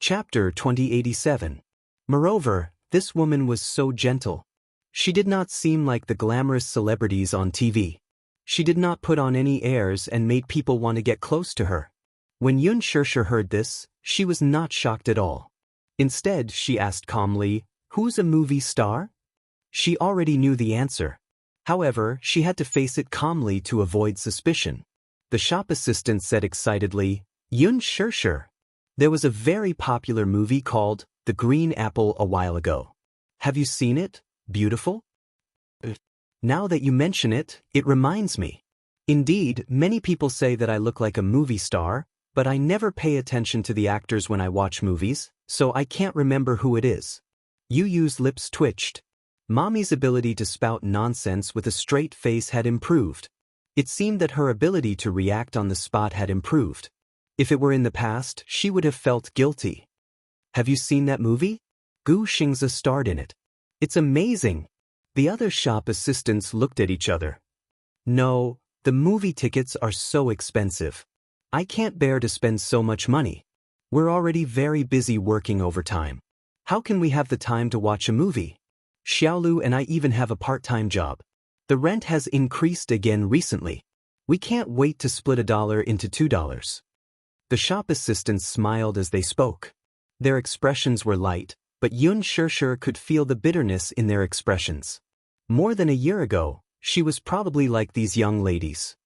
Chapter 2087. Moreover, this woman was so gentle. She did not seem like the glamorous celebrities on TV. She did not put on any airs and made people want to get close to her. When Xianxia heard this, she was not shocked at all. Instead, she asked calmly, "Who's a movie star?" She already knew the answer. However, she had to face it calmly to avoid suspicion. The shop assistant said excitedly, "Xianxia. There was a very popular movie called The Green Apple a while ago. Have you seen it? Beautiful?" Now that you mention it, it reminds me. Indeed, many people say that I look like a movie star, but I never pay attention to the actors when I watch movies, so I can't remember who it is. Yu's lips twitched. Mommy's ability to spout nonsense with a straight face had improved. It seemed that her ability to react on the spot had improved. If it were in the past, she would have felt guilty. "Have you seen that movie? Xianxia starred in it. It's amazing." The other shop assistants looked at each other. "No, the movie tickets are so expensive. I can't bear to spend so much money. We're already very busy working overtime. How can we have the time to watch a movie? Xiaolu and I even have a part-time job. The rent has increased again recently. We can't wait to split $1 into $2. The shop assistants smiled as they spoke. Their expressions were light, but Xianxia could feel the bitterness in their expressions. More than a year ago, she was probably like these young ladies.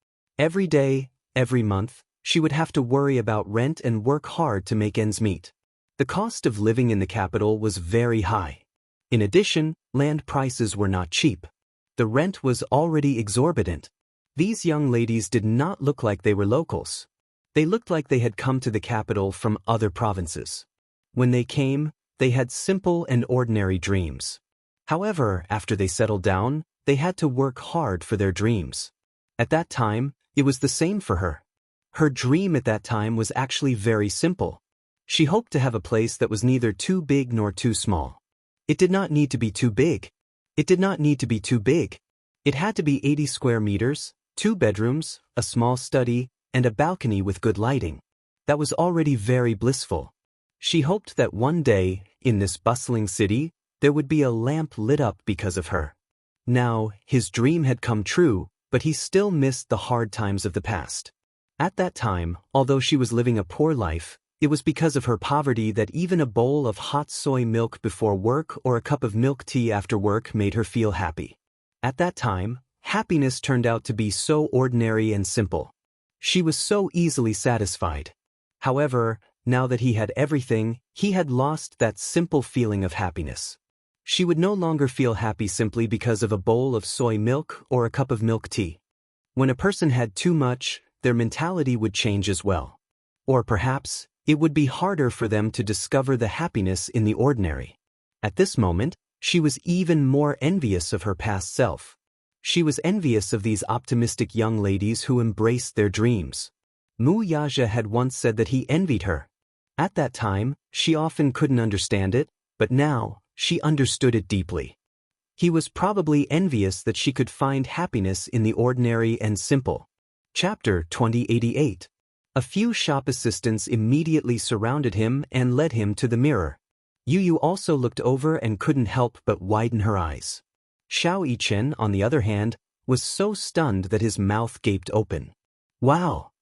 Every day, every month, she would have to worry about rent and work hard to make ends meet. The cost of living in the capital was very high. In addition, land prices were not cheap. The rent was already exorbitant. These young ladies did not look like they were locals. They looked like they had come to the capital from other provinces. When they came, they had simple and ordinary dreams. However, after they settled down, they had to work hard for their dreams. At that time, it was the same for her. Her dream at that time was actually very simple. She hoped to have a place that was neither too big nor too small. It did not need to be too big. It did not need to be too big. It had to be 80 square meters, 2 bedrooms, a small study, and a balcony with good lighting. That was already very blissful. She hoped that one day, in this bustling city, there would be a lamp lit up because of her. Now, his dream had come true, but he still missed the hard times of the past. At that time, although she was living a poor life, it was because of her poverty that even a bowl of hot soy milk before work or a cup of milk tea after work made her feel happy. At that time, happiness turned out to be so ordinary and simple. She was so easily satisfied. However, now that he had everything, he had lost that simple feeling of happiness. She would no longer feel happy simply because of a bowl of soy milk or a cup of milk tea. When a person had too much, their mentality would change as well. Or perhaps, it would be harder for them to discover the happiness in the ordinary. At this moment, she was even more envious of her past self. She was envious of these optimistic young ladies who embraced their dreams. Wuxia had once said that he envied her. At that time, she often couldn't understand it, but now, she understood it deeply. He was probably envious that she could find happiness in the ordinary and simple. Chapter 2088. A few shop assistants immediately surrounded him and led him to the mirror. Yu also looked over and couldn't help but widen her eyes. Xiao Yichen, on the other hand, was so stunned that his mouth gaped open. "Wow!"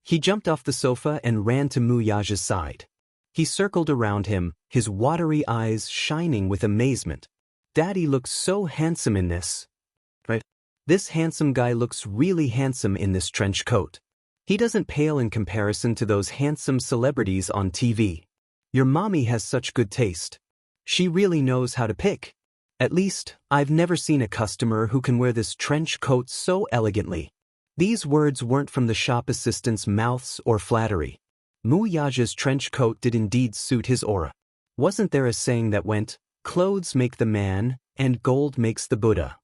He jumped off the sofa and ran to Wuxia's side. He circled around him, his watery eyes shining with amazement. "Daddy looks so handsome in this." "Right? This handsome guy looks really handsome in this trench coat. He doesn't pale in comparison to those handsome celebrities on TV. Your mommy has such good taste. She really knows how to pick. At least, I've never seen a customer who can wear this trench coat so elegantly." These words weren't from the shop assistants' mouths or flattery. Wuxia's trench coat did indeed suit his aura. Wasn't there a saying that went, "Clothes make the man, and gold makes the Buddha"?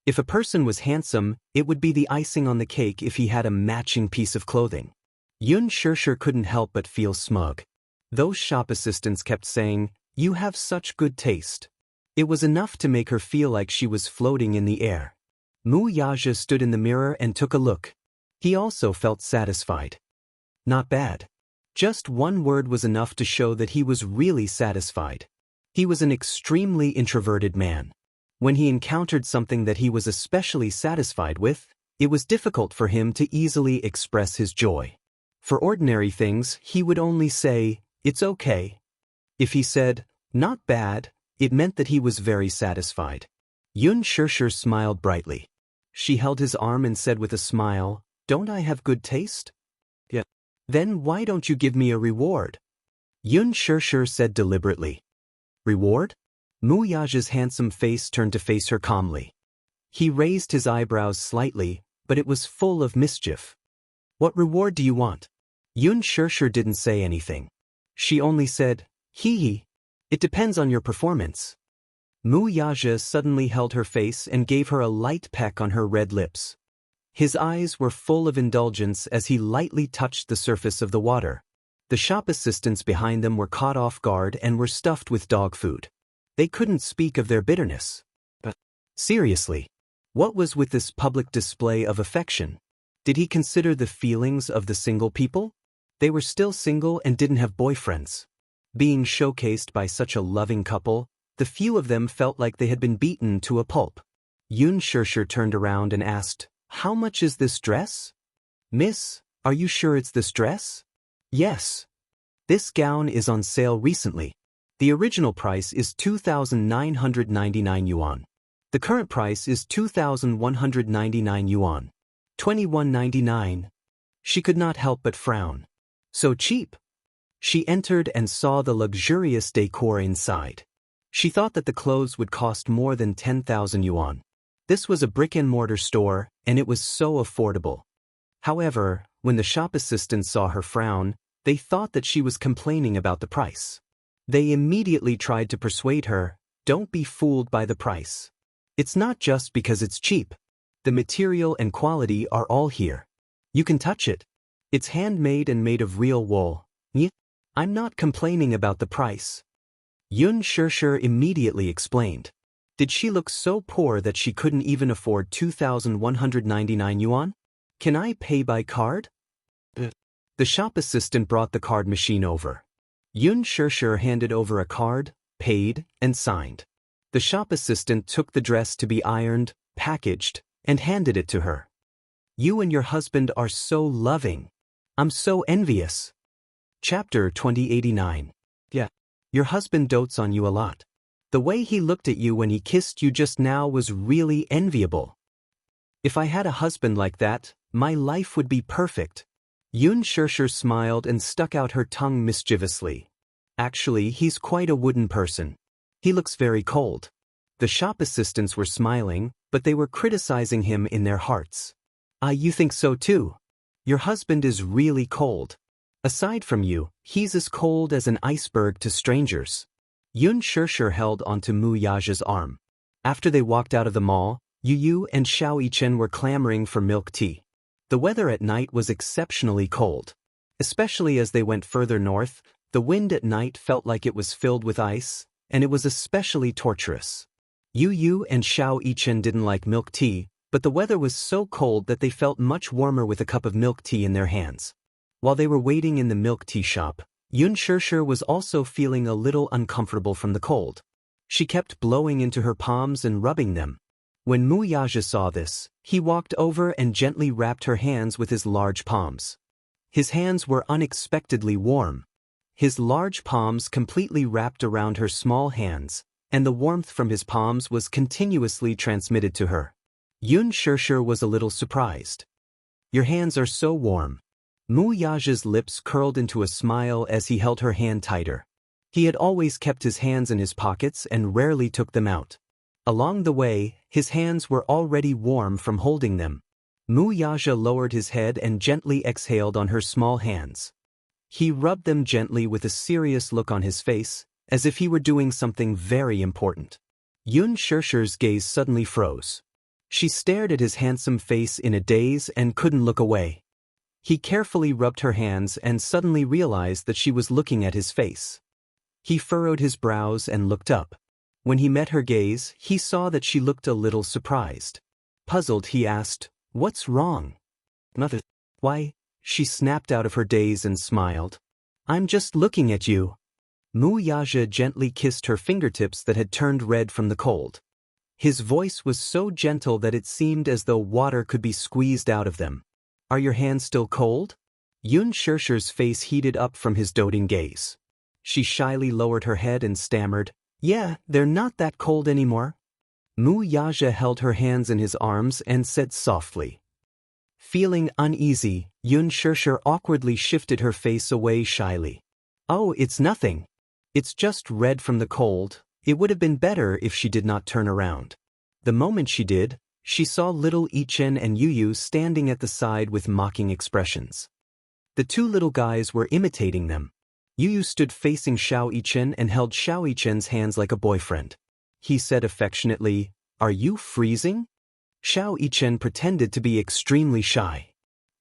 If a person was handsome, it would be the icing on the cake if he had a matching piece of clothing. Xianxia couldn't help but feel smug. Those shop assistants kept saying, "You have such good taste." It was enough to make her feel like she was floating in the air. Wuxia stood in the mirror and took a look. He also felt satisfied. Not bad. Just one word was enough to show that he was really satisfied. He was an extremely introverted man. When he encountered something that he was especially satisfied with, it was difficult for him to easily express his joy. For ordinary things, he would only say, "It's okay." If he said, "Not bad," it meant that he was very satisfied. Xianxia smiled brightly. She held his arm and said with a smile, "Don't I have good taste?" "Yeah." "Then why don't you give me a reward?" Xianxia said deliberately. "Reward?" Wuxia's handsome face turned to face her calmly. He raised his eyebrows slightly, but it was full of mischief. "What reward do you want?" Xianxia didn't say anything. She only said, "Hee. It depends on your performance." Wuxia suddenly held her face and gave her a light peck on her red lips. His eyes were full of indulgence as he lightly touched the surface of the water. The shop assistants behind them were caught off guard and were stuffed with dog food. They couldn't speak of their bitterness. But seriously, what was with this public display of affection? Did he consider the feelings of the single people? They were still single and didn't have boyfriends. Being showcased by such a loving couple, the few of them felt like they had been beaten to a pulp. Xianxia turned around and asked, "How much is this dress?" "Miss, are you sure it's this dress?" "Yes. This gown is on sale recently. The original price is 2,999 yuan. The current price is 2,199 yuan. 21.99. She could not help but frown. So cheap. She entered and saw the luxurious decor inside. She thought that the clothes would cost more than 10,000 yuan. This was a brick-and-mortar store, and it was so affordable. However, when the shop assistants saw her frown, they thought that she was complaining about the price. They immediately tried to persuade her, "Don't be fooled by the price. It's not just because it's cheap. The material and quality are all here. You can touch it. It's handmade and made of real wool. I'm not complaining about the price." Xianxia immediately explained. Did she look so poor that she couldn't even afford 2,199 yuan? "Can I pay by card?" The shop assistant brought the card machine over. Xianxia handed over a card, paid, and signed. The shop assistant took the dress to be ironed, packaged, and handed it to her. "You and your husband are so loving. I'm so envious." Chapter 2089. Yeah. Your husband dotes on you a lot. The way he looked at you when he kissed you just now was really enviable. If I had a husband like that, my life would be perfect. Xianxia smiled and stuck out her tongue mischievously. Actually, he's quite a wooden person. He looks very cold. The shop assistants were smiling, but they were criticizing him in their hearts. "Ah, you think so too? Your husband is really cold. Aside from you, he's as cold as an iceberg to strangers." Xianxia held onto Wuxia's arm. After they walked out of the mall, Yu and Xianxia were clamoring for milk tea. The weather at night was exceptionally cold. Especially as they went further north, the wind at night felt like it was filled with ice, and it was especially torturous. Yu and Xianxia didn't like milk tea, but the weather was so cold that they felt much warmer with a cup of milk tea in their hands. While they were waiting in the milk tea shop, Xianxia was also feeling a little uncomfortable from the cold. She kept blowing into her palms and rubbing them. When Wuxia saw this, he walked over and gently wrapped her hands with his large palms. His hands were unexpectedly warm. His large palms completely wrapped around her small hands, and the warmth from his palms was continuously transmitted to her. Xianxia was a little surprised. "Your hands are so warm." Wuxia's lips curled into a smile as he held her hand tighter. He had always kept his hands in his pockets and rarely took them out. Along the way, his hands were already warm from holding them. Wuxia lowered his head and gently exhaled on her small hands. He rubbed them gently with a serious look on his face, as if he were doing something very important. Xianxia's gaze suddenly froze. She stared at his handsome face in a daze and couldn't look away. He carefully rubbed her hands and suddenly realized that she was looking at his face. He furrowed his brows and looked up. When he met her gaze, he saw that she looked a little surprised. Puzzled, he asked, "What's wrong?" "Nothing." "Why?" She snapped out of her daze and smiled. I'm just looking at you. Wuxia gently kissed her fingertips that had turned red from the cold. His voice was so gentle that it seemed as though water could be squeezed out of them. Are your hands still cold? Xianxia's face heated up from his doting gaze. She shyly lowered her head and stammered, Yeah, they're not that cold anymore. Wuxia held her hands in his arms and said softly. Feeling uneasy, Xianxia awkwardly shifted her face away shyly. Oh, it's nothing. It's just red from the cold. It would have been better if she did not turn around. The moment she did, she saw little Yichen and Yu standing at the side with mocking expressions. The two little guys were imitating them. Yu stood facing Xiao Yichen and held Xiao Yichen's hands like a boyfriend. He said affectionately, Are you freezing? Xiao Yichen pretended to be extremely shy.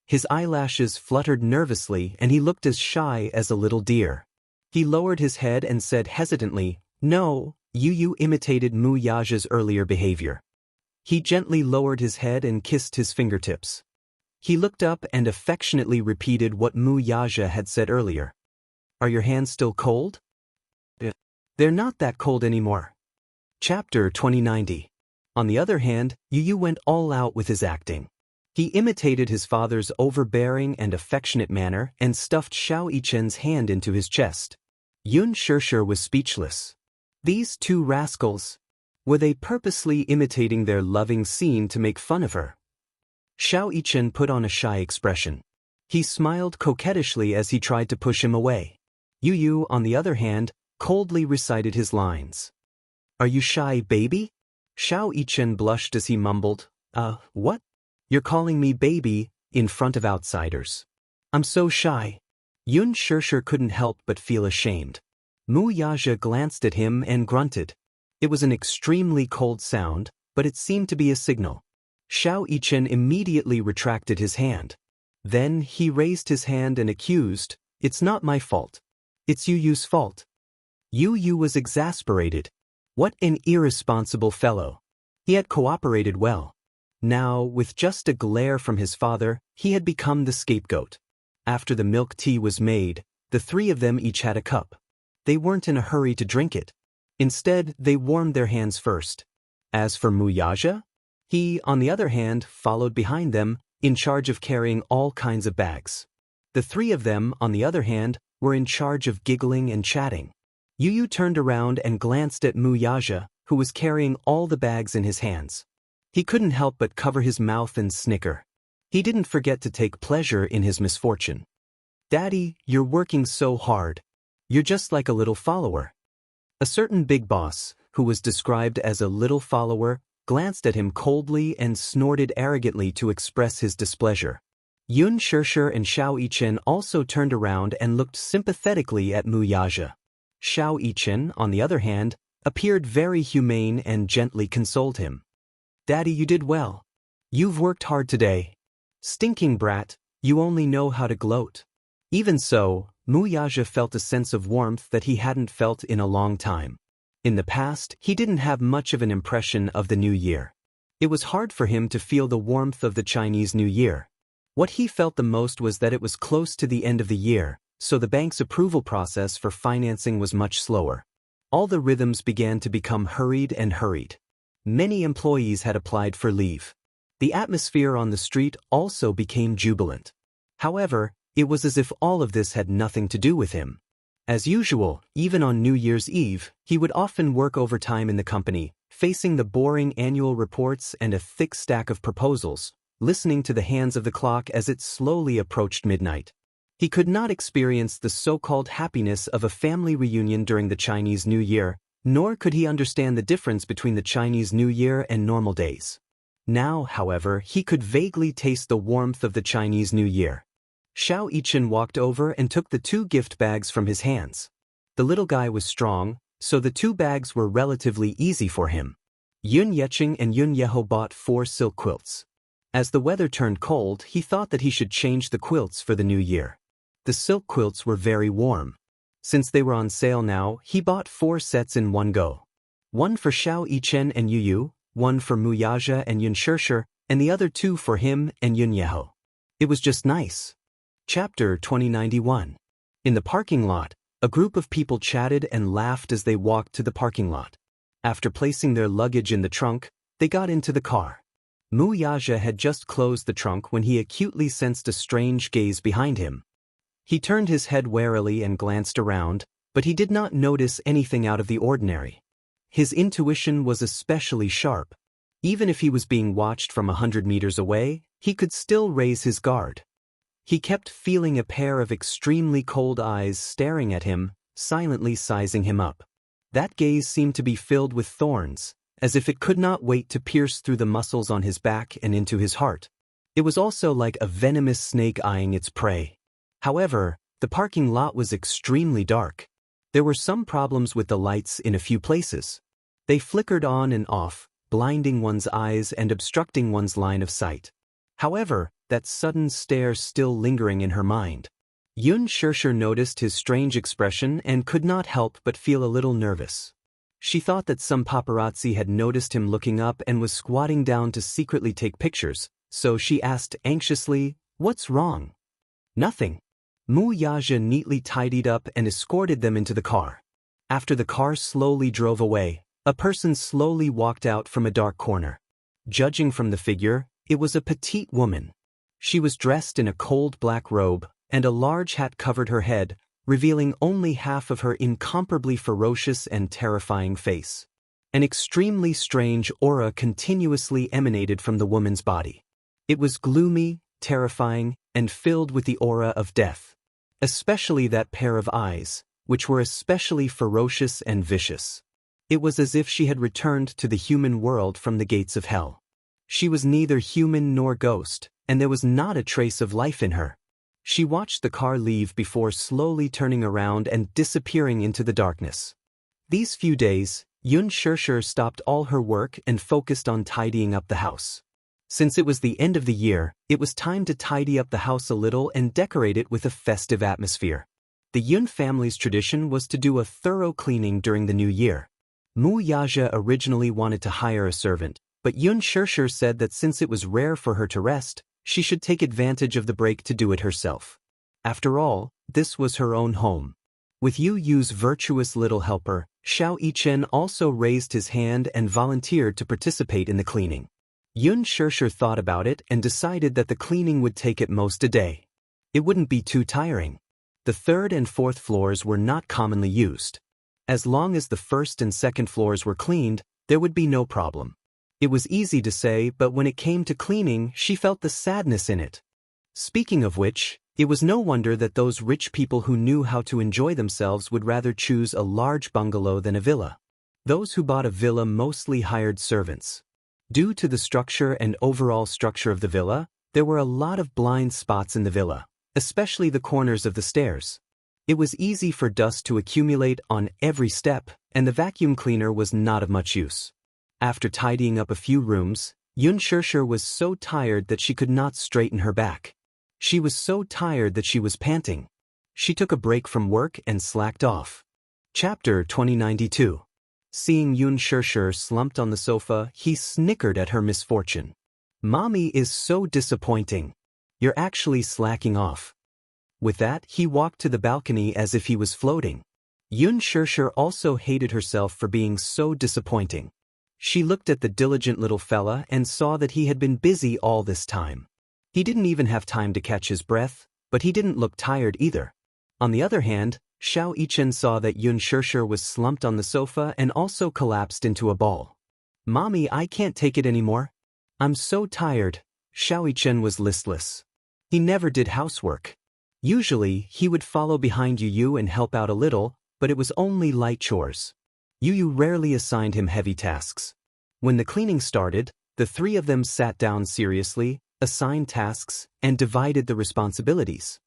His eyelashes fluttered nervously and he looked as shy as a little deer. He lowered his head and said hesitantly, No, Yu imitated Wuxia's earlier behavior. He gently lowered his head and kissed his fingertips. He looked up and affectionately repeated what Wuxia had said earlier. Are your hands still cold? They're not that cold anymore. Chapter 2090. On the other hand, Yu went all out with his acting. He imitated his father's overbearing and affectionate manner and stuffed Xiao Yichen's hand into his chest. Xianxia was speechless. These two rascals. Were they purposely imitating their loving scene to make fun of her? Xiao Yichen put on a shy expression. He smiled coquettishly as he tried to push him away. Yu, on the other hand, coldly recited his lines. Are you shy, baby? Xiao Yichen blushed as he mumbled, What? You're calling me baby, in front of outsiders. I'm so shy. Xianxia couldn't help but feel ashamed. Wuxia glanced at him and grunted. It was an extremely cold sound, but it seemed to be a signal. Xiao Yichen immediately retracted his hand. Then he raised his hand and accused, It's not my fault. It's Yu's fault. Yu was exasperated. What an irresponsible fellow. He had cooperated well. Now, with just a glare from his father, he had become the scapegoat. After the milk tea was made, the three of them each had a cup. They weren't in a hurry to drink it. Instead, they warmed their hands first. As for Wuxia, he, on the other hand, followed behind them, in charge of carrying all kinds of bags. The three of them, on the other hand, were in charge of giggling and chatting. Yu turned around and glanced at Wuxia, who was carrying all the bags in his hands. He couldn't help but cover his mouth and snicker. He didn't forget to take pleasure in his misfortune. Daddy, you're working so hard. You're just like a little follower. A certain big boss, who was described as a little follower, glanced at him coldly and snorted arrogantly to express his displeasure. Xianxia and Xiao Yichen also turned around and looked sympathetically at Wuxia. Xiao Yichen, on the other hand, appeared very humane and gently consoled him. Daddy, you did well. You've worked hard today. Stinking brat, you only know how to gloat. Even so, Wuxia felt a sense of warmth that he hadn't felt in a long time. In the past, he didn't have much of an impression of the new year. It was hard for him to feel the warmth of the Chinese New Year. What he felt the most was that it was close to the end of the year, so the bank's approval process for financing was much slower. All the rhythms began to become hurried and hurried. Many employees had applied for leave. The atmosphere on the street also became jubilant. However, it was as if all of this had nothing to do with him. As usual, even on New Year's Eve, he would often work overtime in the company, facing the boring annual reports and a thick stack of proposals, listening to the hands of the clock as it slowly approached midnight. He could not experience the so-called happiness of a family reunion during the Chinese New Year, nor could he understand the difference between the Chinese New Year and normal days. Now, however, he could vaguely taste the warmth of the Chinese New Year. Xiao Yichen walked over and took the two gift bags from his hands. The little guy was strong, so the two bags were relatively easy for him. Yun Yecheng and Yun Yeho bought 4 silk quilts. As the weather turned cold, he thought that he should change the quilts for the new year. The silk quilts were very warm. Since they were on sale now, he bought 4 sets in one go. One for Xiao Yichen and Yu, one for Wuxia and Xianxia, and the other 2 for him and Yun Yeho. It was just nice. Chapter 2091. In the parking lot, a group of people chatted and laughed as they walked to the parking lot. After placing their luggage in the trunk, they got into the car. Wuxia had just closed the trunk when he acutely sensed a strange gaze behind him. He turned his head warily and glanced around, but he did not notice anything out of the ordinary. His intuition was especially sharp. Even if he was being watched from 100 meters away, he could still raise his guard. He kept feeling a pair of extremely cold eyes staring at him, silently sizing him up. That gaze seemed to be filled with thorns, as if it could not wait to pierce through the muscles on his back and into his heart. It was also like a venomous snake eyeing its prey. However, the parking lot was extremely dark. There were some problems with the lights in a few places. They flickered on and off, blinding one's eyes and obstructing one's line of sight. However, that sudden stare still lingering in her mind. Xianxia noticed his strange expression and could not help but feel a little nervous. She thought that some paparazzi had noticed him looking up and was squatting down to secretly take pictures, so she asked anxiously, "What's wrong?" "Nothing." Wuxia neatly tidied up and escorted them into the car. After the car slowly drove away, a person slowly walked out from a dark corner. Judging from the figure, it was a petite woman. She was dressed in a cold black robe, and a large hat covered her head, revealing only half of her incomparably ferocious and terrifying face. An extremely strange aura continuously emanated from the woman's body. It was gloomy, terrifying, and filled with the aura of death. Especially that pair of eyes, which were especially ferocious and vicious. It was as if she had returned to the human world from the gates of hell. She was neither human nor ghost, and there was not a trace of life in her. She watched the car leave before slowly turning around and disappearing into the darkness. These few days, Xianxia stopped all her work and focused on tidying up the house. Since it was the end of the year, it was time to tidy up the house a little and decorate it with a festive atmosphere. The Yun family's tradition was to do a thorough cleaning during the new year. Wuxia originally wanted to hire a servant, but Xianxia said that since it was rare for her to rest, she should take advantage of the break to do it herself. After all, this was her own home. With Yu Yu's virtuous little helper, Xianxia also raised his hand and volunteered to participate in the cleaning. Xianxia thought about it and decided that the cleaning would take at most a day. It wouldn't be too tiring. The third and fourth floors were not commonly used. As long as the first and second floors were cleaned, there would be no problem. It was easy to say, but when it came to cleaning, she felt the sadness in it. Speaking of which, it was no wonder that those rich people who knew how to enjoy themselves would rather choose a large bungalow than a villa. Those who bought a villa mostly hired servants. Due to the structure and overall structure of the villa, there were a lot of blind spots in the villa, especially the corners of the stairs. It was easy for dust to accumulate on every step, and the vacuum cleaner was not of much use. After tidying up a few rooms, Xianxia was so tired that she could not straighten her back. She was so tired that she was panting. She took a break from work and slacked off. Chapter 2092. Seeing Xianxia slumped on the sofa, he snickered at her misfortune. "Mommy is so disappointing. You're actually slacking off." With that, he walked to the balcony as if he was floating. Xianxia also hated herself for being so disappointing. She looked at the diligent little fella and saw that he had been busy all this time. He didn't even have time to catch his breath, but he didn't look tired either. On the other hand, Xianxia saw that Xianxia was slumped on the sofa and also collapsed into a ball. "Mommy, I can't take it anymore. I'm so tired." Xianxia was listless. He never did housework. Usually, he would follow behind Yu and help out a little, but it was only light chores. Yu rarely assigned him heavy tasks. When the cleaning started, the three of them sat down seriously, assigned tasks, and divided the responsibilities.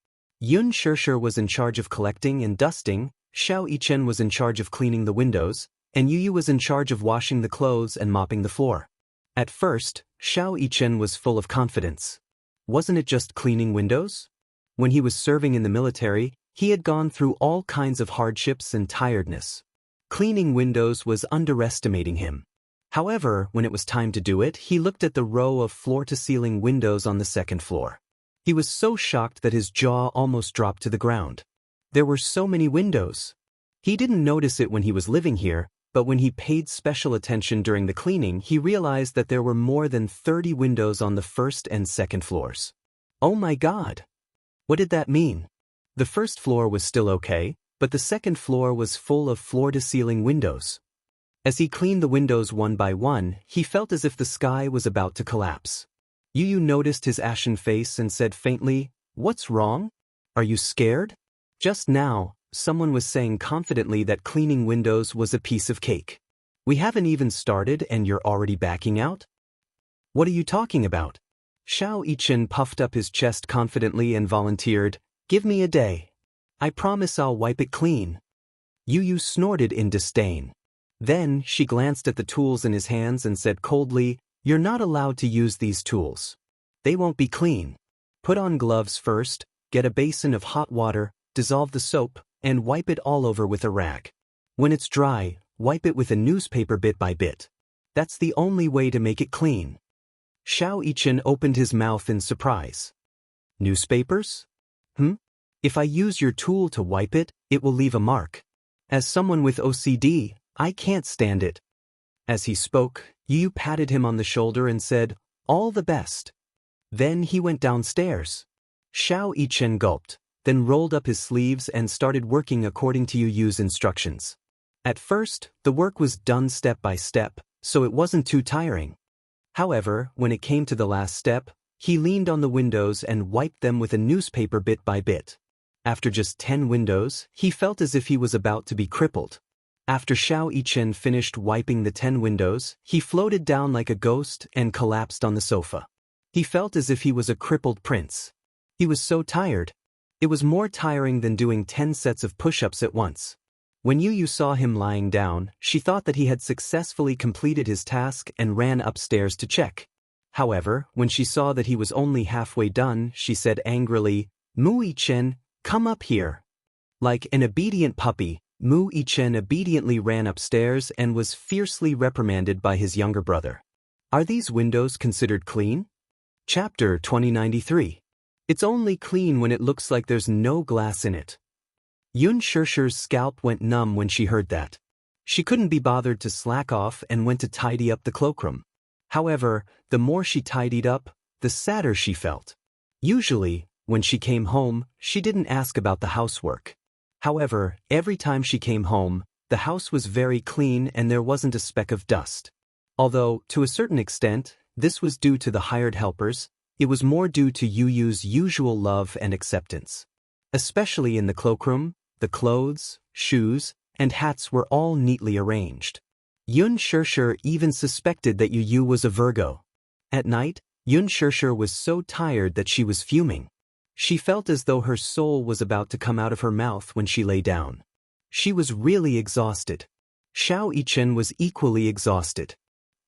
Xianxia was in charge of collecting and dusting, Xianxia was in charge of cleaning the windows, and Yu was in charge of washing the clothes and mopping the floor. At first, Xianxia was full of confidence. Wasn't it just cleaning windows? When he was serving in the military, he had gone through all kinds of hardships and tiredness. Cleaning windows was underestimating him. However, when it was time to do it, he looked at the row of floor-to-ceiling windows on the second floor. He was so shocked that his jaw almost dropped to the ground. There were so many windows. He didn't notice it when he was living here, but when he paid special attention during the cleaning, he realized that there were more than 30 windows on the first and second floors. Oh my God! What did that mean? The first floor was still okay, but the second floor was full of floor-to-ceiling windows. As he cleaned the windows one by one, he felt as if the sky was about to collapse. Yu noticed his ashen face and said faintly, "What's wrong? Are you scared?" Just now, someone was saying confidently that cleaning windows was a piece of cake. "We haven't even started and you're already backing out? What are you talking about?" Xiao Yichen puffed up his chest confidently and volunteered, "Give me a day. I promise I'll wipe it clean." Yu snorted in disdain. Then she glanced at the tools in his hands and said coldly, "You're not allowed to use these tools. They won't be clean. Put on gloves first, get a basin of hot water, dissolve the soap, and wipe it all over with a rag. When it's dry, wipe it with a newspaper bit by bit. That's the only way to make it clean." Xiao Yichen opened his mouth in surprise. "Newspapers? If I use your tool to wipe it, it will leave a mark. As someone with OCD, I can't stand it." As he spoke, Yu patted him on the shoulder and said, "All the best." Then he went downstairs. Xiao Yichen gulped, then rolled up his sleeves and started working according to Yu's instructions. At first, the work was done step by step, so it wasn't too tiring. However, when it came to the last step, he leaned on the windows and wiped them with a newspaper bit by bit. After just 10 windows, he felt as if he was about to be crippled. After Xiao Yichen finished wiping the 10 windows, he floated down like a ghost and collapsed on the sofa. He felt as if he was a crippled prince. He was so tired. It was more tiring than doing 10 sets of push-ups at once. When Yu saw him lying down, she thought that he had successfully completed his task and ran upstairs to check. However, when she saw that he was only halfway done, she said angrily, "Mu Yichen, come up here." Like an obedient puppy, Mu Yichen obediently ran upstairs and was fiercely reprimanded by his younger brother. Are these windows considered clean? Chapter 2093. It's only clean when it looks like there's no glass in it. Xianxia's scalp went numb when she heard that. She couldn't be bothered to slack off and went to tidy up the cloakroom. However, the more she tidied up, the sadder she felt. Usually, when she came home, she didn't ask about the housework. However, every time she came home, the house was very clean and there wasn't a speck of dust. Although, to a certain extent, this was due to the hired helpers, it was more due to Yu's usual love and acceptance. Especially in the cloakroom, the clothes, shoes, and hats were all neatly arranged. Xianxia even suspected that Yu was a Virgo. At night, Xianxia was so tired that she was fuming. She felt as though her soul was about to come out of her mouth when she lay down. She was really exhausted. Xiao Yichen was equally exhausted.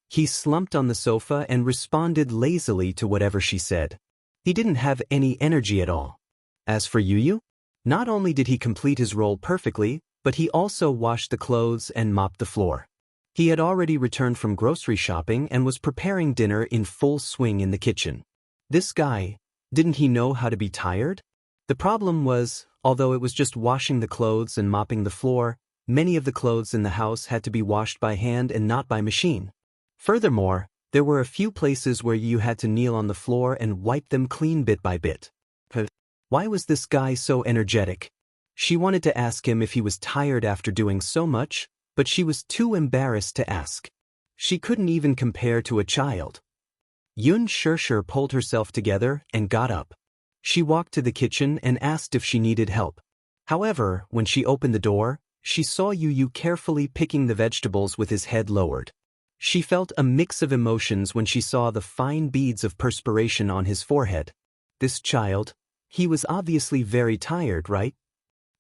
He slumped on the sofa and responded lazily to whatever she said. He didn't have any energy at all. As for Yu, not only did he complete his role perfectly, but he also washed the clothes and mopped the floor. He had already returned from grocery shopping and was preparing dinner in full swing in the kitchen. This guy, didn't he know how to be tired? The problem was, although it was just washing the clothes and mopping the floor, many of the clothes in the house had to be washed by hand and not by machine. Furthermore, there were a few places where you had to kneel on the floor and wipe them clean bit by bit. Why was this guy so energetic? She wanted to ask him if he was tired after doing so much, but she was too embarrassed to ask. She couldn't even compare to a child. Xianxia pulled herself together and got up. She walked to the kitchen and asked if she needed help. However, when she opened the door, she saw Yu carefully picking the vegetables with his head lowered. She felt a mix of emotions when she saw the fine beads of perspiration on his forehead. This child, he was obviously very tired, right?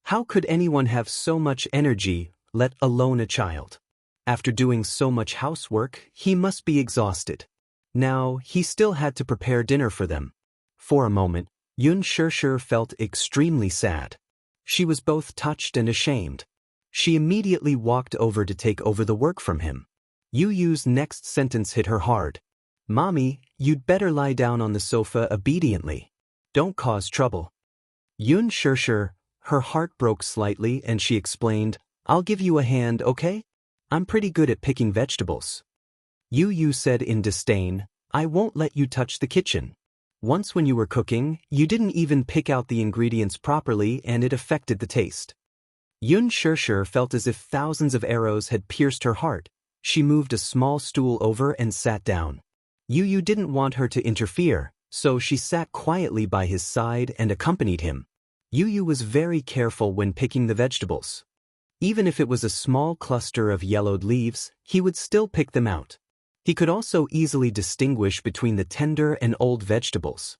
How could anyone have so much energy, let alone a child? After doing so much housework, he must be exhausted. Now, he still had to prepare dinner for them. For a moment, Xianxia felt extremely sad. She was both touched and ashamed. She immediately walked over to take over the work from him. Yu's next sentence hit her hard. "Mommy, you'd better lie down on the sofa obediently. Don't cause trouble." Xianxia, Her heart broke slightly and she explained, "I'll give you a hand, okay? I'm pretty good at picking vegetables." Yu said in disdain, "I won't let you touch the kitchen. Once when you were cooking, you didn't even pick out the ingredients properly and it affected the taste." Xianxia felt as if thousands of arrows had pierced her heart. She moved a small stool over and sat down. Yu didn't want her to interfere, so she sat quietly by his side and accompanied him. Yu was very careful when picking the vegetables. Even if it was a small cluster of yellowed leaves, he would still pick them out. He could also easily distinguish between the tender and old vegetables.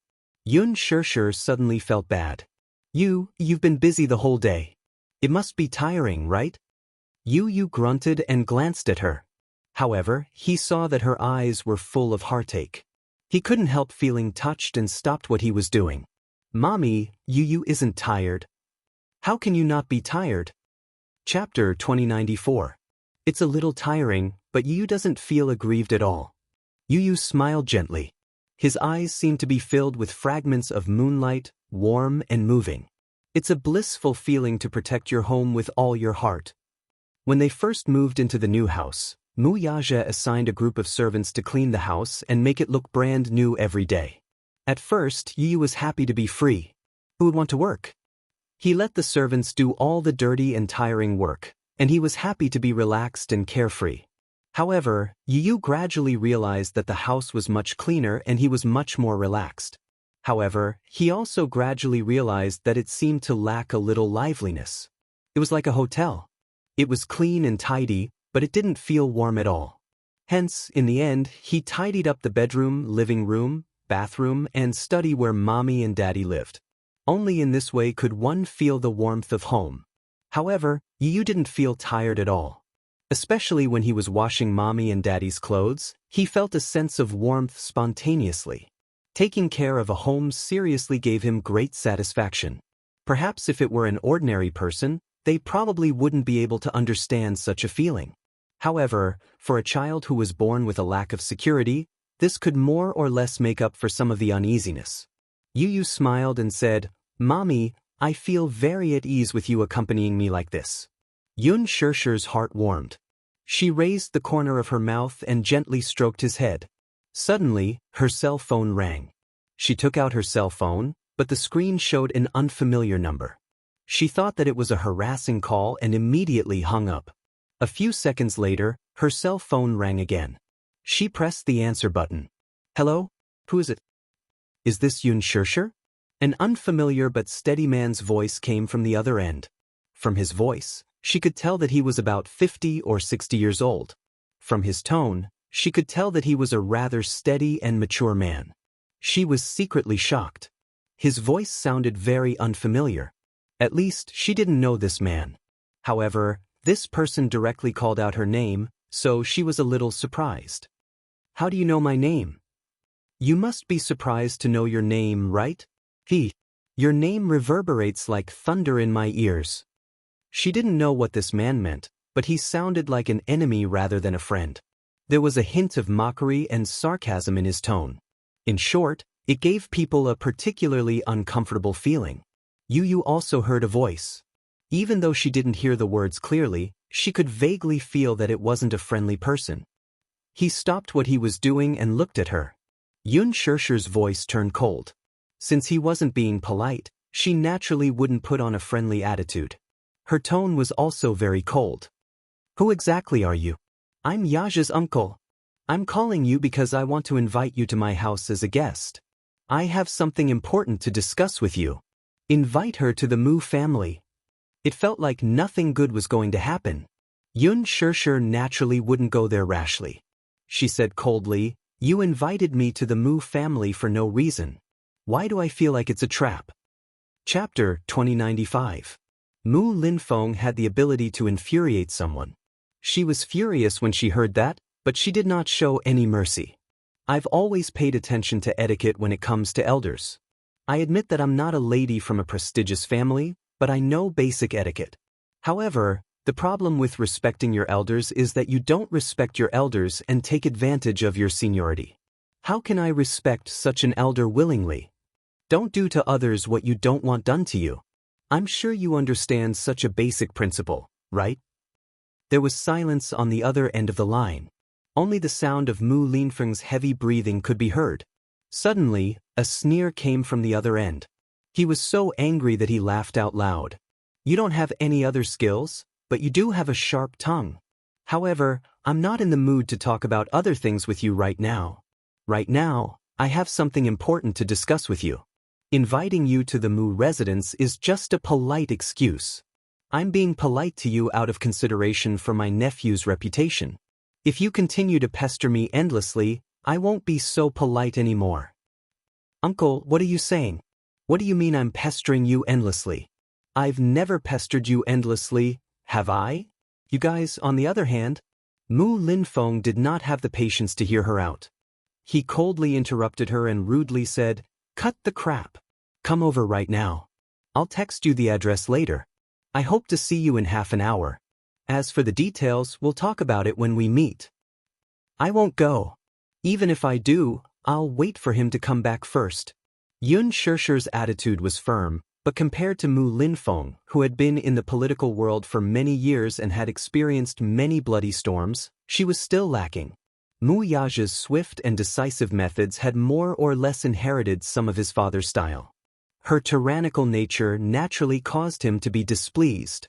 Xianxia suddenly felt bad. You've been busy the whole day. It must be tiring, right?" Yu grunted and glanced at her. However, he saw that her eyes were full of heartache. He couldn't help feeling touched and stopped what he was doing. "Mommy, Yu isn't tired." "How can you not be tired?" Chapter 2094. It's a little tiring, but Yu doesn't feel aggrieved at all. Yu smiled gently. His eyes seemed to be filled with fragments of moonlight, warm and moving. It's a blissful feeling to protect your home with all your heart. When they first moved into the new house, Wuxia assigned a group of servants to clean the house and make it look brand new every day. At first, Yu was happy to be free. Who would want to work? He let the servants do all the dirty and tiring work, and he was happy to be relaxed and carefree. However, Yu gradually realized that the house was much cleaner and he was much more relaxed. However, he also gradually realized that it seemed to lack a little liveliness. It was like a hotel. It was clean and tidy, but it didn't feel warm at all. Hence, in the end, he tidied up the bedroom, living room, bathroom, and study where Mommy and Daddy lived. Only in this way could one feel the warmth of home. However, Yu didn't feel tired at all. Especially when he was washing Mommy and Daddy's clothes, he felt a sense of warmth spontaneously. Taking care of a home seriously gave him great satisfaction. Perhaps if it were an ordinary person, they probably wouldn't be able to understand such a feeling. However, for a child who was born with a lack of security, this could more or less make up for some of the uneasiness. Yu smiled and said, "Mommy, I feel very at ease with you accompanying me like this." Xianxia's heart warmed. She raised the corner of her mouth and gently stroked his head. Suddenly, her cell phone rang. She took out her cell phone, but the screen showed an unfamiliar number. She thought that it was a harassing call and immediately hung up. A few seconds later, her cell phone rang again. She pressed the answer button. "Hello? Who is it?" "Is this Xianxia?" An unfamiliar but steady man's voice came from the other end. From his voice, she could tell that he was about 50 or 60 years old. From his tone, she could tell that he was a rather steady and mature man. She was secretly shocked. His voice sounded very unfamiliar. At least, she didn't know this man. However, this person directly called out her name, so she was a little surprised. "How do you know my name?" "You must be surprised to know your name, right? Your name reverberates like thunder in my ears." She didn't know what this man meant, but he sounded like an enemy rather than a friend. There was a hint of mockery and sarcasm in his tone. In short, it gave people a particularly uncomfortable feeling. Yu also heard a voice. Even though she didn't hear the words clearly, she could vaguely feel that it wasn't a friendly person. He stopped what he was doing and looked at her. Xianxia's voice turned cold. Since he wasn't being polite, she naturally wouldn't put on a friendly attitude. Her tone was also very cold. "Who exactly are you?" "I'm Yaja's uncle. I'm calling you because I want to invite you to my house as a guest. I have something important to discuss with you. Invite her to the Mu family." It felt like nothing good was going to happen. Xianxia naturally wouldn't go there rashly. She said coldly, "You invited me to the Mu family for no reason. Why do I feel like it's a trap?" Chapter 2095. Mu Linfeng had the ability to infuriate someone. She was furious when she heard that, but she did not show any mercy. I've always paid attention to etiquette when it comes to elders. I admit that I'm not a lady from a prestigious family, but I know basic etiquette. However, the problem with respecting your elders is that you don't respect your elders and take advantage of your seniority. How can I respect such an elder willingly? Don't do to others what you don't want done to you. I'm sure you understand such a basic principle, right? There was silence on the other end of the line. Only the sound of Mu Linfeng's heavy breathing could be heard. Suddenly, a sneer came from the other end. He was so angry that he laughed out loud. You don't have any other skills, but you do have a sharp tongue. However, I'm not in the mood to talk about other things with you right now. Right now, I have something important to discuss with you. Inviting you to the Mu residence is just a polite excuse. I'm being polite to you out of consideration for my nephew's reputation. If you continue to pester me endlessly, I won't be so polite anymore. Uncle, what are you saying? What do you mean I'm pestering you endlessly? I've never pestered you endlessly, have I? You guys, on the other hand, Mu Linfeng did not have the patience to hear her out. He coldly interrupted her and rudely said, "Cut the crap. Come over right now. I'll text you the address later. I hope to see you in half an hour. As for the details, we'll talk about it when we meet." I won't go. Even if I do, I'll wait for him to come back first. Yun Shishir's attitude was firm, but compared to Mu Linfeng, who had been in the political world for many years and had experienced many bloody storms, she was still lacking. Mu Yaja's swift and decisive methods had more or less inherited some of his father's style. Her tyrannical nature naturally caused him to be displeased.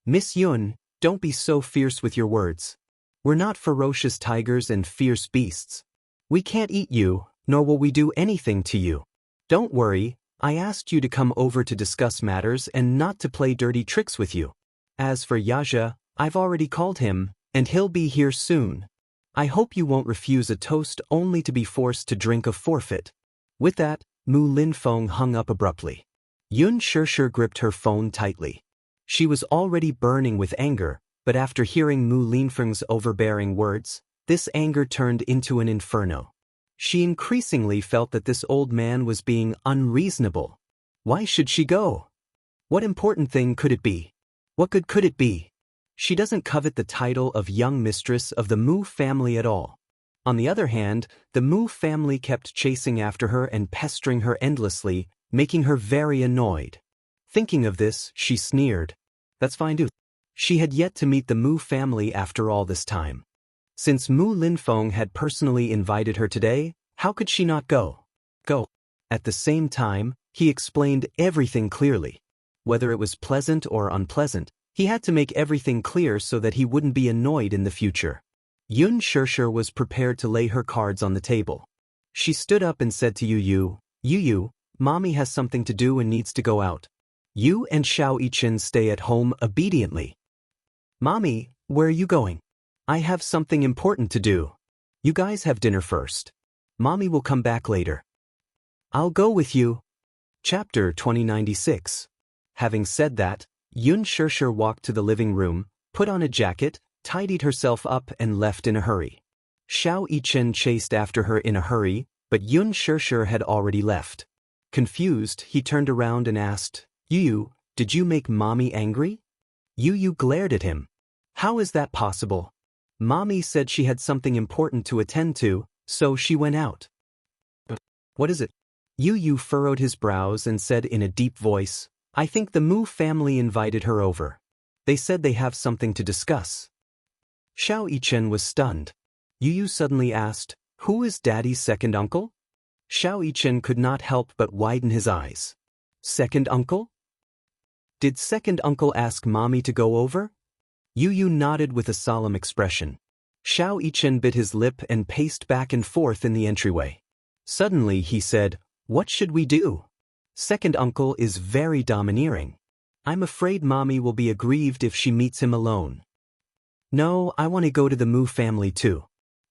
"Miss Yun, don't be so fierce with your words. We're not ferocious tigers and fierce beasts. We can't eat you, nor will we do anything to you. Don't worry, I asked you to come over to discuss matters and not to play dirty tricks with you. As for Yaja, I've already called him, and he'll be here soon. I hope you won't refuse a toast only to be forced to drink a forfeit." With that, Mu Linfeng hung up abruptly. Yun Shishir gripped her phone tightly. She was already burning with anger, but after hearing Mu Linfeng's overbearing words, this anger turned into an inferno. She increasingly felt that this old man was being unreasonable. Why should she go? What important thing could it be? What good could it be? She doesn't covet the title of young mistress of the Mu family at all. On the other hand, the Mu family kept chasing after her and pestering her endlessly, making her very annoyed. Thinking of this, she sneered. That's fine too. She had yet to meet the Mu family after all this time. Since Mu Linfeng had personally invited her today, how could she not go? At the same time, he explained everything clearly. Whether it was pleasant or unpleasant, he had to make everything clear so that he wouldn't be annoyed in the future. Yun Shishir was prepared to lay her cards on the table. She stood up and said to Yu, Mommy has something to do and needs to go out. You and Xiao Yichen stay at home obediently. Mommy, where are you going? I have something important to do. You guys have dinner first. Mommy will come back later. I'll go with you. Chapter 2096. Having said that, Yun Shishir walked to the living room, put on a jacket, tidied herself up and left in a hurry. Xiao Yichen chased after her in a hurry, but Yun Shishir had already left. Confused, he turned around and asked, Yu, did you make Mommy angry? Yu glared at him. How is that possible? Mommy said she had something important to attend to, so she went out. What is it? Yu furrowed his brows and said in a deep voice, I think the Mu family invited her over. They said they have something to discuss. Xiao Yichen was stunned. Yu suddenly asked, Who is Daddy's second uncle? Xiao Yichen could not help but widen his eyes. Second uncle? Did second uncle ask Mommy to go over? Yu nodded with a solemn expression. Xiao Yichen bit his lip and paced back and forth in the entryway. Suddenly he said, What should we do? Second uncle is very domineering. I'm afraid Mommy will be aggrieved if she meets him alone. No, I want to go to the Mu family too.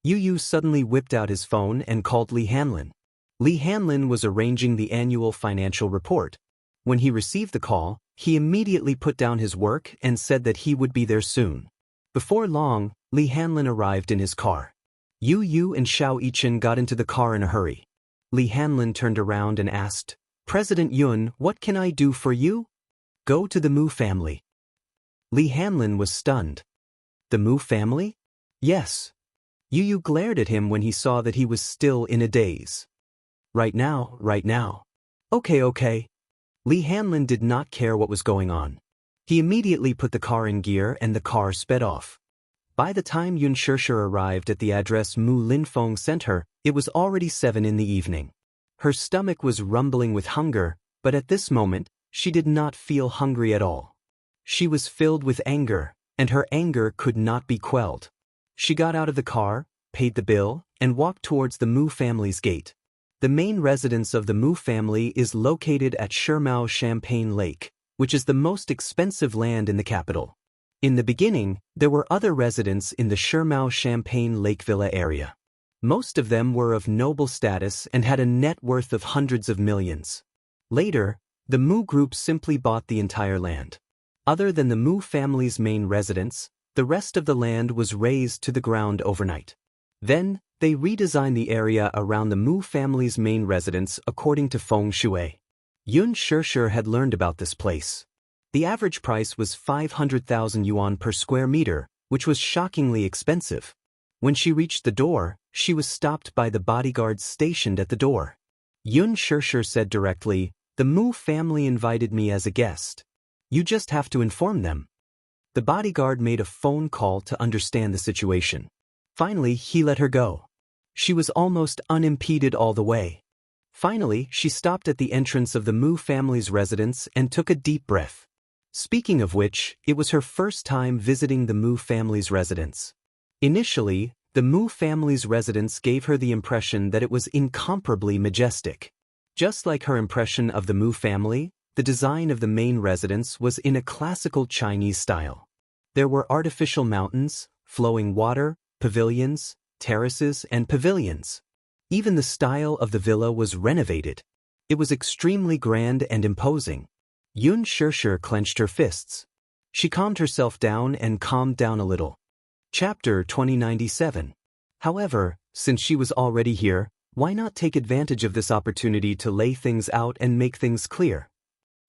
Yu suddenly whipped out his phone and called Li Hanlin. Li Hanlin was arranging the annual financial report. When he received the call, he immediately put down his work and said that he would be there soon. Before long, Li Hanlin arrived in his car. Yu and Xiao Yichen got into the car in a hurry. Li Hanlin turned around and asked, President Yun, what can I do for you? Go to the Mu family. Li Hanlin was stunned. The Mu family? Yes. Yu glared at him when he saw that he was still in a daze. Right now. Okay. Li Hanlin did not care what was going on. He immediately put the car in gear and the car sped off. By the time Yun Shishir arrived at the address Mu Linfeng sent her, it was already 7 in the evening. Her stomach was rumbling with hunger, but at this moment, she did not feel hungry at all. She was filled with anger, and her anger could not be quelled. She got out of the car, paid the bill, and walked towards the Mu family's gate. The main residence of the Mu family is located at Shirmao Champagne Lake, which is the most expensive land in the capital. In the beginning, there were other residents in the Shirmao Champagne Lake Villa area. Most of them were of noble status and had a net worth of hundreds of millions. Later, the Mu group simply bought the entire land. Other than the Mu family's main residence, the rest of the land was razed to the ground overnight. Then, they redesigned the area around the Mu family's main residence according to feng shui. Yun Shishir had learned about this place. The average price was 500,000 yuan per square meter, which was shockingly expensive. When she reached the door, she was stopped by the bodyguards stationed at the door. Yun Shishir said directly, "The Mu family invited me as a guest. You just have to inform them." The bodyguard made a phone call to understand the situation. Finally, he let her go. She was almost unimpeded all the way. Finally, she stopped at the entrance of the Mu family's residence and took a deep breath. Speaking of which, it was her first time visiting the Mu family's residence. Initially, the Mu family's residence gave her the impression that it was incomparably majestic. Just like her impression of the Mu family, the design of the main residence was in a classical Chinese style. There were artificial mountains, flowing water, pavilions, terraces, and pavilions. Even the style of the villa was renovated. It was extremely grand and imposing. Yun Shishir clenched her fists. She calmed herself down and calmed down a little. Chapter 2097. However, since she was already here, why not take advantage of this opportunity to lay things out and make things clear?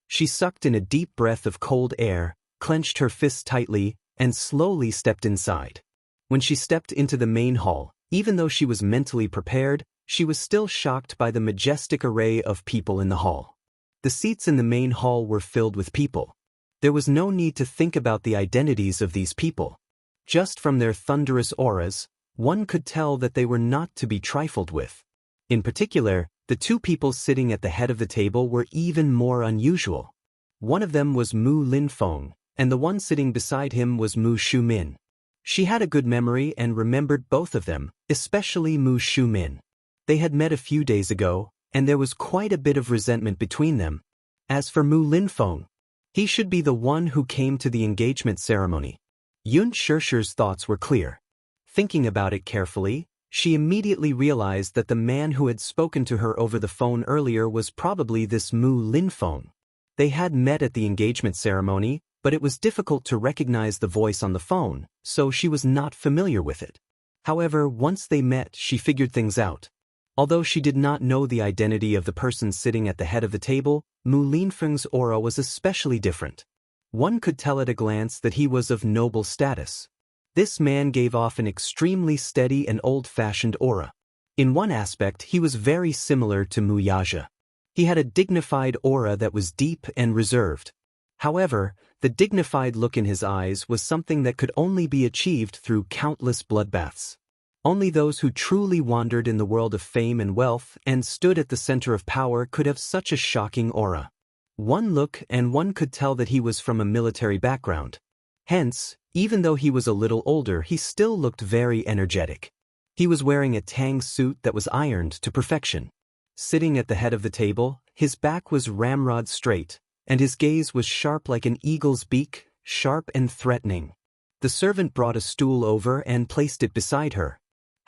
She sucked in a deep breath of cold air, clenched her fists tightly, and slowly stepped inside. When she stepped into the main hall, even though she was mentally prepared, she was still shocked by the majestic array of people in the hall. The seats in the main hall were filled with people. There was no need to think about the identities of these people. Just from their thunderous auras, one could tell that they were not to be trifled with. In particular, the two people sitting at the head of the table were even more unusual. One of them was Mu Linfeng, and the one sitting beside him was Mu Shumin. She had a good memory and remembered both of them, especially Mu Shumin. They had met a few days ago, and there was quite a bit of resentment between them. As for Mu Linfeng, he should be the one who came to the engagement ceremony. Yun Shishir's thoughts were clear. Thinking about it carefully, she immediately realized that the man who had spoken to her over the phone earlier was probably this Mu Linfeng. They had met at the engagement ceremony, but it was difficult to recognize the voice on the phone, so she was not familiar with it. However, once they met, she figured things out. Although she did not know the identity of the person sitting at the head of the table, Mu Linfeng's aura was especially different. One could tell at a glance that he was of noble status. This man gave off an extremely steady and old-fashioned aura. In one aspect, he was very similar to Mu Yaja. He had a dignified aura that was deep and reserved. However, the dignified look in his eyes was something that could only be achieved through countless bloodbaths. Only those who truly wandered in the world of fame and wealth and stood at the center of power could have such a shocking aura. One look and one could tell that he was from a military background. Hence, even though he was a little older, he still looked very energetic. He was wearing a tang suit that was ironed to perfection. Sitting at the head of the table, his back was ramrod straight, and his gaze was sharp like an eagle's beak, sharp and threatening. The servant brought a stool over and placed it beside her.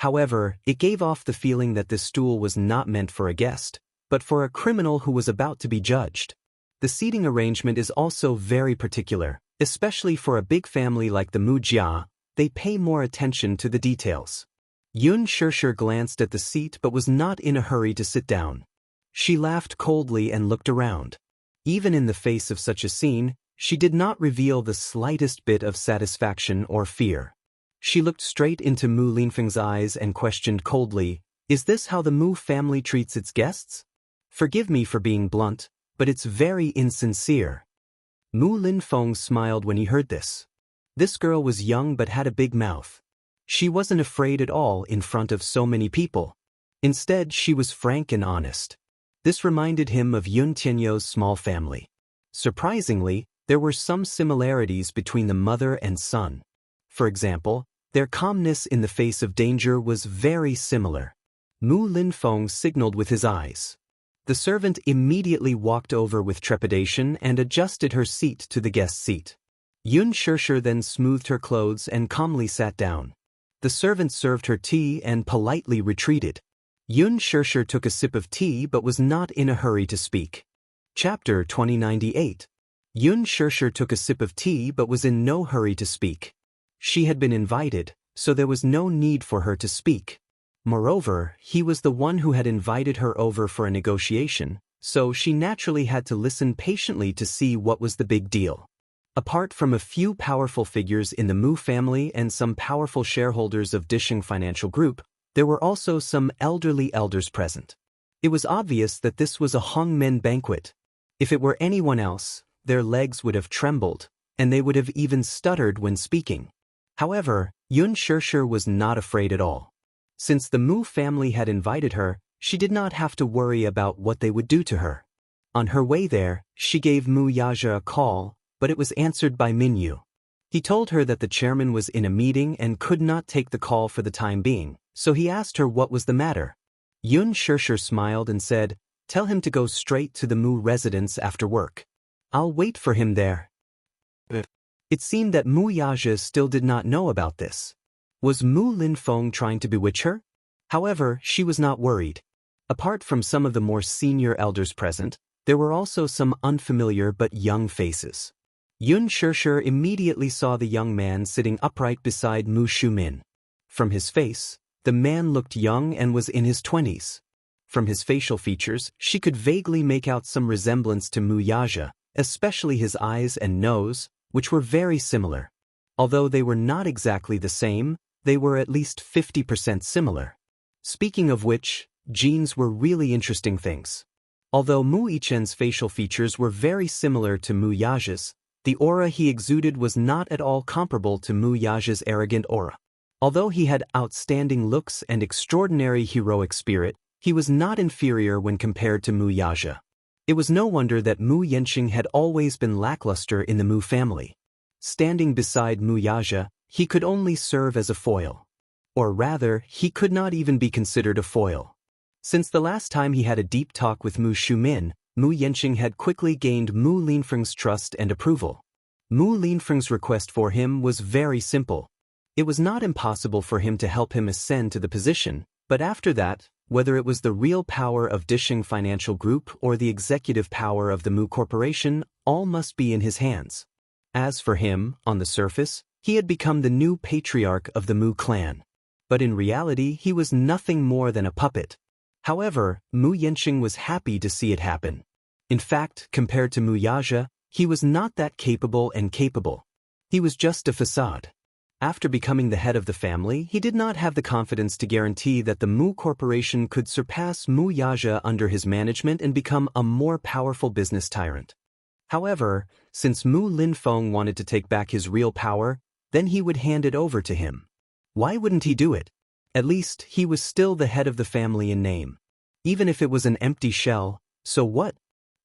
However, it gave off the feeling that this stool was not meant for a guest, but for a criminal who was about to be judged. The seating arrangement is also very particular, especially for a big family like the Mu Jia. They pay more attention to the details. Yun Shishir glanced at the seat but was not in a hurry to sit down. She laughed coldly and looked around. Even in the face of such a scene, she did not reveal the slightest bit of satisfaction or fear. She looked straight into Mu Linfeng's eyes and questioned coldly, "Is this how the Mu family treats its guests?" "Forgive me for being blunt, but it's very insincere. Mu Linfeng smiled when he heard this. This girl was young but had a big mouth. She wasn't afraid at all in front of so many people. Instead, she was frank and honest. This reminded him of Yun Tianyou's small family. Surprisingly, there were some similarities between the mother and son. For example, their calmness in the face of danger was very similar. Mu Linfeng signaled with his eyes. The servant immediately walked over with trepidation and adjusted her seat to the guest seat. Yun Shirshir then smoothed her clothes and calmly sat down. The servant served her tea and politely retreated. Yun Shirshir took a sip of tea but was not in a hurry to speak. Chapter 2098. Yun Shirshir took a sip of tea but was in no hurry to speak. She had been invited, so there was no need for her to speak. Moreover, he was the one who had invited her over for a negotiation, so she naturally had to listen patiently to see what was the big deal. Apart from a few powerful figures in the Mu family and some powerful shareholders of Disheng Financial Group, there were also some elderly elders present. It was obvious that this was a Hongmen banquet. If it were anyone else, their legs would have trembled, and they would have even stuttered when speaking. However, Yun Shirshir was not afraid at all. Since the Mu family had invited her, she did not have to worry about what they would do to her. On her way there, she gave Mu Yaja a call, but it was answered by Minyu. He told her that the chairman was in a meeting and could not take the call for the time being, so he asked her what was the matter. Yun Shirshir smiled and said, "Tell him to go straight to the Mu residence after work. I'll wait for him there." It seemed that Mu Yaja still did not know about this. Was Mu Linfeng trying to bewitch her? However, she was not worried. Apart from some of the more senior elders present, there were also some unfamiliar but young faces. Yun Shirshir immediately saw the young man sitting upright beside Mu Shumin. From his face, the man looked young and was in his 20s. From his facial features, she could vaguely make out some resemblance to Mu Yaja, especially his eyes and nose, which were very similar. Although they were not exactly the same, they were at least 50% similar. Speaking of which, genes were really interesting things. Although Mu Yichen's facial features were very similar to Mu Yaja's, the aura he exuded was not at all comparable to Mu Yaja's arrogant aura. Although he had outstanding looks and extraordinary heroic spirit, he was not inferior when compared to Mu Yaja. It was no wonder that Mu Yanqing had always been lackluster in the Mu family. Standing beside Mu Yaja, he could only serve as a foil. Or rather, he could not even be considered a foil. Since the last time he had a deep talk with Mu Shumin, Mu Yanqing had quickly gained Mu Linfeng's trust and approval. Mu Linfeng's request for him was very simple. It was not impossible for him to help him ascend to the position, but after that, whether it was the real power of Disheng Financial Group or the executive power of the Mu Corporation, all must be in his hands. As for him, on the surface, he had become the new patriarch of the Mu clan. But in reality, he was nothing more than a puppet. However, Mu Yanqing was happy to see it happen. In fact, compared to Mu Yaja, he was not that capable. He was just a facade. After becoming the head of the family, he did not have the confidence to guarantee that the Mu Corporation could surpass Mu Yaja under his management and become a more powerful business tyrant. However, since Mu Linfeng wanted to take back his real power, then he would hand it over to him. Why wouldn't he do it? At least, he was still the head of the family in name. Even if it was an empty shell, so what?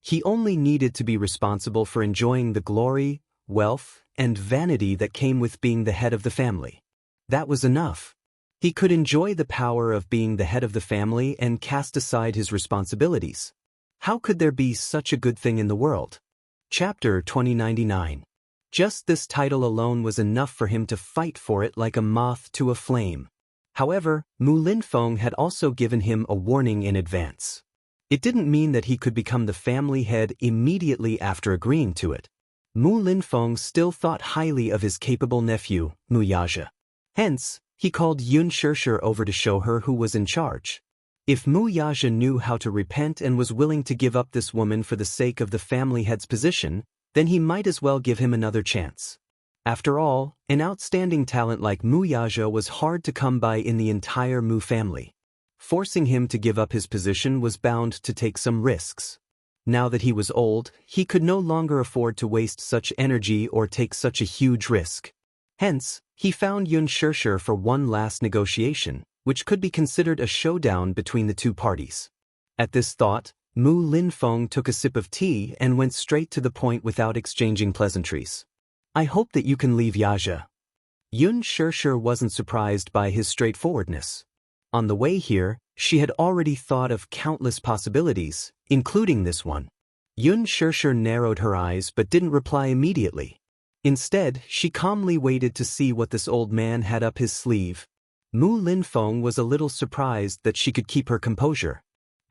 He only needed to be responsible for enjoying the glory, wealth, and vanity that came with being the head of the family. That was enough. He could enjoy the power of being the head of the family and cast aside his responsibilities. How could there be such a good thing in the world? Chapter 2099. Just this title alone was enough for him to fight for it like a moth to a flame. However, Mu Linfeng had also given him a warning in advance. It didn't mean that he could become the family head immediately after agreeing to it. Mu Linfeng still thought highly of his capable nephew, Mu Yaja. Hence, he called Yun Shirshir over to show her who was in charge. If Mu Yaja knew how to repent and was willing to give up this woman for the sake of the family head's position, then he might as well give him another chance. After all, an outstanding talent like Mu Yaja was hard to come by in the entire Mu family. Forcing him to give up his position was bound to take some risks. Now that he was old, he could no longer afford to waste such energy or take such a huge risk. Hence, he found Xianxia for one last negotiation, which could be considered a showdown between the two parties. At this thought, Mu Linfeng took a sip of tea and went straight to the point without exchanging pleasantries. I hope that you can leave Xianxia. Xianxia wasn't surprised by his straightforwardness. On the way here, she had already thought of countless possibilities, including this one. Xianxia narrowed her eyes but didn't reply immediately. Instead, she calmly waited to see what this old man had up his sleeve. Mu Linfeng was a little surprised that she could keep her composure.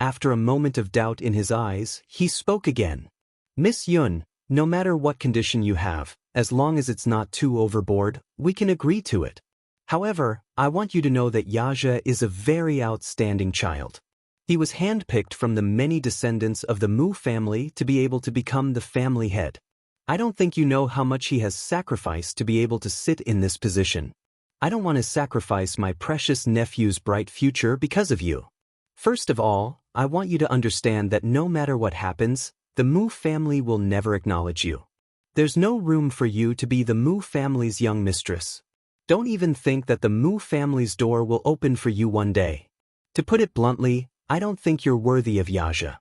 After a moment of doubt in his eyes, he spoke again. Miss Yun, no matter what condition you have, as long as it's not too overboard, we can agree to it. However, I want you to know that Xianxia is a very outstanding child. He was handpicked from the many descendants of the Mu family to be able to become the family head. I don't think you know how much he has sacrificed to be able to sit in this position. I don't want to sacrifice my precious nephew's bright future because of you. First of all, I want you to understand that no matter what happens, the Mu family will never acknowledge you. There's no room for you to be the Mu family's young mistress. Don't even think that the Mu family's door will open for you one day. To put it bluntly, I don't think you're worthy of Xianxia.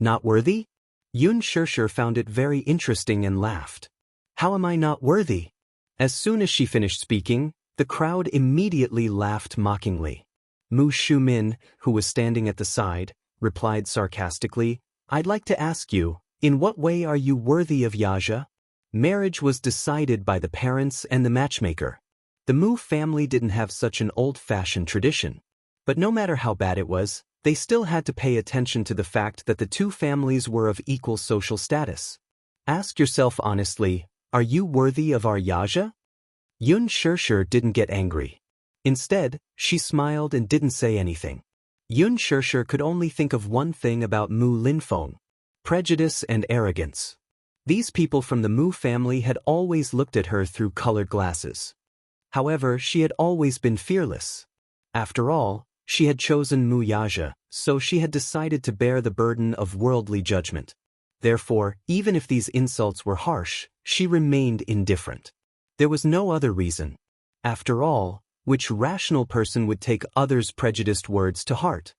Not worthy? Xianxia found it very interesting and laughed. How am I not worthy? As soon as she finished speaking, the crowd immediately laughed mockingly. Mu Shumin, who was standing at the side, replied sarcastically, I'd like to ask you, in what way are you worthy of Xianxia? Marriage was decided by the parents and the matchmaker. The Mu family didn't have such an old-fashioned tradition. But no matter how bad it was, they still had to pay attention to the fact that the two families were of equal social status. Ask yourself honestly, are you worthy of our Xianxia? Xianxia didn't get angry. Instead, she smiled and didn't say anything. Xianxia could only think of one thing about Mu Linfeng: prejudice and arrogance. These people from the Mu family had always looked at her through colored glasses. However, she had always been fearless. After all, she had chosen Mu Xianxia, so she had decided to bear the burden of worldly judgment. Therefore, even if these insults were harsh, she remained indifferent. There was no other reason. After all, which rational person would take others' prejudiced words to heart?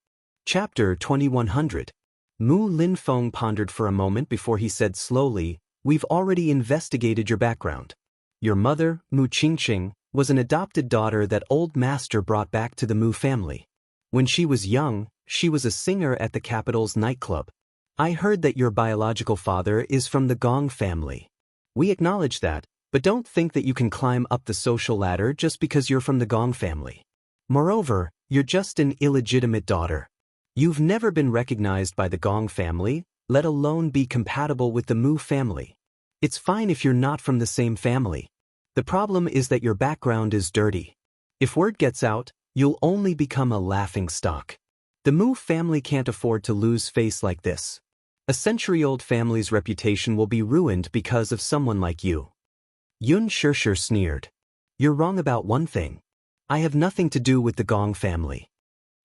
Chapter 2100. Mu Linfeng pondered for a moment before he said slowly, We've already investigated your background. Your mother, Mu Qingqing, was an adopted daughter that old master brought back to the Mu family. When she was young, she was a singer at the capital's nightclub. I heard that your biological father is from the Gong family. We acknowledge that, but don't think that you can climb up the social ladder just because you're from the Gong family. Moreover, you're just an illegitimate daughter. You've never been recognized by the Gong family, let alone be compatible with the Mu family. It's fine if you're not from the same family. The problem is that your background is dirty. If word gets out, you'll only become a laughingstock. The Mu family can't afford to lose face like this. A century-old family's reputation will be ruined because of someone like you. Xianxia sneered. You're wrong about one thing. I have nothing to do with the Gong family.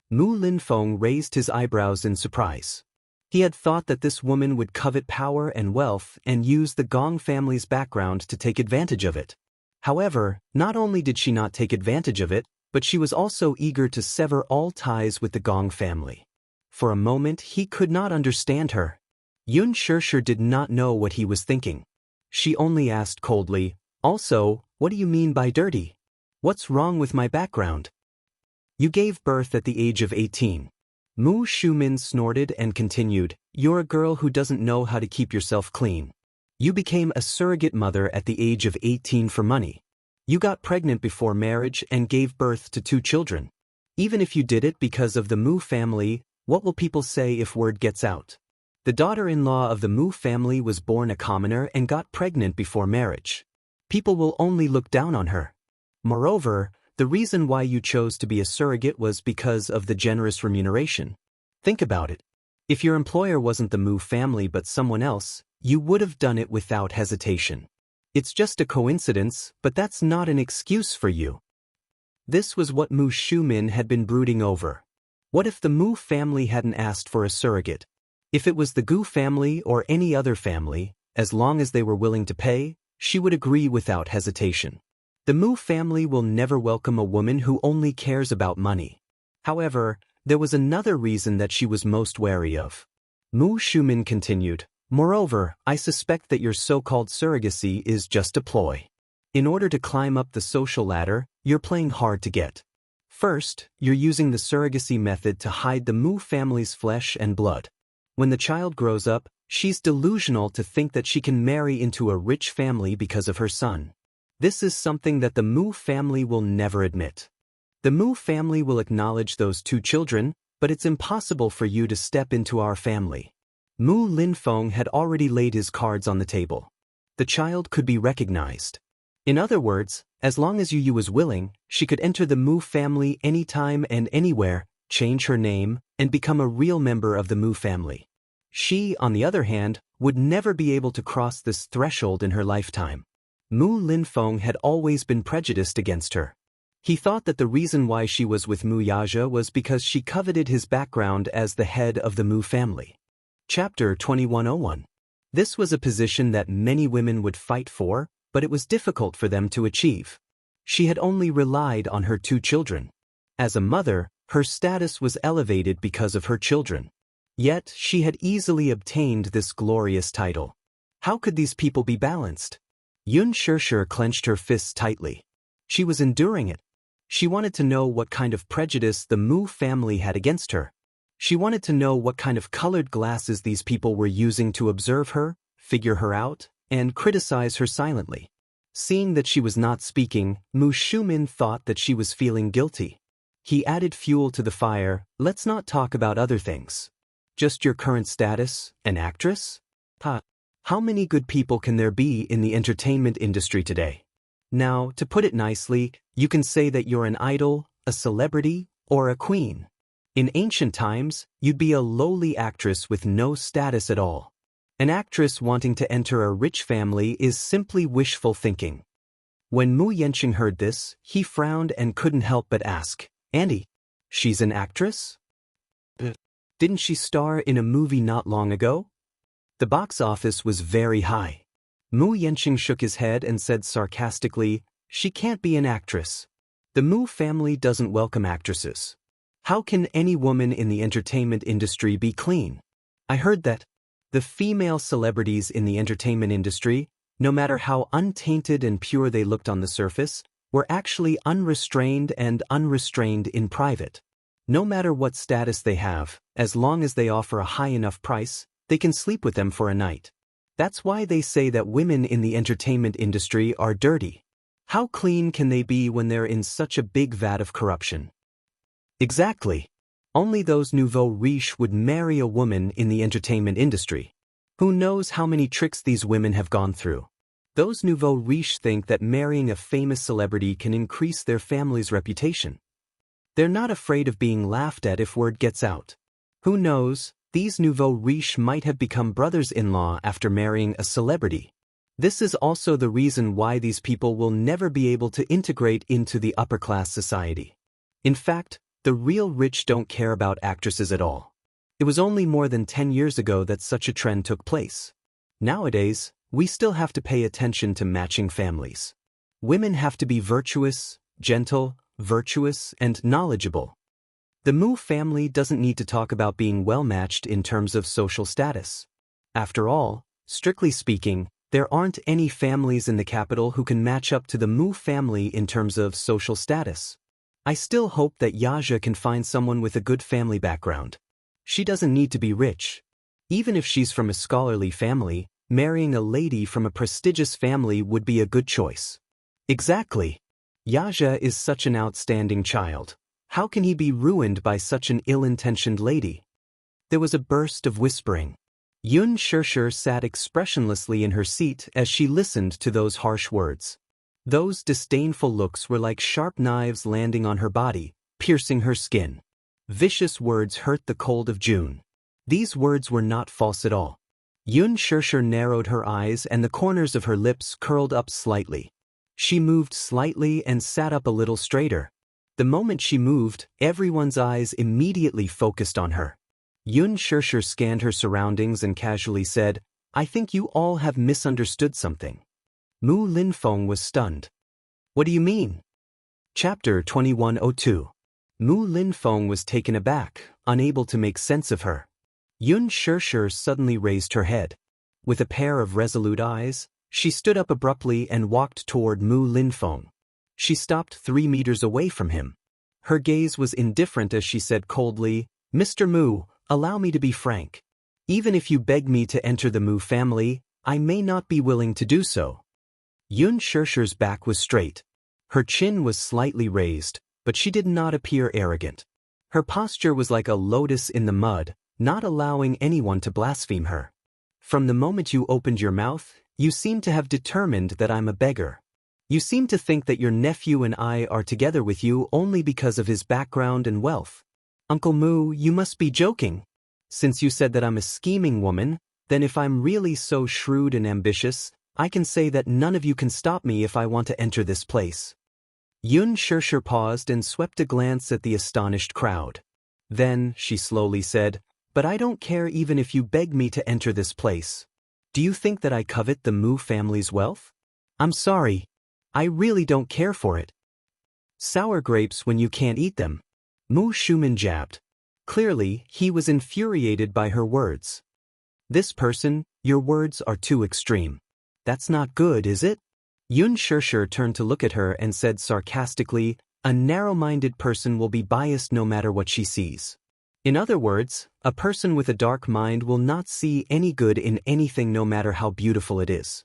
Mu Linfeng raised his eyebrows in surprise. He had thought that this woman would covet power and wealth and use the Gong family's background to take advantage of it. However, not only did she not take advantage of it, but she was also eager to sever all ties with the Gong family. For a moment, he could not understand her. Xianxia did not know what he was thinking. She only asked coldly, Also, what do you mean by dirty? What's wrong with my background? You gave birth at the age of 18. Mu Shumin snorted and continued, You're a girl who doesn't know how to keep yourself clean. You became a surrogate mother at the age of 18 for money. You got pregnant before marriage and gave birth to 2 children. Even if you did it because of the Mu family, what will people say if word gets out? The daughter-in-law of the Mu family was born a commoner and got pregnant before marriage. People will only look down on her. Moreover, the reason why you chose to be a surrogate was because of the generous remuneration. Think about it. If your employer wasn't the Mu family but someone else, you would have done it without hesitation. It's just a coincidence, but that's not an excuse for you. This was what Mu Shumin had been brooding over. What if the Mu family hadn't asked for a surrogate? If it was the Gu family or any other family, as long as they were willing to pay, she would agree without hesitation. The Mu family will never welcome a woman who only cares about money. However, there was another reason that she was most wary of. Mu Shumin continued, "Moreover, I suspect that your so-called surrogacy is just a ploy. In order to climb up the social ladder, you're playing hard to get. First, you're using the surrogacy method to hide the Mu family's flesh and blood. When the child grows up, she's delusional to think that she can marry into a rich family because of her son. This is something that the Mu family will never admit. The Mu family will acknowledge those two children, but it's impossible for you to step into our family." Mu Linfeng had already laid his cards on the table. The child could be recognized. In other words, as long as Yu was willing, she could enter the Mu family anytime and anywhere, change her name, and become a real member of the Mu family. She, on the other hand, would never be able to cross this threshold in her lifetime. Mu Linfeng had always been prejudiced against her. He thought that the reason why she was with Mu Yaja was because she coveted his background as the head of the Mu family. Chapter 2101. This was a position that many women would fight for, but it was difficult for them to achieve. She had only relied on her two children. As a mother, her status was elevated because of her children. Yet, she had easily obtained this glorious title. How could these people be balanced? Yun Shirshir clenched her fists tightly. She was enduring it. She wanted to know what kind of prejudice the Mu family had against her. She wanted to know what kind of colored glasses these people were using to observe her, figure her out, and criticize her silently. Seeing that she was not speaking, Mu Shumin thought that she was feeling guilty. He added fuel to the fire. "Let's not talk about other things. Just your current status, an actress? How many good people can there be in the entertainment industry today? Now, to put it nicely, you can say that you're an idol, a celebrity, or a queen. In ancient times, you'd be a lowly actress with no status at all. An actress wanting to enter a rich family is simply wishful thinking." When Mu Yanqing heard this, he frowned and couldn't help but ask, "Andy, she's an actress? Didn't she star in a movie not long ago?" The box office was very high. Mu Yanqing shook his head and said sarcastically, "She can't be an actress. The Mu family doesn't welcome actresses. How can any woman in the entertainment industry be clean? I heard that the female celebrities in the entertainment industry, no matter how untainted and pure they looked on the surface, were actually unrestrained in private. No matter what status they have, as long as they offer a high enough price, they can sleep with them for a night. That's why they say that women in the entertainment industry are dirty. How clean can they be when they're in such a big vat of corruption?" Exactly. Only those nouveau riches would marry a woman in the entertainment industry. Who knows how many tricks these women have gone through? Those nouveau riches think that marrying a famous celebrity can increase their family's reputation. They're not afraid of being laughed at if word gets out. Who knows, these nouveau riches might have become brothers-in-law after marrying a celebrity. This is also the reason why these people will never be able to integrate into the upper-class society. In fact, the real rich don't care about actresses at all. It was only more than 10 years ago that such a trend took place. Nowadays, we still have to pay attention to matching families. Women have to be virtuous, gentle, virtuous, and knowledgeable. The Mu family doesn't need to talk about being well-matched in terms of social status. After all, strictly speaking, there aren't any families in the capital who can match up to the Mu family in terms of social status. I still hope that Yaja can find someone with a good family background. She doesn't need to be rich. Even if she's from a scholarly family, marrying a lady from a prestigious family would be a good choice. Exactly. Yaja is such an outstanding child. How can he be ruined by such an ill-intentioned lady? There was a burst of whispering. Yun Shirshir sat expressionlessly in her seat as she listened to those harsh words. Those disdainful looks were like sharp knives landing on her body, piercing her skin. Vicious words hurt the cold of June. These words were not false at all. Yun Shirshir narrowed her eyes and the corners of her lips curled up slightly. She moved slightly and sat up a little straighter. The moment she moved, everyone's eyes immediately focused on her. Yun Shirshir scanned her surroundings and casually said, I think you all have misunderstood something. Mu Linfeng was stunned. What do you mean? Chapter 2102. Mu Linfeng was taken aback, unable to make sense of her. Yun Shirshir suddenly raised her head. With a pair of resolute eyes, she stood up abruptly and walked toward Mu Linfeng. She stopped 3 meters away from him. Her gaze was indifferent as she said coldly, Mr. Mu, allow me to be frank. Even if you beg me to enter the Mu family, I may not be willing to do so. Yun Shirshir's back was straight. Her chin was slightly raised, but she did not appear arrogant. Her posture was like a lotus in the mud, not allowing anyone to blaspheme her. From the moment you opened your mouth, you seem to have determined that I'm a beggar. You seem to think that your nephew and I are together with you only because of his background and wealth. Uncle Mu, you must be joking. Since you said that I'm a scheming woman, then if I'm really so shrewd and ambitious, I can say that none of you can stop me if I want to enter this place. Yun Shirshir paused and swept a glance at the astonished crowd. Then, she slowly said, But I don't care even if you beg me to enter this place. Do you think that I covet the Mu family's wealth? I'm sorry. I really don't care for it. Sour grapes when you can't eat them. Mu Shumin jabbed. Clearly, he was infuriated by her words. This person, your words are too extreme. That's not good, is it? Yun Shirshir turned to look at her and said sarcastically, a narrow-minded person will be biased no matter what she sees. In other words, a person with a dark mind will not see any good in anything no matter how beautiful it is.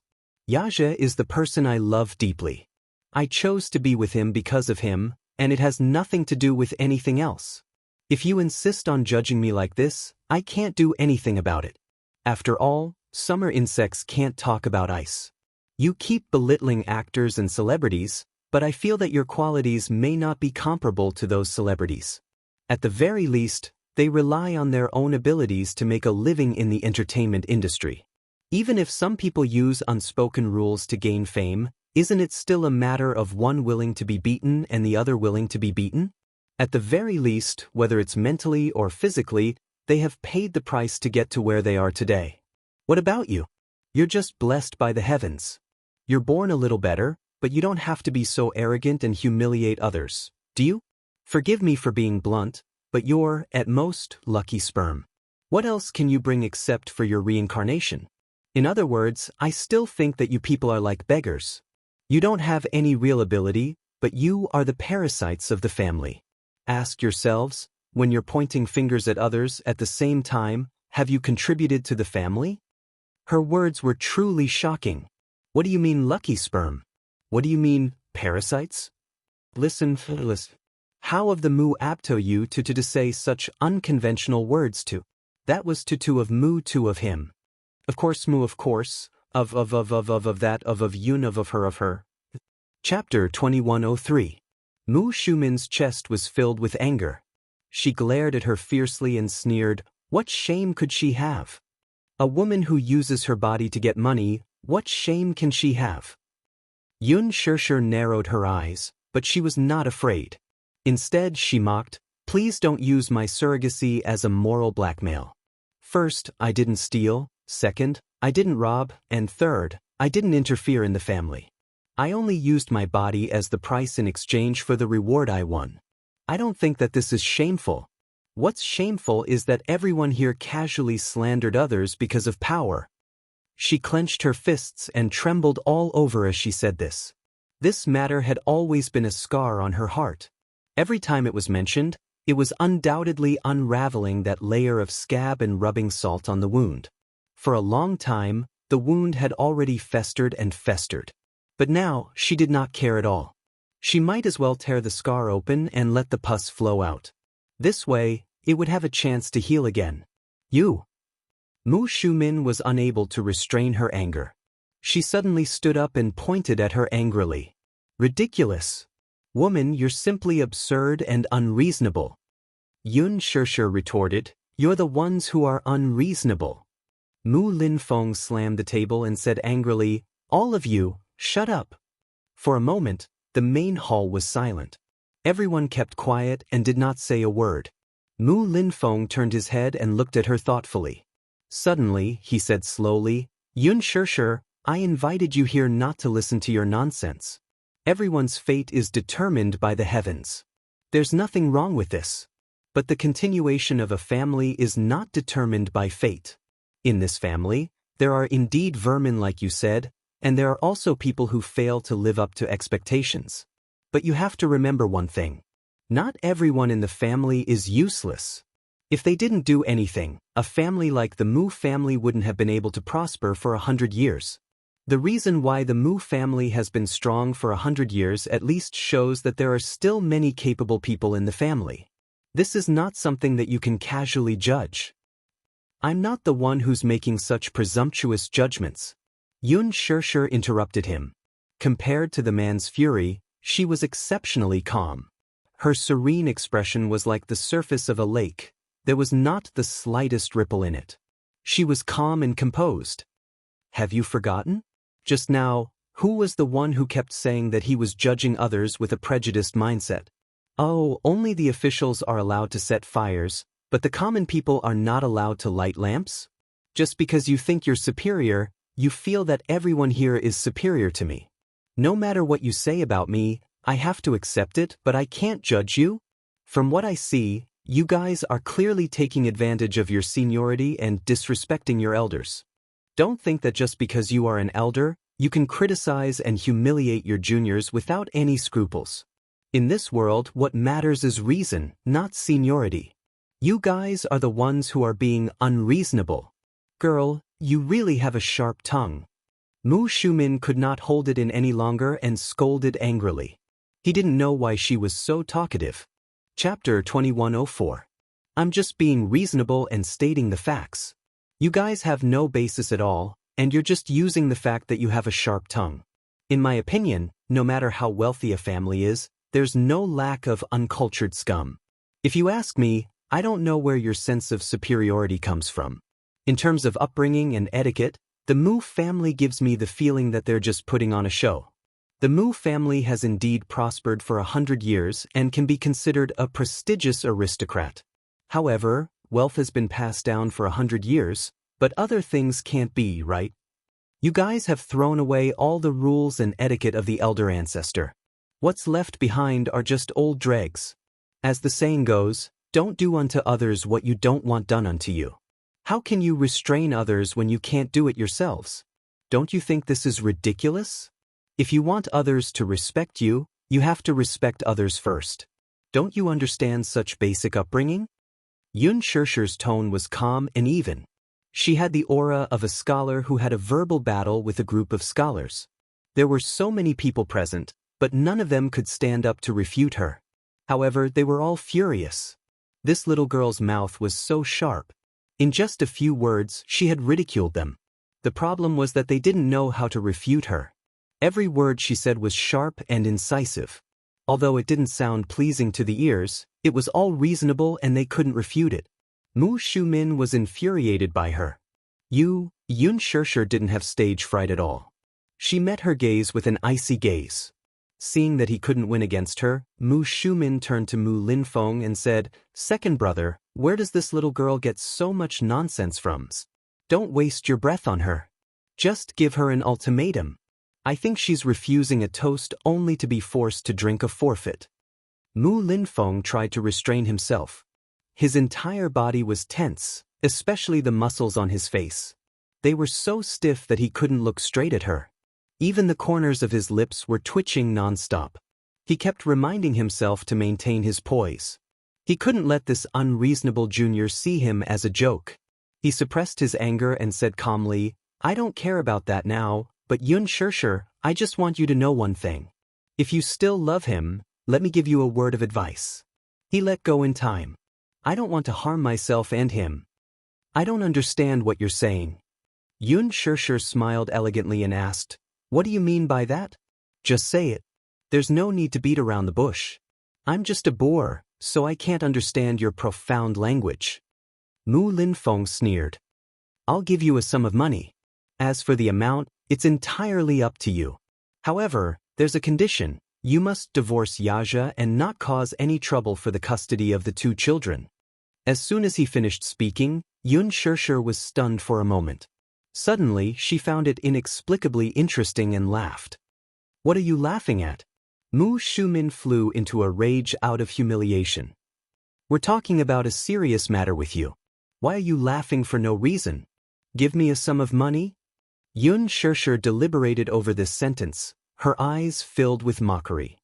Xianxia is the person I love deeply. I chose to be with him because of him, and it has nothing to do with anything else. If you insist on judging me like this, I can't do anything about it. After all, summer insects can't talk about ice. You keep belittling actors and celebrities, but I feel that your qualities may not be comparable to those celebrities. At the very least, they rely on their own abilities to make a living in the entertainment industry. Even if some people use unspoken rules to gain fame, isn't it still a matter of one willing to be beaten and the other willing to be beaten? At the very least, whether it's mentally or physically, they have paid the price to get to where they are today. What about you? You're just blessed by the heavens. You're born a little better, but you don't have to be so arrogant and humiliate others, do you? Forgive me for being blunt, but you're, at most, lucky sperm. What else can you bring except for your reincarnation? In other words, I still think that you people are like beggars. You don't have any real ability, but you are the parasites of the family. Ask yourselves, when you're pointing fingers at others at the same time, have you contributed to the family? Her words were truly shocking. What do you mean lucky sperm? What do you mean, parasites? Listen. How of the Mu apto you to say such unconventional words to? That was to of Mu to of him. Of course Mu of course, of that of Yun of her. Chapter 2103. Mu Shumin's chest was filled with anger. She glared at her fiercely and sneered, what shame could she have? A woman who uses her body to get money, what shame can she have? Yun Shirshir narrowed her eyes, but she was not afraid. Instead, she mocked, please don't use my surrogacy as a moral blackmail. First, I didn't steal. Second, I didn't rob. And third, I didn't interfere in the family. I only used my body as the price in exchange for the reward I won. I don't think that this is shameful. What's shameful is that everyone here casually slandered others because of power. She clenched her fists and trembled all over as she said this. This matter had always been a scar on her heart. Every time it was mentioned, it was undoubtedly unraveling that layer of scab and rubbing salt on the wound. For a long time, the wound had already festered and festered. But now, she did not care at all. She might as well tear the scar open and let the pus flow out. This way, it would have a chance to heal again. You. Mu Shumin was unable to restrain her anger. She suddenly stood up and pointed at her angrily. Ridiculous. Woman, you're simply absurd and unreasonable. Yun Shirshir retorted, you're the ones who are unreasonable. Mu Linfeng slammed the table and said angrily, all of you, shut up. For a moment, the main hall was silent. Everyone kept quiet and did not say a word. Mu Linfeng turned his head and looked at her thoughtfully. Suddenly, he said slowly, Yun Shishir, I invited you here not to listen to your nonsense. Everyone's fate is determined by the heavens. There's nothing wrong with this. But the continuation of a family is not determined by fate. In this family, there are indeed vermin like you said, and there are also people who fail to live up to expectations. But you have to remember one thing. Not everyone in the family is useless. If they didn't do anything, a family like the Mu family wouldn't have been able to prosper for 100 years. The reason why the Mu family has been strong for 100 years at least shows that there are still many capable people in the family. This is not something that you can casually judge. I'm not the one who's making such presumptuous judgments. Yun Shishir interrupted him. Compared to the man's fury, she was exceptionally calm. Her serene expression was like the surface of a lake. There was not the slightest ripple in it. She was calm and composed. Have you forgotten? Just now, who was the one who kept saying that he was judging others with a prejudiced mindset? Oh, only the officials are allowed to set fires, but the common people are not allowed to light lamps? Just because you think you're superior, you feel that everyone here is superior to me. No matter what you say about me, I have to accept it, but I can't judge you. From what I see, you guys are clearly taking advantage of your seniority and disrespecting your elders. Don't think that just because you are an elder, you can criticize and humiliate your juniors without any scruples. In this world, what matters is reason, not seniority. You guys are the ones who are being unreasonable. Girl, you really have a sharp tongue. Mu Shumin could not hold it in any longer and scolded angrily. He didn't know why she was so talkative. Chapter 2104. I'm just being reasonable and stating the facts. You guys have no basis at all, and you're just using the fact that you have a sharp tongue. In my opinion, no matter how wealthy a family is, there's no lack of uncultured scum. If you ask me, I don't know where your sense of superiority comes from. In terms of upbringing and etiquette, the Mu family gives me the feeling that they're just putting on a show. The Mu family has indeed prospered for 100 years and can be considered a prestigious aristocrat. However, wealth has been passed down for 100 years, but other things can't be, right? You guys have thrown away all the rules and etiquette of the elder ancestor. What's left behind are just old dregs. As the saying goes, don't do unto others what you don't want done unto you. How can you restrain others when you can't do it yourselves? Don't you think this is ridiculous? If you want others to respect you, you have to respect others first. Don't you understand such basic upbringing? Yun Shishir's tone was calm and even. She had the aura of a scholar who had a verbal battle with a group of scholars. There were so many people present, but none of them could stand up to refute her. However, they were all furious. This little girl's mouth was so sharp. In just a few words, she had ridiculed them. The problem was that they didn't know how to refute her. Every word she said was sharp and incisive. Although it didn't sound pleasing to the ears, it was all reasonable and they couldn't refute it. Mu Shumin was infuriated by her. Yun Shishir didn't have stage fright at all. She met her gaze with an icy gaze. Seeing that he couldn't win against her, Mu Shumin turned to Mu Linfeng and said, "Second brother, where does this little girl get so much nonsense from? Don't waste your breath on her. Just give her an ultimatum. I think she's refusing a toast only to be forced to drink a forfeit." Mu Linfeng tried to restrain himself. His entire body was tense, especially the muscles on his face. They were so stiff that he couldn't look straight at her. Even the corners of his lips were twitching non-stop. He kept reminding himself to maintain his poise. He couldn't let this unreasonable junior see him as a joke. He suppressed his anger and said calmly, "I don't care about that now, but Yun Shishir, I just want you to know one thing. If you still love him, let me give you a word of advice." He let go in time. "I don't want to harm myself and him." "I don't understand what you're saying." Yun Shishir smiled elegantly and asked, "What do you mean by that? Just say it. There's no need to beat around the bush. I'm just a boor, so I can't understand your profound language." Mu Linfeng sneered. "I'll give you a sum of money. As for the amount, it's entirely up to you. However, there's a condition. You must divorce Xianxia and not cause any trouble for the custody of the two children." As soon as he finished speaking, Xianxia was stunned for a moment. Suddenly, she found it inexplicably interesting and laughed. "What are you laughing at?" Mu Shumin flew into a rage out of humiliation. "We're talking about a serious matter with you. Why are you laughing for no reason? Give me a sum of money?" Xianxia deliberated over this sentence, her eyes filled with mockery.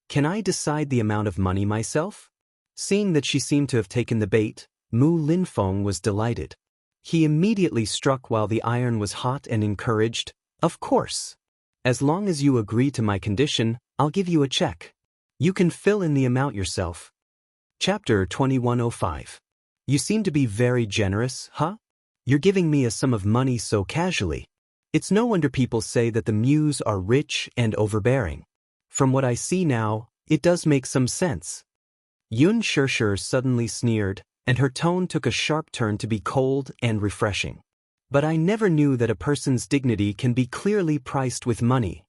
"Can I decide the amount of money myself?" Seeing that she seemed to have taken the bait, Mu Linfeng was delighted. He immediately struck while the iron was hot and encouraged, "Of course. As long as you agree to my condition, I'll give you a check. You can fill in the amount yourself." Chapter 2105. You seem to be very generous, huh? You're giving me a sum of money so casually. It's no wonder people say that the Muse are rich and overbearing. From what I see now, it does make some sense. Xianxia suddenly sneered, and her tone took a sharp turn to be cold and refreshing. "But I never knew that a person's dignity can be clearly priced with money."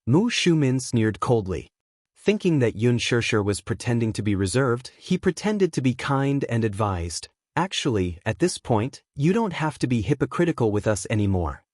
Mu Shumin sneered coldly. Thinking that Xianxia was pretending to be reserved, he pretended to be kind and advised, "Actually, at this point, you don't have to be hypocritical with us anymore.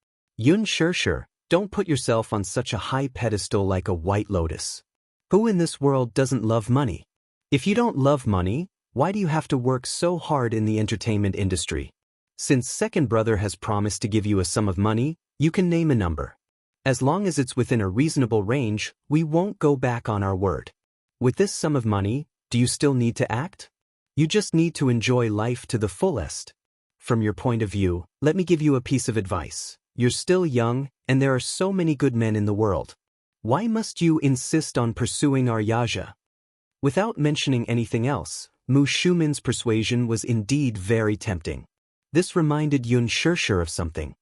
Xianxia, don't put yourself on such a high pedestal like a white lotus. Who in this world doesn't love money? If you don't love money, why do you have to work so hard in the entertainment industry? Since second brother has promised to give you a sum of money, you can name a number. As long as it's within a reasonable range, we won't go back on our word. With this sum of money, do you still need to act? You just need to enjoy life to the fullest. From your point of view, let me give you a piece of advice. You're still young, and there are so many good men in the world. Why must you insist on pursuing our Yaja?" Without mentioning anything else, Mu Shumin's persuasion was indeed very tempting. This reminded Xianxia of something.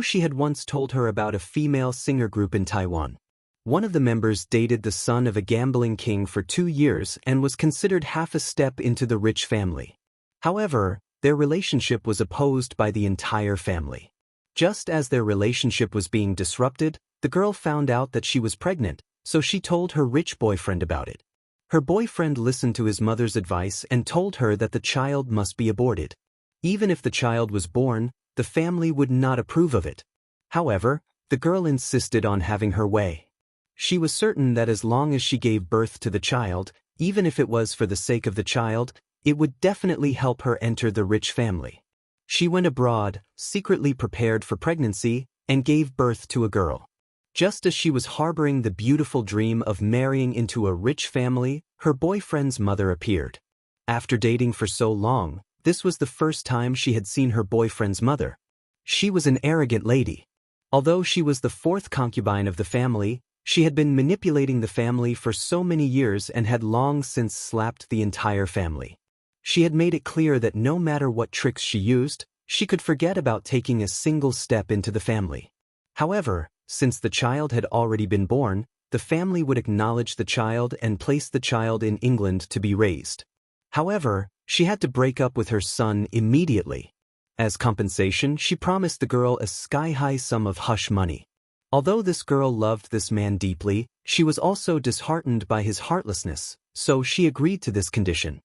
She had once told her about a female singer group in Taiwan. One of the members dated the son of a gambling king for 2 years and was considered half a step into the rich family. However, their relationship was opposed by the entire family. Just as their relationship was being disrupted, the girl found out that she was pregnant, so she told her rich boyfriend about it. Her boyfriend listened to his mother's advice and told her that the child must be aborted. Even if the child was born, the family would not approve of it. However, the girl insisted on having her way. She was certain that as long as she gave birth to the child, even if it was for the sake of the child, it would definitely help her enter the rich family. She went abroad, secretly prepared for pregnancy, and gave birth to a girl. Just as she was harboring the beautiful dream of marrying into a rich family, her boyfriend's mother appeared. After dating for so long, this was the first time she had seen her boyfriend's mother. She was an arrogant lady. Although she was the 4th concubine of the family, she had been manipulating the family for so many years and had long since slapped the entire family. She had made it clear that no matter what tricks she used, she could forget about taking a single step into the family. However, since the child had already been born, the family would acknowledge the child and place the child in England to be raised. However, she had to break up with her son immediately. As compensation, she promised the girl a sky-high sum of hush money. Although this girl loved this man deeply, she was also disheartened by his heartlessness, so she agreed to this condition.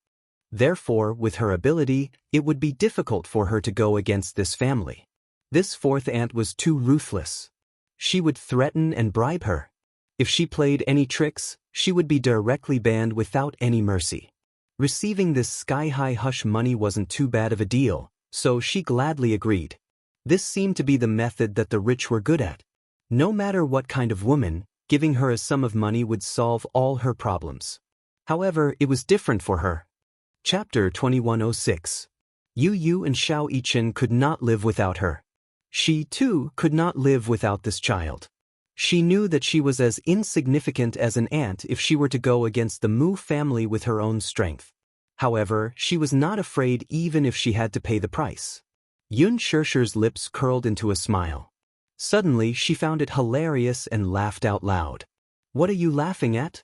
Therefore, with her ability, it would be difficult for her to go against this family. This 4th aunt was too ruthless. She would threaten and bribe her. If she played any tricks, she would be directly banned without any mercy. Receiving this sky-high hush money wasn't too bad of a deal, so she gladly agreed. This seemed to be the method that the rich were good at. No matter what kind of woman, giving her a sum of money would solve all her problems. However, it was different for her. Chapter 2106. Yu and Xiao Yichen could not live without her. She, too, could not live without this child. She knew that she was as insignificant as an ant if she were to go against the Mu family with her own strength. However, she was not afraid even if she had to pay the price. Xianxia's lips curled into a smile. Suddenly, she found it hilarious and laughed out loud. "What are you laughing at?"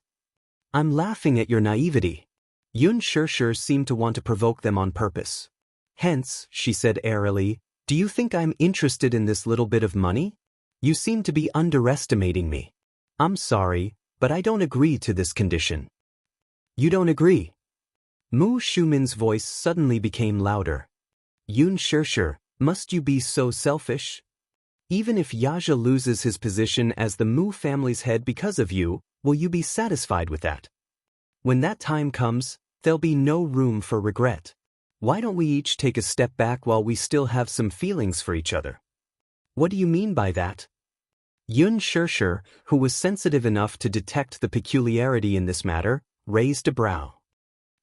"I'm laughing at your naivety." Xianxia seemed to want to provoke them on purpose. "Hence," she said airily, "do you think I'm interested in this little bit of money? You seem to be underestimating me. I'm sorry, but I don't agree to this condition." "You don't agree?" Mu Shumin's voice suddenly became louder. Yun Shirshir, must you be so selfish? Even if Yaja loses his position as the Mu family's head because of you, will you be satisfied with that? When that time comes, there'll be no room for regret. Why don't we each take a step back while we still have some feelings for each other? What do you mean by that? Yun Shirshir, who was sensitive enough to detect the peculiarity in this matter, raised a brow.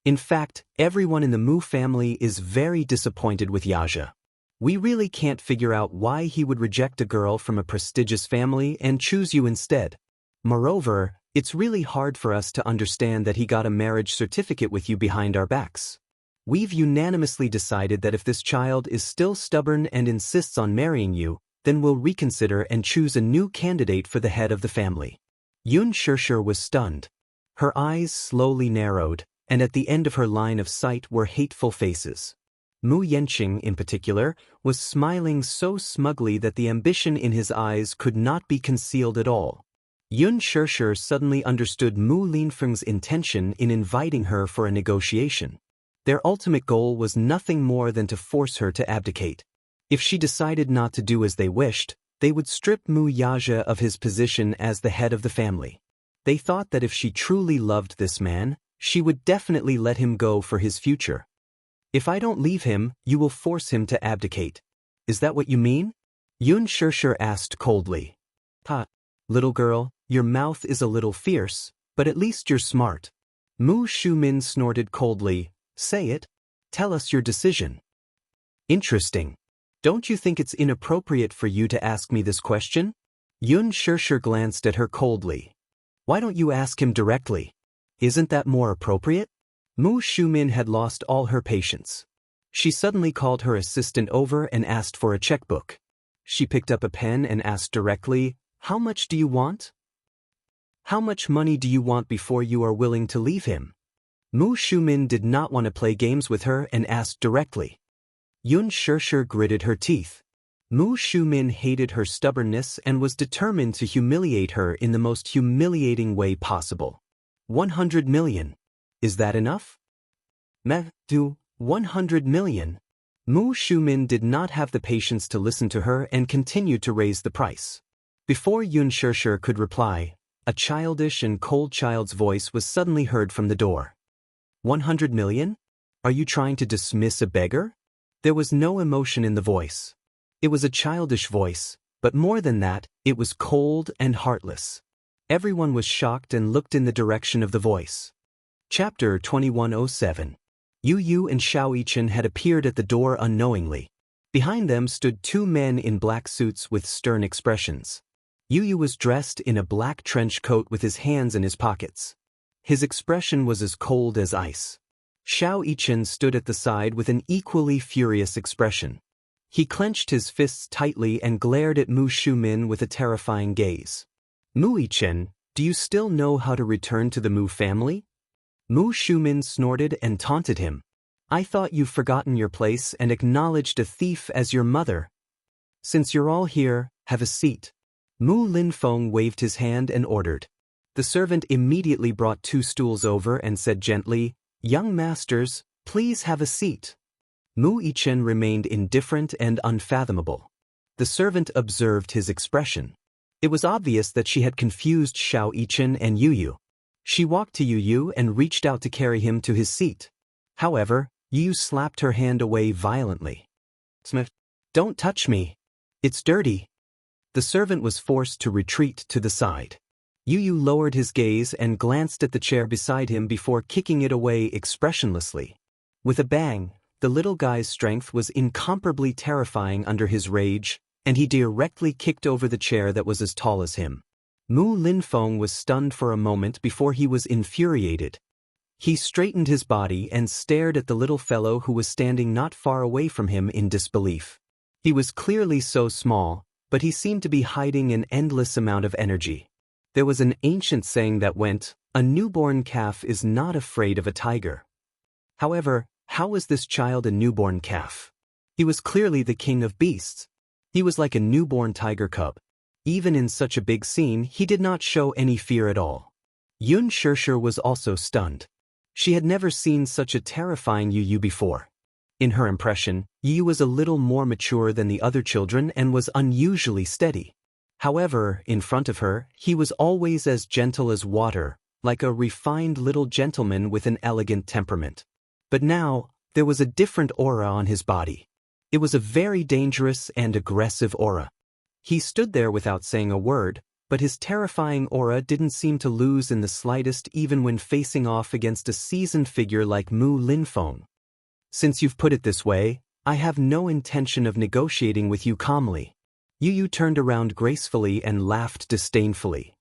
In fact, everyone in the Mu family is very disappointed with Yaja. We really can't figure out why he would reject a girl from a prestigious family and choose you instead. Moreover, it's really hard for us to understand that he got a marriage certificate with you behind our backs. We've unanimously decided that if this child is still stubborn and insists on marrying you, then we'll reconsider and choose a new candidate for the head of the family. Yun Shirshir was stunned. Her eyes slowly narrowed, and at the end of her line of sight were hateful faces. Mu Yenqing, in particular, was smiling so smugly that the ambition in his eyes could not be concealed at all. Yun Shirshir suddenly understood Mu Linfeng's intention in inviting her for a negotiation. Their ultimate goal was nothing more than to force her to abdicate. If she decided not to do as they wished, they would strip Mu Yaja of his position as the head of the family. They thought that if she truly loved this man, she would definitely let him go for his future. If I don't leave him, you will force him to abdicate. Is that what you mean? Yun Shirshir asked coldly. Little girl, your mouth is a little fierce, but at least you're smart. Mu Shumin snorted coldly. Say it. Tell us your decision. Interesting. Don't you think it's inappropriate for you to ask me this question? Yun Shirshir glanced at her coldly. Why don't you ask him directly? Isn't that more appropriate? Mu Shumin had lost all her patience. She suddenly called her assistant over and asked for a checkbook. She picked up a pen and asked directly, How much do you want? How much money do you want before you are willing to leave him? Mu Shumin did not want to play games with her and asked directly. Yun Shirshir gritted her teeth. Mu Shumin hated her stubbornness and was determined to humiliate her in the most humiliating way possible. 100 million. Is that enough? Do 100 million. Mu Shumin did not have the patience to listen to her and continued to raise the price. Before Yun Shirshir could reply, a childish and cold child's voice was suddenly heard from the door. 100 million? Are you trying to dismiss a beggar? There was no emotion in the voice. It was a childish voice, but more than that, it was cold and heartless. Everyone was shocked and looked in the direction of the voice. Chapter 2107. Yu Yu and Xiao Yichen had appeared at the door unknowingly. Behind them stood two men in black suits with stern expressions. Yu Yu was dressed in a black trench coat with his hands in his pockets. His expression was as cold as ice. Xiao Yichen stood at the side with an equally furious expression. He clenched his fists tightly and glared at Mu Shumin with a terrifying gaze. Mu Yichen, do you still know how to return to the Mu family? Mu Shumin snorted and taunted him. I thought you've forgotten your place and acknowledged a thief as your mother. Since you're all here, have a seat. Mu Linfeng waved his hand and ordered. The servant immediately brought two stools over and said gently, Young masters, please have a seat. Mu Yichen remained indifferent and unfathomable. The servant observed his expression. It was obvious that she had confused Xiao Yichen and Yu Yu. She walked to Yu Yu and reached out to carry him to his seat. However, Yu Yu slapped her hand away violently. Smith, don't touch me. It's dirty. The servant was forced to retreat to the side. Yu Yu lowered his gaze and glanced at the chair beside him before kicking it away expressionlessly. With a bang, the little guy's strength was incomparably terrifying under his rage, and he directly kicked over the chair that was as tall as him. Mu Linfeng was stunned for a moment before he was infuriated. He straightened his body and stared at the little fellow who was standing not far away from him in disbelief. He was clearly so small, but he seemed to be hiding an endless amount of energy. There was an ancient saying that went, a newborn calf is not afraid of a tiger. However, how was this child a newborn calf? He was clearly the king of beasts. He was like a newborn tiger cub. Even in such a big scene, he did not show any fear at all. Yun Shirshir was also stunned. She had never seen such a terrifying Yu before. In her impression, Yu was a little more mature than the other children and was unusually steady. However, in front of her, he was always as gentle as water, like a refined little gentleman with an elegant temperament. But now, there was a different aura on his body. It was a very dangerous and aggressive aura. He stood there without saying a word, but his terrifying aura didn't seem to lose in the slightest even when facing off against a seasoned figure like Mu Linfeng. Since you've put it this way, I have no intention of negotiating with you calmly. Yu turned around gracefully and laughed disdainfully.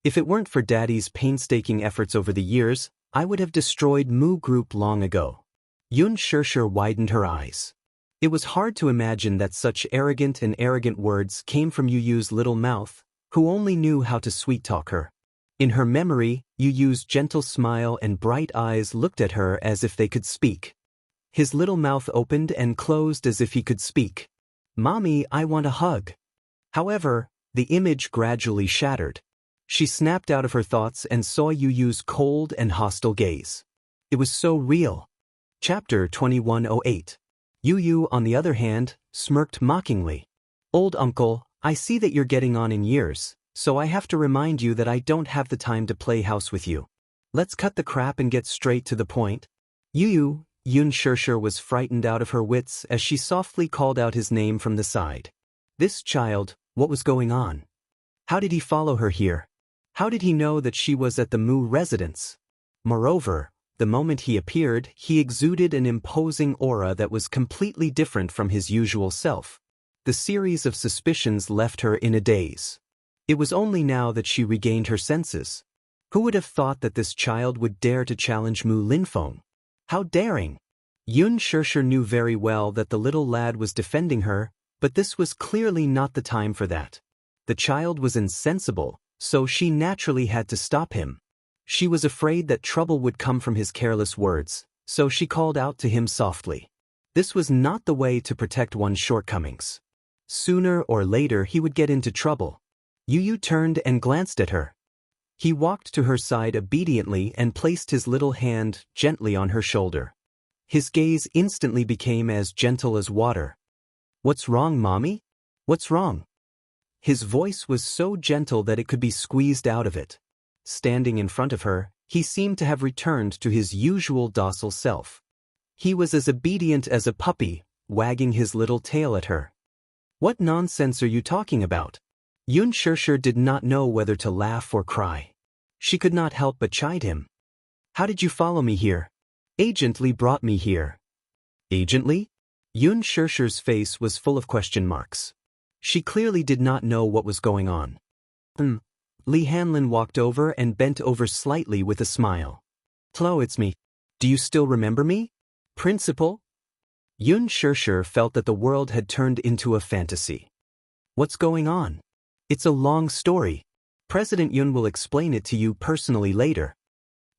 If it weren't for Daddy's painstaking efforts over the years, I would have destroyed Mu Group long ago. Xianxia widened her eyes. It was hard to imagine that such arrogant words came from Yu's little mouth, who only knew how to sweet-talk her. In her memory, Yu's gentle smile and bright eyes looked at her as if they could speak. His little mouth opened and closed as if he could speak. "Mommy, I want a hug." However, the image gradually shattered. She snapped out of her thoughts and saw Yu's cold and hostile gaze. It was so real. Chapter 2108. Yu, on the other hand, smirked mockingly. "Old uncle, I see that you're getting on in years, so I have to remind you that I don't have the time to play house with you. Let's cut the crap and get straight to the point." Xianxia was frightened out of her wits as she softly called out his name from the side. This child, what was going on? How did he follow her here? How did he know that she was at the Mu residence? Moreover, the moment he appeared, he exuded an imposing aura that was completely different from his usual self. The series of suspicions left her in a daze. It was only now that she regained her senses. Who would have thought that this child would dare to challenge Mu Linfeng? How daring! Xianxia knew very well that the little lad was defending her, but this was clearly not the time for that. The child was insensible, so she naturally had to stop him. She was afraid that trouble would come from his careless words, so she called out to him softly. This was not the way to protect one's shortcomings. Sooner or later he would get into trouble. Yu turned and glanced at her. He walked to her side obediently and placed his little hand gently on her shoulder. His gaze instantly became as gentle as water. "What's wrong, Mommy? What's wrong?" His voice was so gentle that it could be squeezed out of it. Standing in front of her, he seemed to have returned to his usual docile self. He was as obedient as a puppy, wagging his little tail at her. "What nonsense are you talking about?" Xianxia did not know whether to laugh or cry. She could not help but chide him. "How did you follow me here?" "Agent Li brought me here." "Agent Li?" Xianxia's face was full of question marks. She clearly did not know what was going on. Li Hanlin walked over and bent over slightly with a smile. "Hello, it's me. Do you still remember me? Principal?" Xianxia felt that the world had turned into a fantasy. "What's going on?" "It's a long story. President Yun will explain it to you personally later."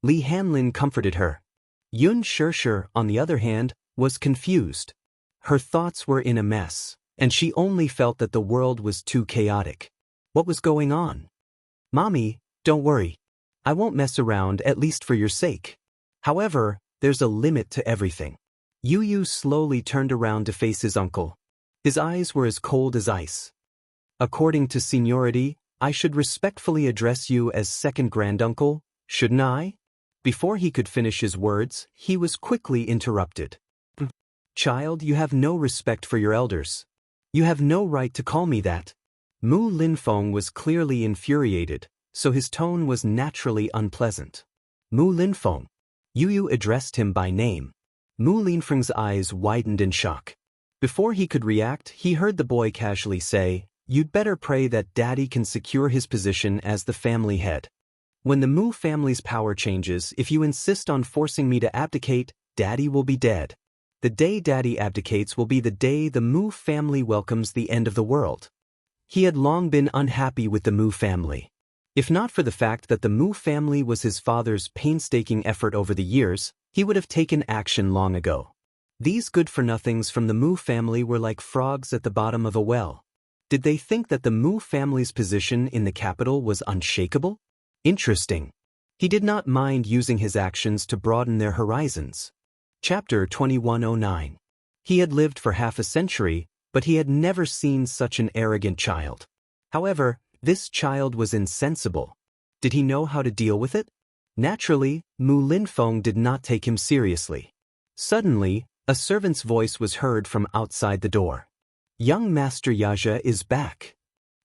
Li Hanlin comforted her. Xianxia, on the other hand, was confused. Her thoughts were in a mess, and she only felt that the world was too chaotic. What was going on? "Mommy, don't worry. I won't mess around, at least for your sake. However, there's a limit to everything." Yu slowly turned around to face his uncle. His eyes were as cold as ice. "According to seniority, I should respectfully address you as second granduncle, shouldn't I?" Before he could finish his words, he was quickly interrupted. "Child, you have no respect for your elders. You have no right to call me that." Mu Linfeng was clearly infuriated, so his tone was naturally unpleasant. "Mu Linfeng." Yu addressed him by name. Mu Linfeng's eyes widened in shock. Before he could react, he heard the boy casually say, "You'd better pray that Daddy can secure his position as the family head. When the Mu family's power changes, if you insist on forcing me to abdicate, Daddy will be dead. The day Daddy abdicates will be the day the Mu family welcomes the end of the world." He had long been unhappy with the Mu family. If not for the fact that the Mu family was his father's painstaking effort over the years, he would have taken action long ago. These good-for-nothings from the Mu family were like frogs at the bottom of a well. Did they think that the Mu family's position in the capital was unshakable? Interesting. He did not mind using his actions to broaden their horizons. Chapter 2109. He had lived for half a century, but he had never seen such an arrogant child. However, this child was insensible. Did he know how to deal with it? Naturally, Mu Linfeng did not take him seriously. Suddenly, a servant's voice was heard from outside the door. Young Master Xianxia is back.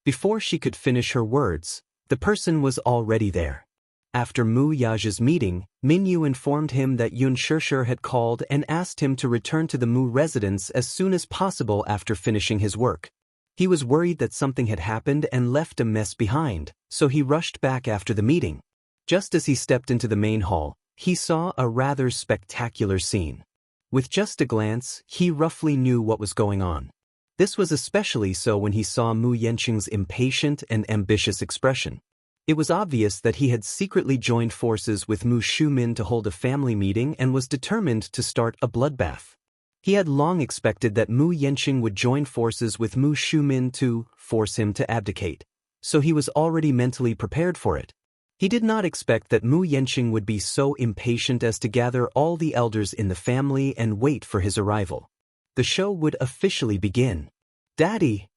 Before she could finish her words, the person was already there. After Mu Xianxia's meeting, Minyu informed him that Xianxia had called and asked him to return to the Mu residence as soon as possible after finishing his work. He was worried that something had happened and left a mess behind, so he rushed back after the meeting. Just as he stepped into the main hall, he saw a rather spectacular scene. With just a glance, he roughly knew what was going on. This was especially so when he saw Mu Yanqing's impatient and ambitious expression. It was obvious that he had secretly joined forces with Mu Shumin to hold a family meeting and was determined to start a bloodbath. He had long expected that Mu Yanqing would join forces with Mu Shumin to force him to abdicate, so he was already mentally prepared for it. He did not expect that Mu Yanqing would be so impatient as to gather all the elders in the family and wait for his arrival. The show would officially begin. "Daddy!"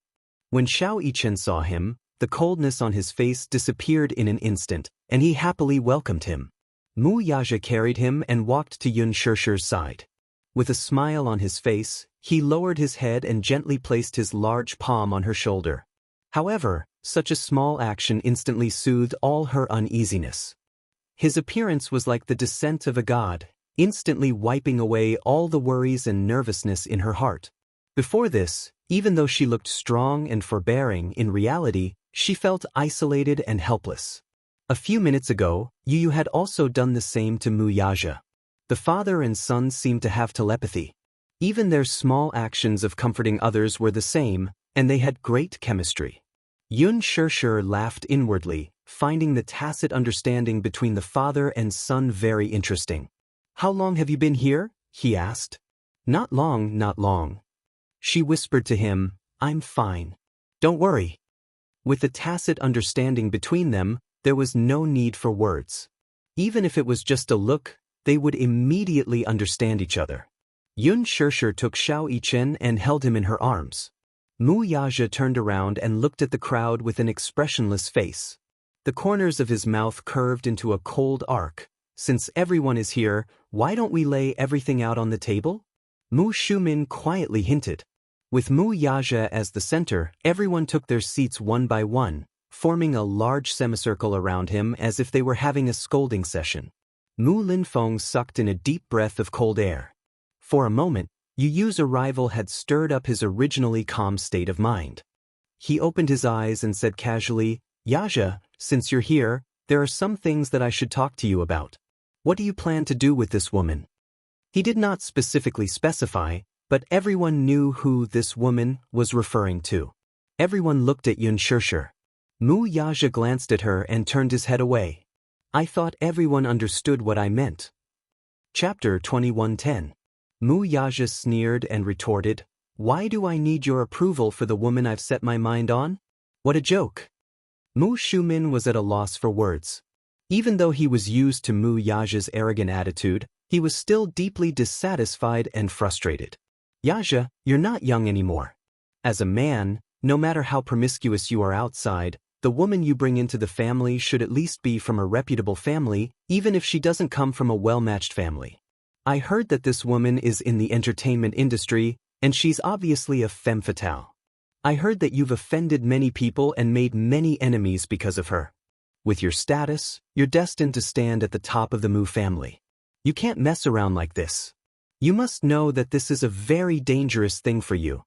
When Xiao Yichen saw him, the coldness on his face disappeared in an instant, and he happily welcomed him. Mu Xianxia carried him and walked to Xianxia's side. With a smile on his face, he lowered his head and gently placed his large palm on her shoulder. However, such a small action instantly soothed all her uneasiness. His appearance was like the descent of a god, instantly wiping away all the worries and nervousness in her heart. Before this, even though she looked strong and forbearing, in reality, she felt isolated and helpless. A few minutes ago, Yu had also done the same to Mu Xianxia. The father and son seemed to have telepathy. Even their small actions of comforting others were the same, and they had great chemistry. Xianxia laughed inwardly, finding the tacit understanding between the father and son very interesting. "How long have you been here?" he asked. "Not long, not long." She whispered to him, "I'm fine. Don't worry." With the tacit understanding between them, there was no need for words. Even if it was just a look, they would immediately understand each other. Xianxia took Xiao Yichen and held him in her arms. Mu Xianxia turned around and looked at the crowd with an expressionless face. The corners of his mouth curved into a cold arc. "Since everyone is here, why don't we lay everything out on the table?" Mu Shumin quietly hinted. With Mu Xianxia as the center, everyone took their seats one by one, forming a large semicircle around him as if they were having a scolding session. Mu Linfeng sucked in a deep breath of cold air. For a moment, Yu's arrival had stirred up his originally calm state of mind. He opened his eyes and said casually, "Xianxia, since you're here, there are some things that I should talk to you about. What do you plan to do with this woman?" He did not specifically specify, but everyone knew who this woman was referring to. Everyone looked at Xianxia. Mu Xianxia glanced at her and turned his head away. "I thought everyone understood what I meant." Chapter 2110. Mu Xianxia sneered and retorted, "Why do I need your approval for the woman I've set my mind on? What a joke." Mu Shumin was at a loss for words. Even though he was used to Mu Xianxia's arrogant attitude, he was still deeply dissatisfied and frustrated. "Xianxia, you're not young anymore. As a man, no matter how promiscuous you are outside, the woman you bring into the family should at least be from a reputable family, even if she doesn't come from a well-matched family. I heard that this woman is in the entertainment industry, and she's obviously a femme fatale. I heard that you've offended many people and made many enemies because of her. With your status, you're destined to stand at the top of the Mu family. You can't mess around like this. You must know that this is a very dangerous thing for you.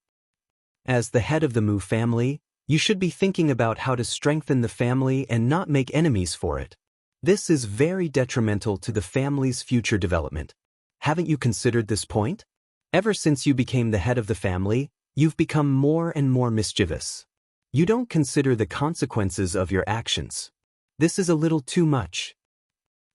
As the head of the Mu family, you should be thinking about how to strengthen the family and not make enemies for it. This is very detrimental to the family's future development. Haven't you considered this point? Ever since you became the head of the family, you've become more and more mischievous. You don't consider the consequences of your actions. This is a little too much.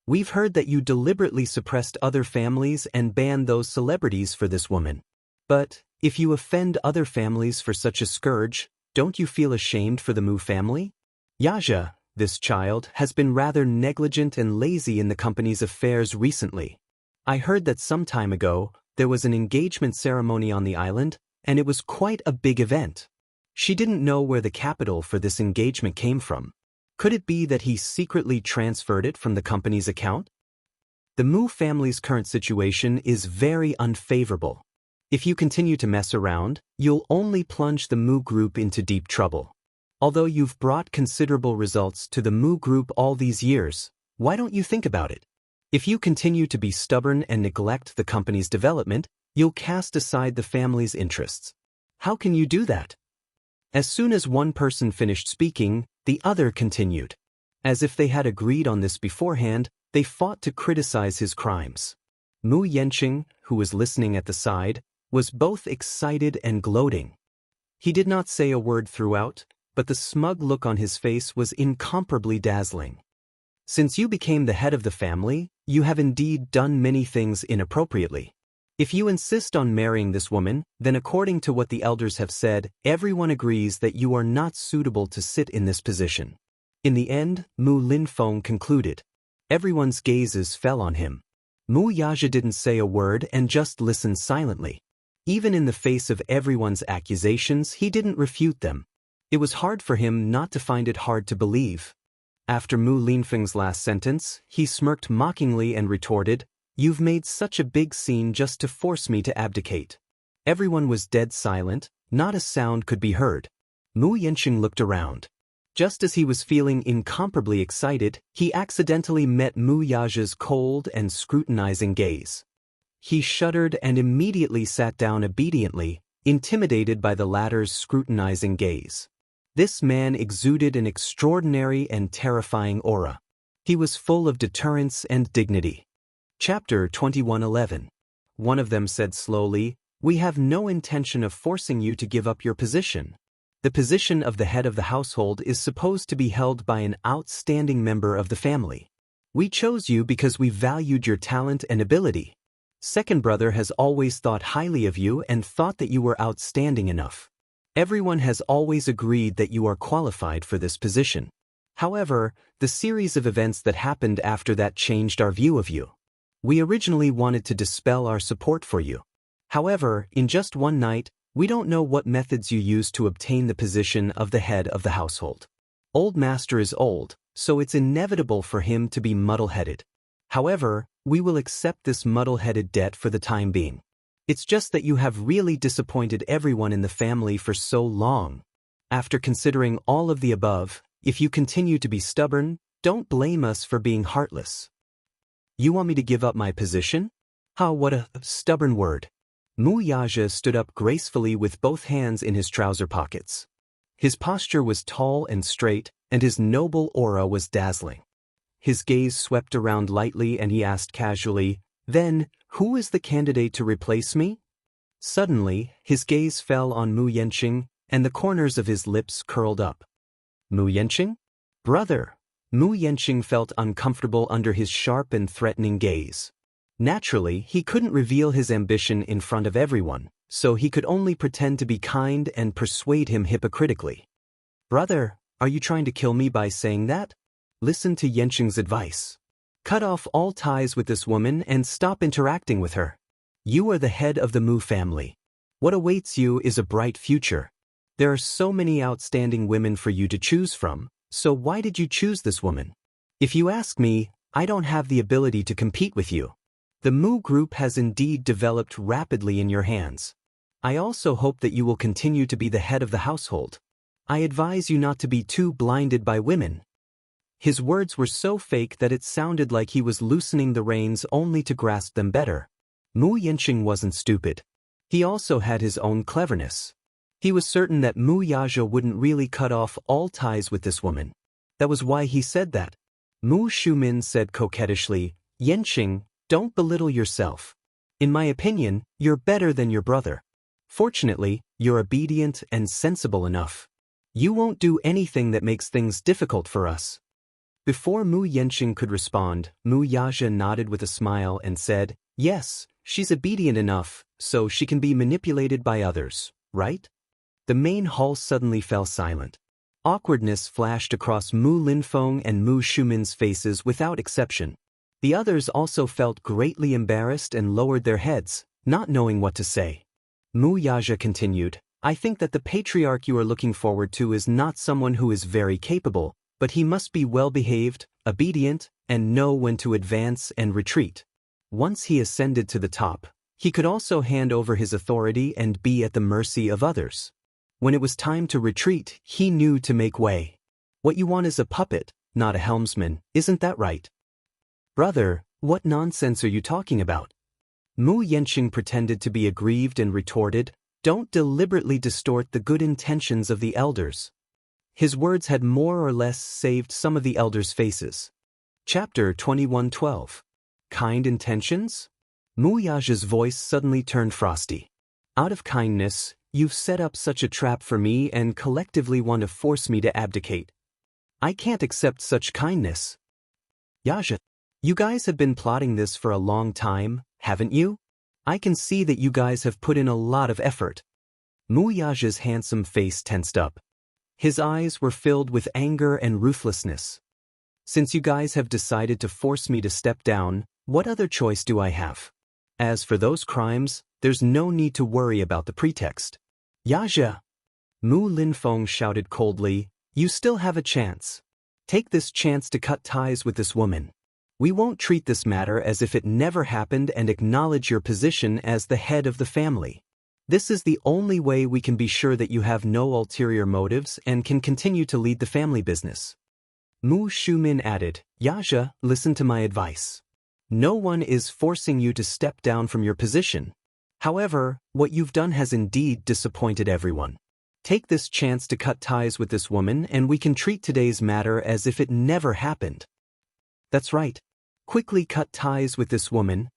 We've heard that you deliberately suppressed other families and banned those celebrities for this woman. But, if you offend other families for such a scourge, don't you feel ashamed for the Mu family? Xianxia, This child has been rather negligent and lazy in the company's affairs recently. I heard that some time ago, there was an engagement ceremony on the island, and it was quite a big event. She didn't know where the capital for this engagement came from. Could it be that he secretly transferred it from the company's account? The Mu family's current situation is very unfavorable. If you continue to mess around, you'll only plunge the Mu group into deep trouble. Although you've brought considerable results to the Mu group all these years, why don't you think about it? If you continue to be stubborn and neglect the company's development, you'll cast aside the family's interests. How can you do that? As soon as one person finished speaking, the other continued. As if they had agreed on this beforehand, they fought to criticize his crimes. Mu Yanqing, who was listening at the side, was both excited and gloating. He did not say a word throughout, but the smug look on his face was incomparably dazzling. Since you became the head of the family, you have indeed done many things inappropriately. If you insist on marrying this woman, then according to what the elders have said, everyone agrees that you are not suitable to sit in this position. In the end, Mu Linfeng concluded. Everyone's gazes fell on him. Mu Yaja didn't say a word and just listened silently. Even in the face of everyone's accusations, he didn't refute them. It was hard for him not to find it hard to believe. After Mu Linfeng's last sentence, he smirked mockingly and retorted, "You've made such a big scene just to force me to abdicate." Everyone was dead silent, not a sound could be heard. Mu Yanqing looked around. Just as he was feeling incomparably excited, he accidentally met Mu Yaja's cold and scrutinizing gaze. He shuddered and immediately sat down obediently, intimidated by the latter's scrutinizing gaze. This man exuded an extraordinary and terrifying aura. He was full of deterrence and dignity. Chapter 21:11. One of them said slowly, "We have no intention of forcing you to give up your position. The position of the head of the household is supposed to be held by an outstanding member of the family. We chose you because we valued your talent and ability. Second brother has always thought highly of you and thought that you were outstanding enough. Everyone has always agreed that you are qualified for this position. However, the series of events that happened after that changed our view of you. We originally wanted to dispel our support for you. However, in just one night, we don't know what methods you used to obtain the position of the head of the household. Old Master is old, so it's inevitable for him to be muddle-headed. However, we will accept this muddle-headed debt for the time being. It's just that you have really disappointed everyone in the family for so long. After considering all of the above, if you continue to be stubborn, don't blame us for being heartless." "You want me to give up my position? What a stubborn word." Mu Yaja stood up gracefully with both hands in his trouser pockets. His posture was tall and straight, and his noble aura was dazzling. His gaze swept around lightly and he asked casually, "Then, who is the candidate to replace me?" Suddenly, his gaze fell on Mu Yanqing, and the corners of his lips curled up. "Mu Yanqing? Brother!" Mu Yanqing felt uncomfortable under his sharp and threatening gaze. Naturally, he couldn't reveal his ambition in front of everyone, so he could only pretend to be kind and persuade him hypocritically. "Brother, are you trying to kill me by saying that? Listen to Yanqing's advice. Cut off all ties with this woman and stop interacting with her. You are the head of the Mu family. What awaits you is a bright future. There are so many outstanding women for you to choose from, so why did you choose this woman? If you ask me, I don't have the ability to compete with you. The Mu group has indeed developed rapidly in your hands. I also hope that you will continue to be the head of the household. I advise you not to be too blinded by women." His words were so fake that it sounded like he was loosening the reins only to grasp them better. Mu Yanqing wasn't stupid. He also had his own cleverness. He was certain that Mu Yaja wouldn't really cut off all ties with this woman. That was why he said that. Mu Shumin said coquettishly, "Yanqing, don't belittle yourself. In my opinion, you're better than your brother. Fortunately, you're obedient and sensible enough. You won't do anything that makes things difficult for us." Before Mu Yanqing could respond, Mu Yaja nodded with a smile and said, "Yes, she's obedient enough, so she can be manipulated by others, right?" The main hall suddenly fell silent. Awkwardness flashed across Mu Linfeng and Mu Shumin's faces without exception. The others also felt greatly embarrassed and lowered their heads, not knowing what to say. Mu Yaja continued, I think that the patriarch you are looking forward to is not someone who is very capable, but he must be well-behaved, obedient, and know when to advance and retreat. Once he ascended to the top, he could also hand over his authority and be at the mercy of others. When it was time to retreat, he knew to make way. What you want is a puppet, not a helmsman, isn't that right? Brother, what nonsense are you talking about? Mu Yenqing pretended to be aggrieved and retorted, Don't deliberately distort the good intentions of the elders. His words had more or less saved some of the elders' faces. Chapter 21:12. Kind intentions? Mu Yaja's voice suddenly turned frosty. Out of kindness, you've set up such a trap for me and collectively want to force me to abdicate. I can't accept such kindness. Yaja, you guys have been plotting this for a long time, haven't you? I can see that you guys have put in a lot of effort. Mu Yaja's handsome face tensed up. His eyes were filled with anger and ruthlessness. Since you guys have decided to force me to step down, what other choice do I have? As for those crimes, there's no need to worry about the pretext. Yaja! Mu Linfeng shouted coldly, You still have a chance. Take this chance to cut ties with this woman. We won't treat this matter as if it never happened and acknowledge your position as the head of the family. This is the only way we can be sure that you have no ulterior motives and can continue to lead the family business. Mu Shumin added, Yaja, listen to my advice. No one is forcing you to step down from your position. However, what you've done has indeed disappointed everyone. Take this chance to cut ties with this woman and we can treat today's matter as if it never happened. That's right. Quickly cut ties with this woman.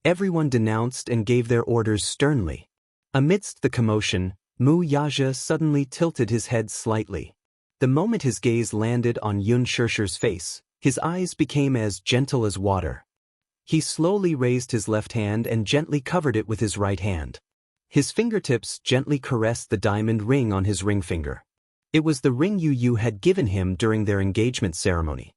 Everyone denounced and gave their orders sternly. Amidst the commotion, Mu Yaja suddenly tilted his head slightly. The moment his gaze landed on Yun Shirshir's face, his eyes became as gentle as water. He slowly raised his left hand and gently covered it with his right hand. His fingertips gently caressed the diamond ring on his ring finger. It was the ring Yu had given him during their engagement ceremony.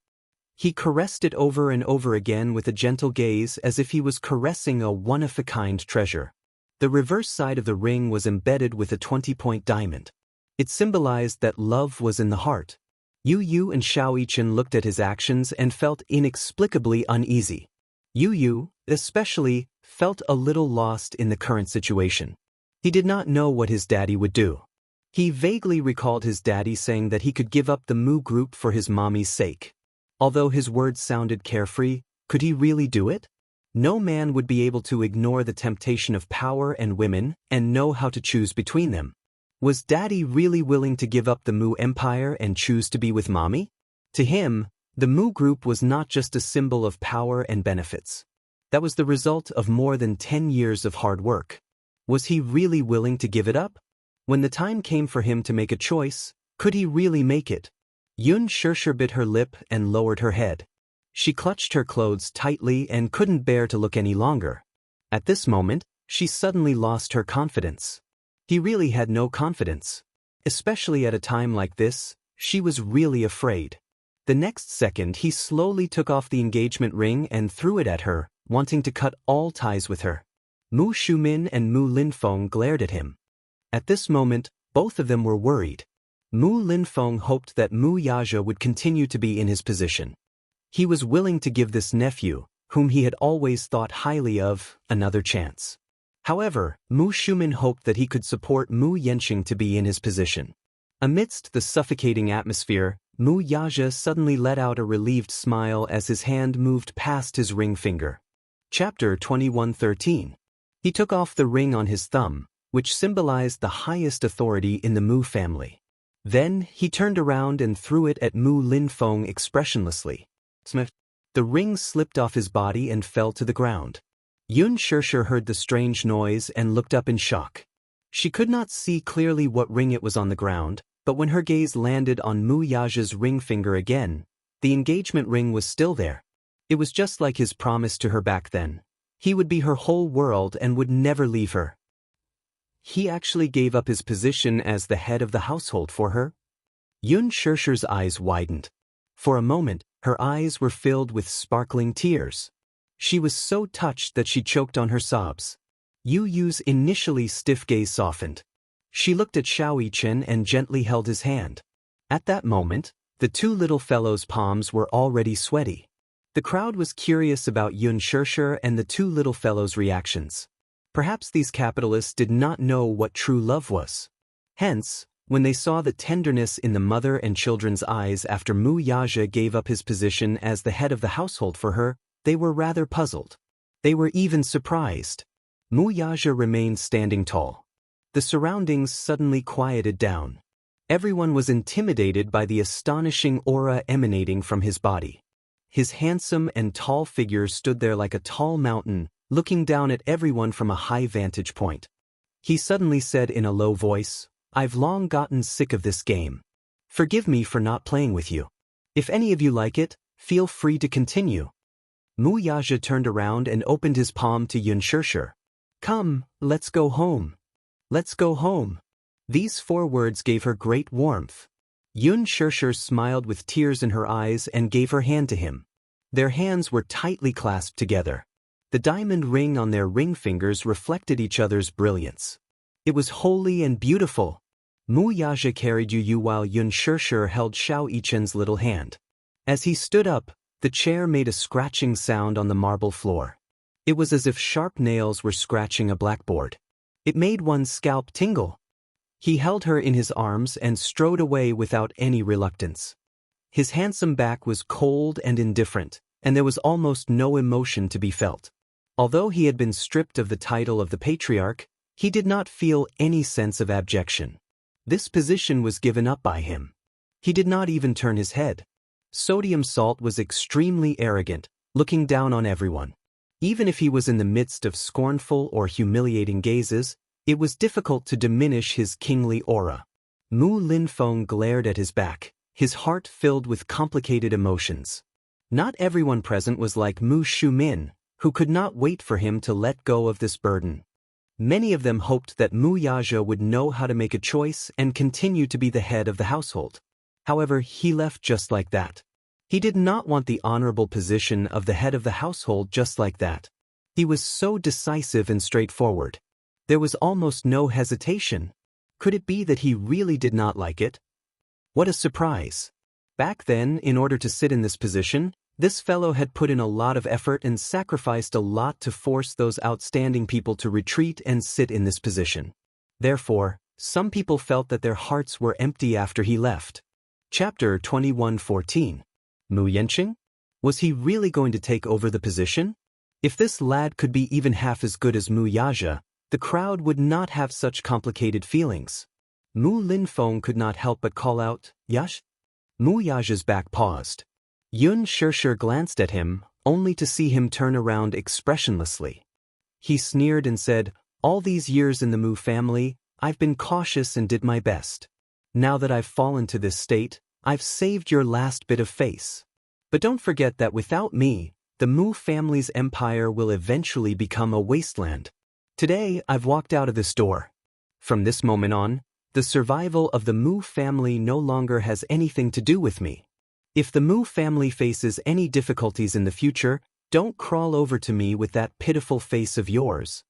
He caressed it over and over again with a gentle gaze as if he was caressing a one-of-a-kind treasure. The reverse side of the ring was embedded with a 20-point diamond. It symbolized that love was in the heart. Yu and Xiao Yichen looked at his actions and felt inexplicably uneasy. Yu, especially, felt a little lost in the current situation. He did not know what his daddy would do. He vaguely recalled his daddy saying that he could give up the Mu group for his mommy's sake. Although his words sounded carefree, could he really do it? No man would be able to ignore the temptation of power and women and know how to choose between them. Was Daddy really willing to give up the Mu Empire and choose to be with Mommy? To him, the Mu group was not just a symbol of power and benefits. That was the result of more than 10 years of hard work. Was he really willing to give it up? When the time came for him to make a choice, could he really make it? Yun Shirshir bit her lip and lowered her head. She clutched her clothes tightly and couldn't bear to look any longer. At this moment, she suddenly lost her confidence. He really had no confidence. Especially at a time like this, she was really afraid. The next second he slowly took off the engagement ring and threw it at her, wanting to cut all ties with her. Mu Shumin and Mu Linfeng glared at him. At this moment, both of them were worried. Mu Linfeng hoped that Mu Yaja would continue to be in his position. He was willing to give this nephew, whom he had always thought highly of, another chance. However, Mu Shumin hoped that he could support Mu Yenqing to be in his position. Amidst the suffocating atmosphere, Mu Yaja suddenly let out a relieved smile as his hand moved past his ring finger. Chapter 21:13. He took off the ring on his thumb, which symbolized the highest authority in the Mu family. Then, he turned around and threw it at Mu Linfeng expressionlessly. The ring slipped off his body and fell to the ground. Yun Shirshir heard the strange noise and looked up in shock. She could not see clearly what ring it was on the ground, but when her gaze landed on Mu Yaja's ring finger again, the engagement ring was still there. It was just like his promise to her back then. He would be her whole world and would never leave her. He actually gave up his position as the head of the household for her? Yun Shirshi's eyes widened. For a moment, her eyes were filled with sparkling tears. She was so touched that she choked on her sobs. Yu Yu's initially stiff gaze softened. She looked at Xiao Yichen and gently held his hand. At that moment, the two little fellows' palms were already sweaty. The crowd was curious about Yun Shirshir and the two little fellows' reactions. Perhaps these capitalists did not know what true love was. Hence, when they saw the tenderness in the mother and children's eyes after Mu Yaja gave up his position as the head of the household for her, they were rather puzzled. They were even surprised. Mu Yaja remained standing tall. The surroundings suddenly quieted down. Everyone was intimidated by the astonishing aura emanating from his body. His handsome and tall figure stood there like a tall mountain, looking down at everyone from a high vantage point. He suddenly said in a low voice, "I've long gotten sick of this game. Forgive me for not playing with you. If any of you like it, feel free to continue." Mu Yaja turned around and opened his palm to Yun Shirshir. "Come, let's go home. Let's go home." These 4 words gave her great warmth. Yun Shirshir smiled with tears in her eyes and gave her hand to him. Their hands were tightly clasped together. The diamond ring on their ring fingers reflected each other's brilliance. It was holy and beautiful. Mu Yaja carried Yu Yu while Yun Shirshir held Xiao Yichen's little hand. As he stood up, the chair made a scratching sound on the marble floor. It was as if sharp nails were scratching a blackboard. It made one's scalp tingle. He held her in his arms and strode away without any reluctance. His handsome back was cold and indifferent, and there was almost no emotion to be felt. Although he had been stripped of the title of the patriarch, he did not feel any sense of abjection. This position was given up by him. He did not even turn his head. Sodium Salt was extremely arrogant, looking down on everyone. Even if he was in the midst of scornful or humiliating gazes, it was difficult to diminish his kingly aura. Mu Linfeng glared at his back, his heart filled with complicated emotions. Not everyone present was like Mu Shumin, who could not wait for him to let go of this burden. Many of them hoped that Mu Yaja would know how to make a choice and continue to be the head of the household. However, he left just like that. He did not want the honorable position of the head of the household just like that. He was so decisive and straightforward. There was almost no hesitation. Could it be that he really did not like it? What a surprise. Back then, in order to sit in this position, this fellow had put in a lot of effort and sacrificed a lot to force those outstanding people to retreat and sit in this position. Therefore, some people felt that their hearts were empty after he left. Chapter 21:14. Mu Yanqing? Was he really going to take over the position? If this lad could be even half as good as Mu Yaja, the crowd would not have such complicated feelings. Mu Linfeng could not help but call out, "Yash?" Mu Yaja's back paused. Yun Shirshir glanced at him, only to see him turn around expressionlessly. He sneered and said, "All these years in the Mu family, I've been cautious and did my best. Now that I've fallen to this state, I've saved your last bit of face. But don't forget that without me, the Mu family's empire will eventually become a wasteland. Today, I've walked out of this door. From this moment on, the survival of the Mu family no longer has anything to do with me. If the Mu family faces any difficulties in the future, don't crawl over to me with that pitiful face of yours."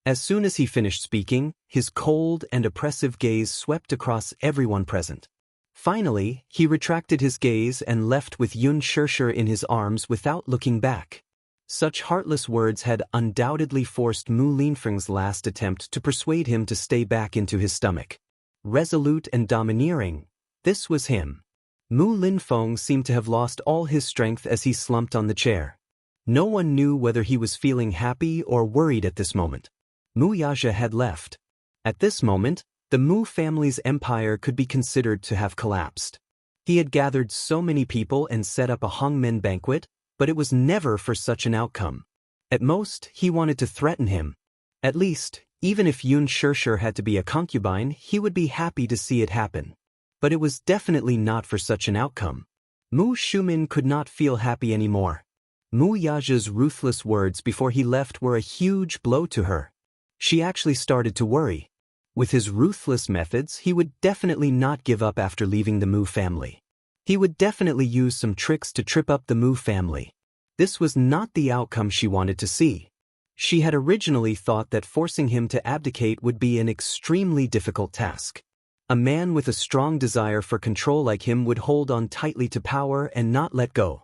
As soon as he finished speaking, his cold and oppressive gaze swept across everyone present. Finally, he retracted his gaze and left with Yun Shirshir in his arms without looking back. Such heartless words had undoubtedly forced Mu Linfeng's last attempt to persuade him to stay back into his stomach. Resolute and domineering, this was him. Mu Linfeng seemed to have lost all his strength as he slumped on the chair. No one knew whether he was feeling happy or worried at this moment. Mu Yaja had left. At this moment, the Mu family's empire could be considered to have collapsed. He had gathered so many people and set up a hongmen banquet, but it was never for such an outcome. At most, he wanted to threaten him. At least, even if Yun Shirshir had to be a concubine, he would be happy to see it happen. But it was definitely not for such an outcome. Mu Shumin could not feel happy anymore. Mu Yaja's ruthless words before he left were a huge blow to her. She actually started to worry. With his ruthless methods, he would definitely not give up after leaving the Mu family. He would definitely use some tricks to trip up the Mu family. This was not the outcome she wanted to see. She had originally thought that forcing him to abdicate would be an extremely difficult task. A man with a strong desire for control like him would hold on tightly to power and not let go.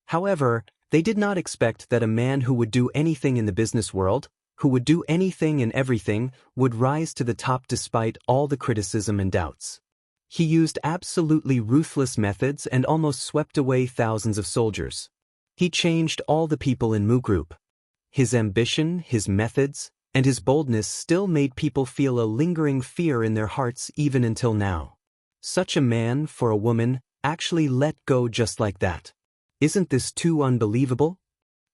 However, they did not expect that a man who would do anything in the business world, who would do anything and everything, would rise to the top despite all the criticism and doubts. He used absolutely ruthless methods and almost swept away thousands of soldiers. He changed all the people in Mu Group. His ambition, his methods, and his boldness still made people feel a lingering fear in their hearts even until now. Such a man, for a woman, actually let go just like that. Isn't this too unbelievable?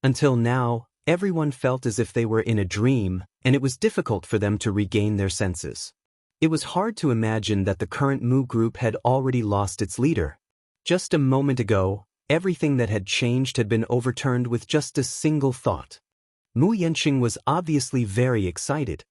Until now, everyone felt as if they were in a dream, and it was difficult for them to regain their senses. It was hard to imagine that the current Mu Group had already lost its leader. Just a moment ago, everything that had changed had been overturned with just a single thought. Mu Yanqing was obviously very excited.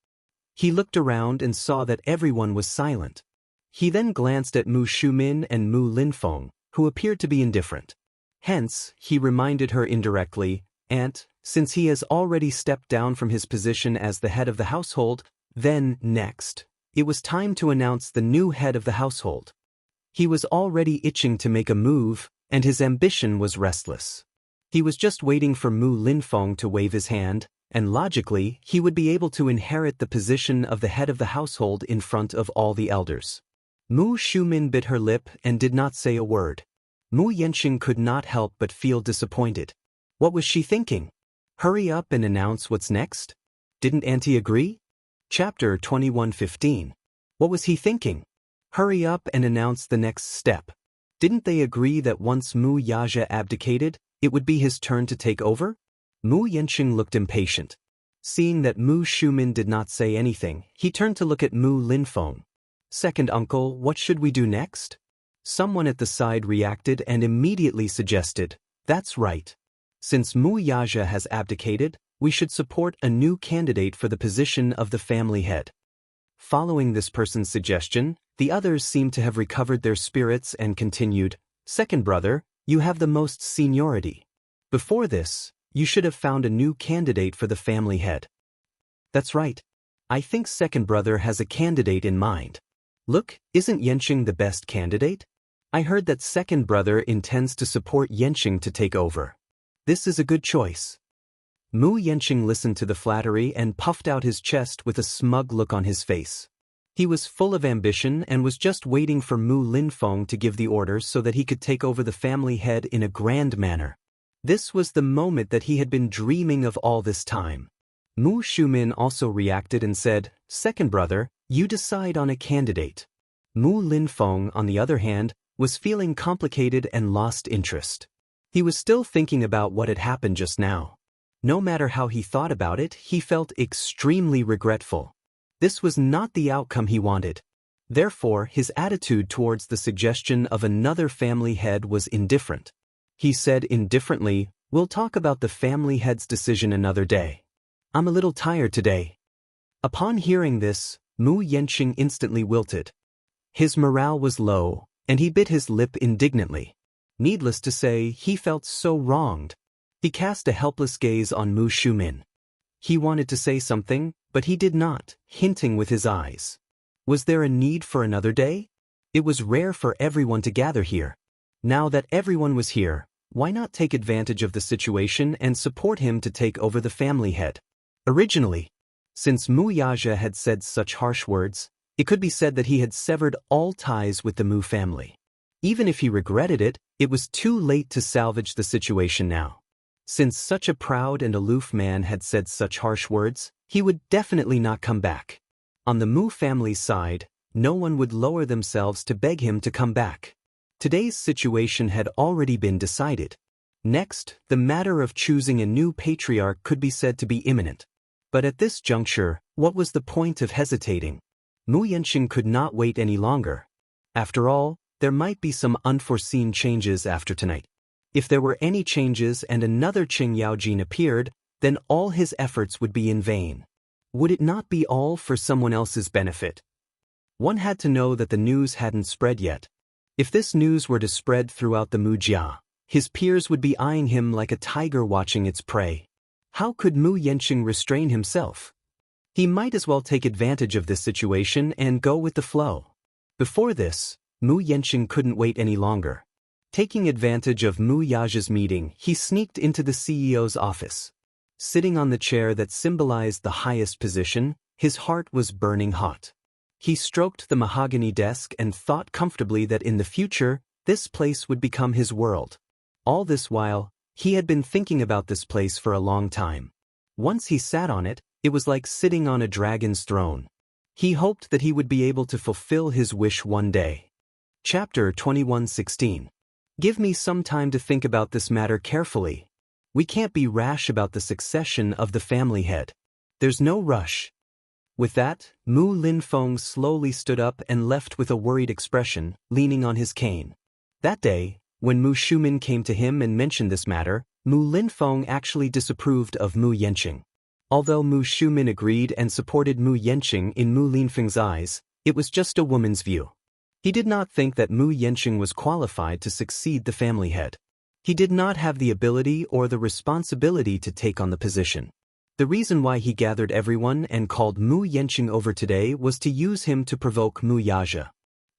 He looked around and saw that everyone was silent. He then glanced at Mu Shumin and Mu Linfeng, who appeared to be indifferent. Hence, he reminded her indirectly, "Aunt, since he has already stepped down from his position as the head of the household, then, next, it was time to announce the new head of the household." He was already itching to make a move, and his ambition was restless. He was just waiting for Mu Linfeng to wave his hand, and logically, he would be able to inherit the position of the head of the household in front of all the elders. Mu Shumin bit her lip and did not say a word. Mu Yanqing could not help but feel disappointed. What was she thinking? Hurry up and announce what's next? Didn't Auntie agree? Chapter 21:15. What was he thinking? Hurry up and announce the next step. Didn't they agree that once Mu Yaja abdicated, it would be his turn to take over? Mu Yanqing looked impatient. Seeing that Mu Shumin did not say anything, he turned to look at Mu Linfeng. "Second uncle, what should we do next?" Someone at the side reacted and immediately suggested, "That's right. Since Mu Yaja has abdicated, we should support a new candidate for the position of the family head." Following this person's suggestion, the others seemed to have recovered their spirits and continued, "Second brother, you have the most seniority. Before this, you should have found a new candidate for the family head." "That's right. I think second brother has a candidate in mind. Look, isn't Yanqing the best candidate? I heard that second brother intends to support Yanqing to take over. This is a good choice." Mu Yanqing listened to the flattery and puffed out his chest with a smug look on his face. He was full of ambition and was just waiting for Mu Linfeng to give the orders so that he could take over the family head in a grand manner. This was the moment that he had been dreaming of all this time. Mu Shumin also reacted and said, "Second brother, you decide on a candidate." Mu Linfeng, on the other hand, was feeling complicated and lost interest. He was still thinking about what had happened just now. No matter how he thought about it, he felt extremely regretful. This was not the outcome he wanted. Therefore, his attitude towards the suggestion of another family head was indifferent. He said indifferently, "We'll talk about the family head's decision another day. I'm a little tired today." Upon hearing this, Mu Yanqing instantly wilted. His morale was low, and he bit his lip indignantly. Needless to say, he felt so wronged. He cast a helpless gaze on Mu Shumin. He wanted to say something, but he did not, hinting with his eyes. Was there a need for another day? It was rare for everyone to gather here. Now that everyone was here, why not take advantage of the situation and support him to take over the family head? Originally, since Mu Yaja had said such harsh words, it could be said that he had severed all ties with the Mu family. Even if he regretted it, it was too late to salvage the situation now. Since such a proud and aloof man had said such harsh words, he would definitely not come back. On the Mu family's side, no one would lower themselves to beg him to come back. Today's situation had already been decided. Next, the matter of choosing a new patriarch could be said to be imminent. But at this juncture, what was the point of hesitating? Mu Yanqing could not wait any longer. After all, there might be some unforeseen changes after tonight. If there were any changes and another Qing Yaojin appeared, then all his efforts would be in vain. Would it not be all for someone else's benefit, One had to know that the news hadn't spread yet. If this news were to spread throughout the Mujia, his peers would be eyeing him like a tiger watching its prey. How could Mu Yenqing restrain himself? He might as well take advantage of this situation and go with the flow. Before this, Mu Yenqing couldn't wait any longer. Taking advantage of Mu Yaja's meeting, he sneaked into the CEO's office. Sitting on the chair that symbolized the highest position, his heart was burning hot. He stroked the mahogany desk and thought comfortably that in the future, this place would become his world. All this while, he had been thinking about this place for a long time. Once he sat on it, it was like sitting on a dragon's throne. He hoped that he would be able to fulfill his wish one day. Chapter 21:16. Give me some time to think about this matter carefully. We can't be rash about the succession of the family head. There's no rush. With that, Mu Linfeng slowly stood up and left with a worried expression, leaning on his cane. That day, when Mu Shumin came to him and mentioned this matter, Mu Linfeng actually disapproved of Mu Yenqing. Although Mu Shumin agreed and supported Mu Yenqing in Mu Linfeng's eyes, it was just a woman's view. He did not think that Mu Yenqing was qualified to succeed the family head. He did not have the ability or the responsibility to take on the position. The reason why he gathered everyone and called Mu Yenqing over today was to use him to provoke Mu Yaja.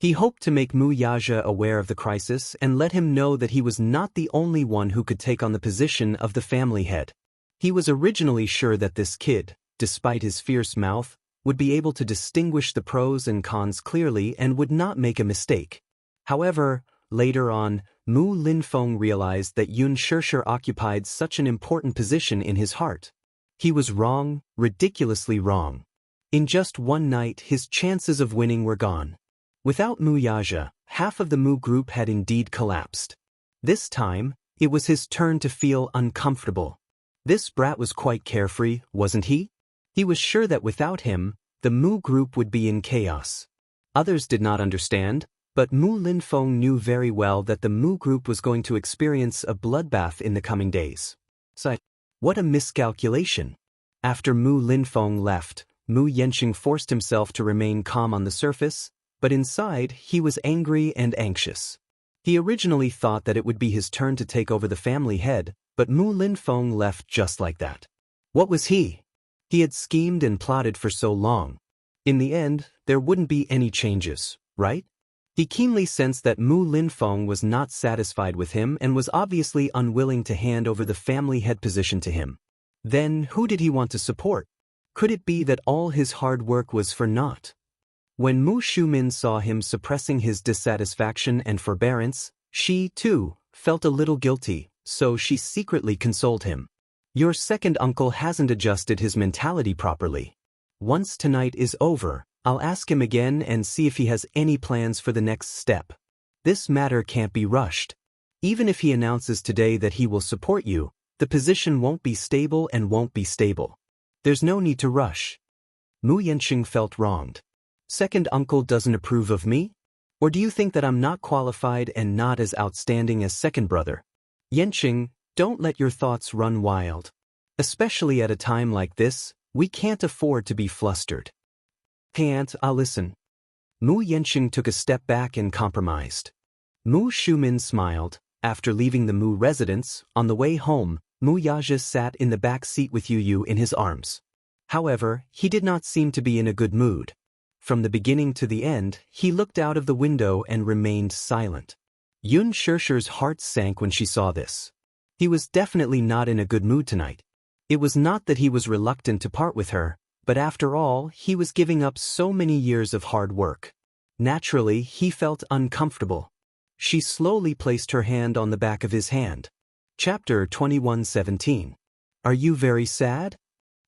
He hoped to make Mu Yaja aware of the crisis and let him know that he was not the only one who could take on the position of the family head. He was originally sure that this kid, despite his fierce mouth, would be able to distinguish the pros and cons clearly and would not make a mistake. However, later on, Mu Linfeng realized that Yun Shishir occupied such an important position in his heart. He was wrong, ridiculously wrong. In just one night, his chances of winning were gone. Without Mu Yaja, half of the Mu group had indeed collapsed. This time, it was his turn to feel uncomfortable. This brat was quite carefree, wasn't he? He was sure that without him, the Mu group would be in chaos. Others did not understand, but Mu Linfeng knew very well that the Mu group was going to experience a bloodbath in the coming days. So, what a miscalculation. After Mu Linfeng left, Mu Yenqing forced himself to remain calm on the surface, but inside he was angry and anxious. He originally thought that it would be his turn to take over the family head, but Mu Linfeng left just like that. What was he? He had schemed and plotted for so long. In the end, there wouldn't be any changes, right? He keenly sensed that Mu Linfeng was not satisfied with him and was obviously unwilling to hand over the family head position to him. Then, who did he want to support? Could it be that all his hard work was for naught? When Mu Shumin saw him suppressing his dissatisfaction and forbearance, she, too, felt a little guilty, so she secretly consoled him. Your second uncle hasn't adjusted his mentality properly. Once tonight is over, I'll ask him again and see if he has any plans for the next step. This matter can't be rushed. Even if he announces today that he will support you, the position won't be stable and won't be stable. There's no need to rush. Mu Yenqing felt wronged. Second uncle doesn't approve of me? Or do you think that I'm not qualified and not as outstanding as second brother? Yenqing, don't let your thoughts run wild. Especially at a time like this, we can't afford to be flustered. Can't, I'll listen. Mu Yenqing took a step back and compromised. Mu Shumin smiled. After leaving the Mu residence, on the way home, Mu Yaja sat in the back seat with Yu in his arms. However, he did not seem to be in a good mood. From the beginning to the end, he looked out of the window and remained silent. Yun Shishir's heart sank when she saw this. He was definitely not in a good mood tonight. It was not that he was reluctant to part with her, but after all, he was giving up so many years of hard work. Naturally, he felt uncomfortable. She slowly placed her hand on the back of his hand. Chapter 21:17. Are you very sad?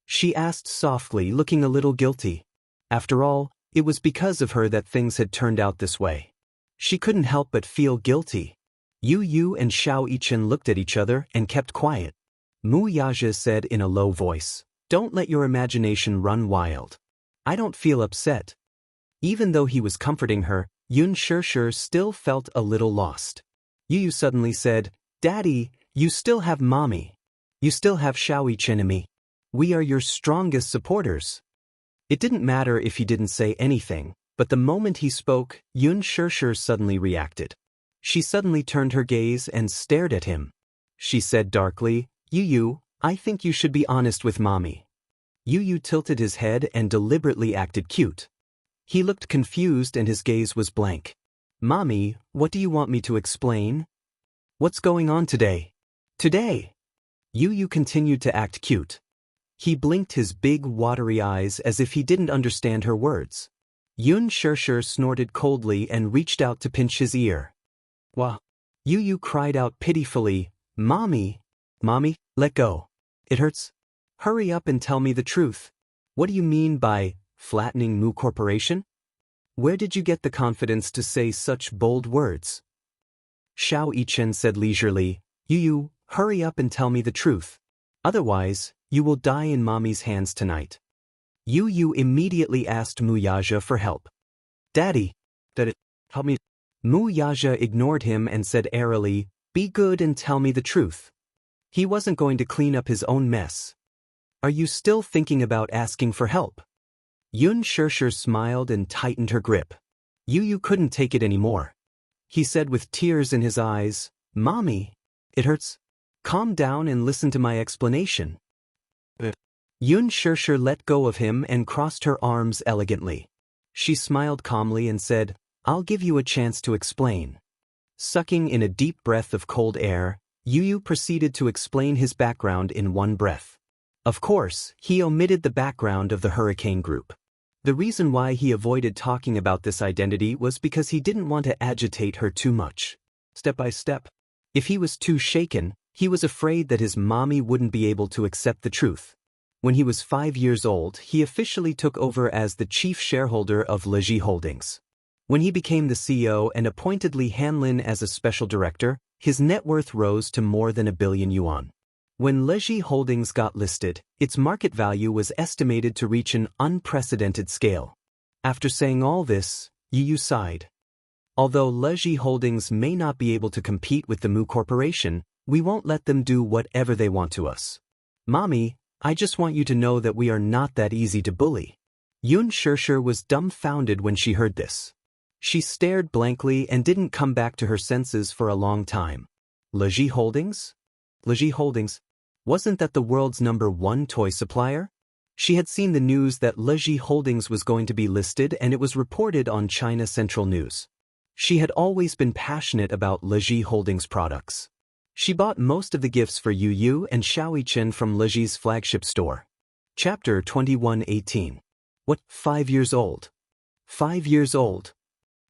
She asked softly, looking a little guilty. After all, it was because of her that things had turned out this way. She couldn't help but feel guilty. Yu and Xianxia looked at each other and kept quiet. Mu Yaja said in a low voice, "Don't let your imagination run wild. I don't feel upset." Even though he was comforting her, Yun Shishir still felt a little lost. Yu suddenly said, "Daddy, you still have Mommy. You still have Xianxia and me. We are your strongest supporters." It didn't matter if he didn't say anything, But the moment he spoke, Xianxia suddenly reacted. She suddenly turned her gaze and stared at him. She said darkly, Yu, I think you should be honest with mommy. Yu tilted his head and deliberately acted cute. He looked confused and his gaze was blank. Mommy, what do you want me to explain? What's going on today? Today? Yu continued to act cute. He blinked his big watery eyes as if he didn't understand her words. Xianxia snorted coldly and reached out to pinch his ear. Wah! Yu cried out pitifully, Mommy, let go. It hurts. Hurry up and tell me the truth. What do you mean by flattening Mu Corporation? Where did you get the confidence to say such bold words? Xianxia said leisurely, Yu, hurry up and tell me the truth. Otherwise, you will die in mommy's hands tonight. Yu immediately asked Wuxia for help. Daddy, help me. Wuxia ignored him and said airily, be good and tell me the truth. He wasn't going to clean up his own mess. Are you still thinking about asking for help? Xianxia smiled and tightened her grip. Yu couldn't take it anymore. He said with tears in his eyes, Mommy, it hurts. Calm down and listen to my explanation. Xianxia let go of him and crossed her arms elegantly. She smiled calmly and said, I'll give you a chance to explain. Sucking in a deep breath of cold air, Yu proceeded to explain his background in one breath. Of course, he omitted the background of the Hurricane Group. The reason why he avoided talking about this identity was because he didn't want to agitate her too much. Step by step. If he was too shaken, he was afraid that his mommy wouldn't be able to accept the truth. When he was 5 years old, he officially took over as the chief shareholder of Leji Holdings. When he became the CEO and appointed Li Hanlin as a special director, his net worth rose to more than 1 billion yuan. When Leji Holdings got listed, its market value was estimated to reach an unprecedented scale. After saying all this, Yu sighed. Although Leji Holdings may not be able to compete with the Mu Corporation, we won't let them do whatever they want to us. Mommy, I just want you to know that we are not that easy to bully. Xianxia was dumbfounded when she heard this. She stared blankly and didn't come back to her senses for a long time. Leji Holdings? Leji Holdings? Wasn't that the world's #1 toy supplier? She had seen the news that Leji Holdings was going to be listed and it was reported on China Central News. She had always been passionate about Leji Holdings products. She bought most of the gifts for Yu and Xianxia from Leji's flagship store. Chapter 21:18. What, 5 years old? 5 years old.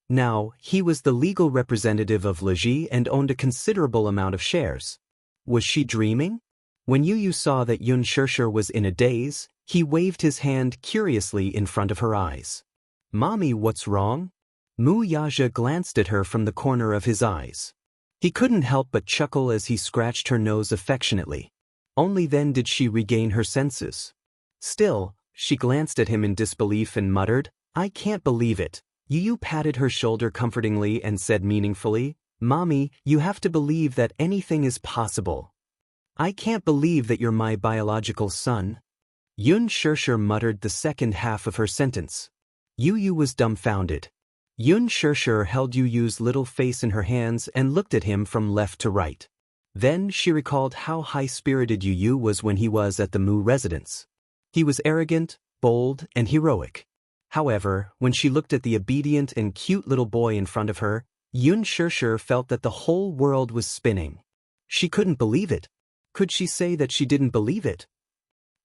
Now, he was the legal representative of Leji and owned a considerable amount of shares. Was she dreaming? When Yu saw that Xianxia was in a daze, he waved his hand curiously in front of her eyes. Mommy, what's wrong? Wuxia glanced at her from the corner of his eyes. He couldn't help but chuckle as he scratched her nose affectionately. Only then did she regain her senses. Still, she glanced at him in disbelief and muttered, I can't believe it. Yu patted her shoulder comfortingly and said meaningfully, Mommy, you have to believe that anything is possible. I can't believe that you're my biological son. Xianxia muttered the second half of her sentence. Yu was dumbfounded. Xianxia held Yu's little face in her hands and looked at him from left to right. Then she recalled how high-spirited Yu was when he was at the Mu residence. He was arrogant, bold, and heroic. However, when she looked at the obedient and cute little boy in front of her, Xianxia felt that the whole world was spinning. She couldn't believe it. Could she say that she didn't believe it?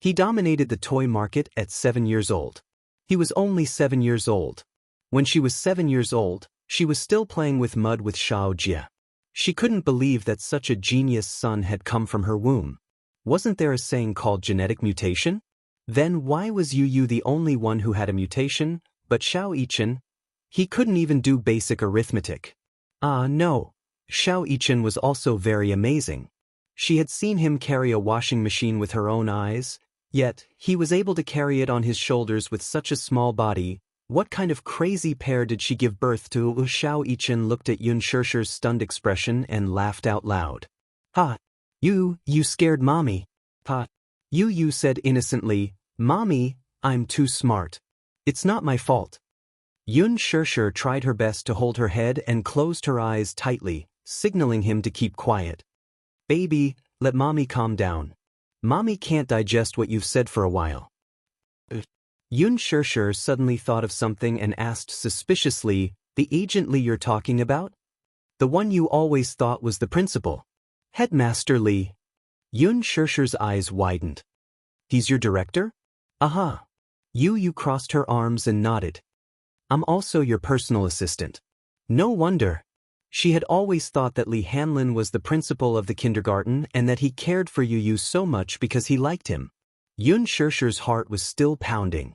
He dominated the toy market at 7 years old. He was only 7 years old. When she was 7 years old, she was still playing with mud with Xianxia. She couldn't believe that such a genius son had come from her womb. Wasn't there a saying called genetic mutation? Then why was Yu the only one who had a mutation, but Xianxia? He couldn't even do basic arithmetic. No. Xianxia was also very amazing. She had seen him carry a washing machine with her own eyes, yet he was able to carry it on his shoulders with such a small body. What kind of crazy pair did she give birth to? Xianxia looked at Xianxia's stunned expression and laughed out loud. Ha! You scared Mommy. Ha! Yu said innocently, Mommy, I'm too smart. It's not my fault. Xianxia tried her best to hold her head and closed her eyes tightly, signaling him to keep quiet. Baby, let mommy calm down. Mommy can't digest what you've said for a while. Xianxia suddenly thought of something and asked suspiciously, the agent Li you're talking about? The one you always thought was the principal. Headmaster Li. Xianxia's eyes widened. He's your director? Aha. You crossed her arms and nodded. I'm also your personal assistant. No wonder. She had always thought that Li Hanlin was the principal of the kindergarten and that he cared for Yu so much because he liked him. Xianxia's heart was still pounding.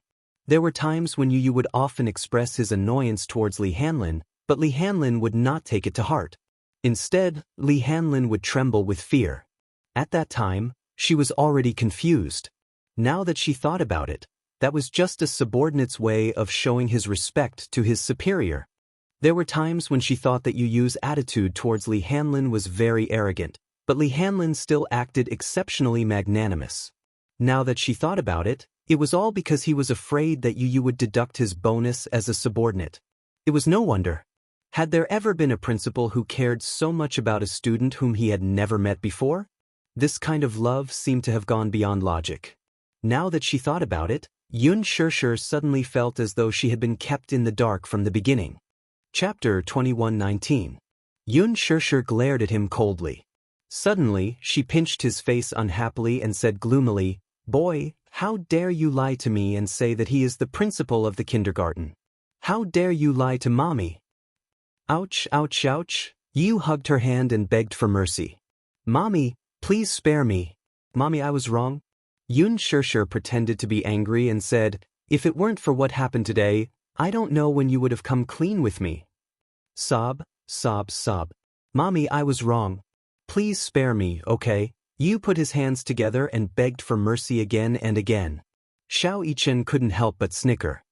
There were times when Yu would often express his annoyance towards Li Hanlin, but Li Hanlin would not take it to heart. Instead, Li Hanlin would tremble with fear. At that time, she was already confused. Now that she thought about it, that was just a subordinate's way of showing his respect to his superior. There were times when she thought that Yu's attitude towards Li Hanlin was very arrogant, but Li Hanlin still acted exceptionally magnanimous. Now that she thought about it, it was all because he was afraid that Yu would deduct his bonus as a subordinate. It was no wonder. Had there ever been a principal who cared so much about a student whom he had never met before? This kind of love seemed to have gone beyond logic. Now that she thought about it, Xianxia suddenly felt as though she had been kept in the dark from the beginning. Chapter 21:19. Xianxia glared at him coldly. Suddenly, she pinched his face unhappily and said gloomily, Boy, how dare you lie to me and say that he is the principal of the kindergarten? How dare you lie to mommy? Ouch, ouch, ouch. Yu hugged her hand and begged for mercy. Mommy, please spare me. Mommy, I was wrong. Xianxia pretended to be angry and said, If it weren't for what happened today, I don't know when you would have come clean with me. Sob, sob, sob. Mommy, I was wrong. Please spare me, okay? Yu put his hands together and begged for mercy again and again. Xianxia couldn't help but snicker.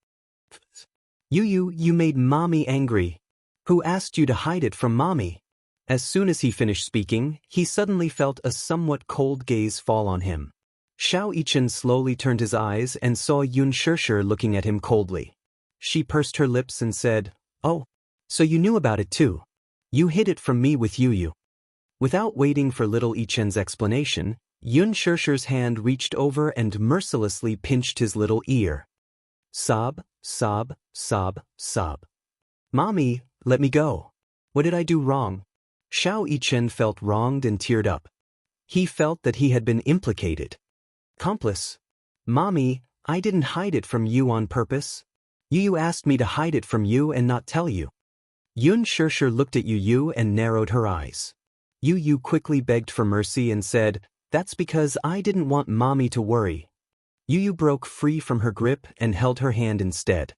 You made mommy angry. Who asked you to hide it from mommy? As soon as he finished speaking, he suddenly felt a somewhat cold gaze fall on him. Xianxia slowly turned his eyes and saw Xianxia looking at him coldly. She pursed her lips and said, Oh, so you knew about it too. You hid it from me with Yu. Without waiting for little Ichenz's explanation, Xianxia's hand reached over and mercilessly pinched his little ear. Sob, sob, sob, sob. Mommy, let me go. What did I do wrong? Xianxia felt wronged and teared up. He felt that he had been implicated. Accomplice. Mommy, I didn't hide it from you on purpose. Yu asked me to hide it from you and not tell you. Xianxia looked at Yu and narrowed her eyes. Yu quickly begged for mercy and said, That's because I didn't want mommy to worry. Yu broke free from her grip and held her hand instead.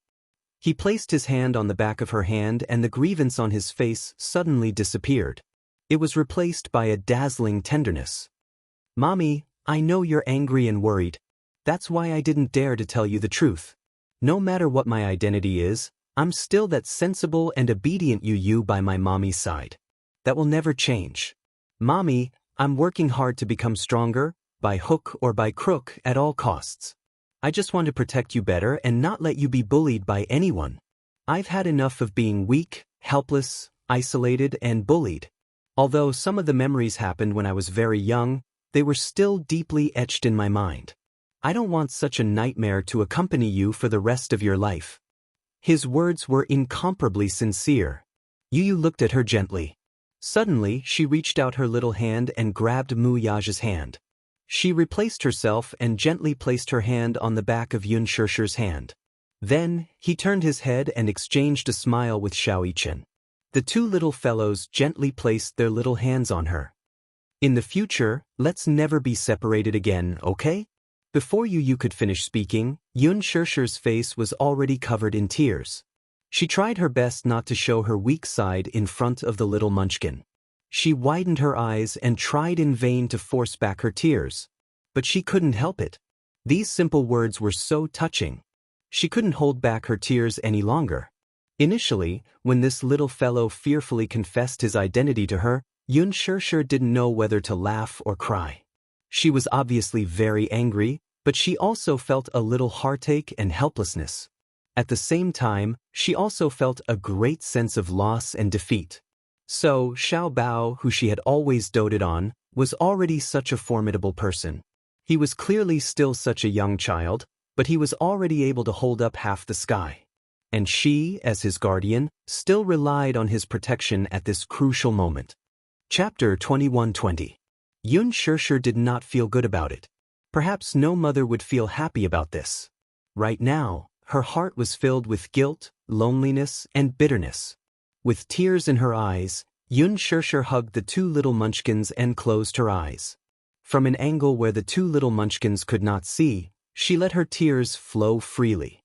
He placed his hand on the back of her hand and the grievance on his face suddenly disappeared. It was replaced by a dazzling tenderness. Mommy, I know you're angry and worried. That's why I didn't dare to tell you the truth. No matter what my identity is, I'm still that sensible and obedient Yu by my mommy's side. That will never change. Mommy, I'm working hard to become stronger, by hook or by crook at all costs. I just want to protect you better and not let you be bullied by anyone. I've had enough of being weak, helpless, isolated, and bullied. Although some of the memories happened when I was very young, they were still deeply etched in my mind. I don't want such a nightmare to accompany you for the rest of your life. His words were incomparably sincere. Yu looked at her gently. Suddenly, she reached out her little hand and grabbed Mu Yaja's hand. She replaced herself and gently placed her hand on the back of Xianxia's hand. Then, he turned his head and exchanged a smile with Xianxia. The two little fellows gently placed their little hands on her. In the future, let's never be separated again, okay? Before Yu could finish speaking, Xianxia's face was already covered in tears. She tried her best not to show her weak side in front of the little munchkin. She widened her eyes and tried in vain to force back her tears. But she couldn't help it. These simple words were so touching. She couldn't hold back her tears any longer. Initially, when this little fellow fearfully confessed his identity to her, Xianxia didn't know whether to laugh or cry. She was obviously very angry, but she also felt a little heartache and helplessness. At the same time, she also felt a great sense of loss and defeat. So, Xiao Bao, who she had always doted on, was already such a formidable person. He was clearly still such a young child, but he was already able to hold up half the sky. And she, as his guardian, still relied on his protection at this crucial moment. Chapter 21:20. Yun Shishir did not feel good about it. Perhaps no mother would feel happy about this. Right now, her heart was filled with guilt, loneliness, and bitterness. With tears in her eyes, Yun Shishir hugged the two little munchkins and closed her eyes. From an angle where the two little munchkins could not see, she let her tears flow freely.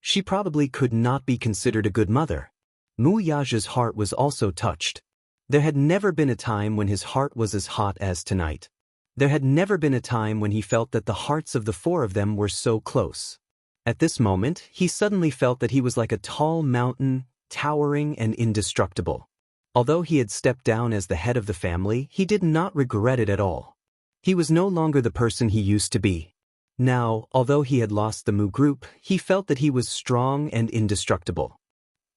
She probably could not be considered a good mother. Mu Yaja's heart was also touched. There had never been a time when his heart was as hot as tonight. There had never been a time when he felt that the hearts of the four of them were so close. At this moment, he suddenly felt that he was like a tall mountain, towering and indestructible. Although he had stepped down as the head of the family, he did not regret it at all. He was no longer the person he used to be. Now, although he had lost the Mu group, he felt that he was strong and indestructible.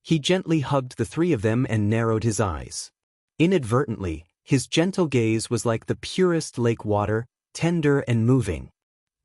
He gently hugged the three of them and narrowed his eyes. Inadvertently, his gentle gaze was like the purest lake water, tender and moving.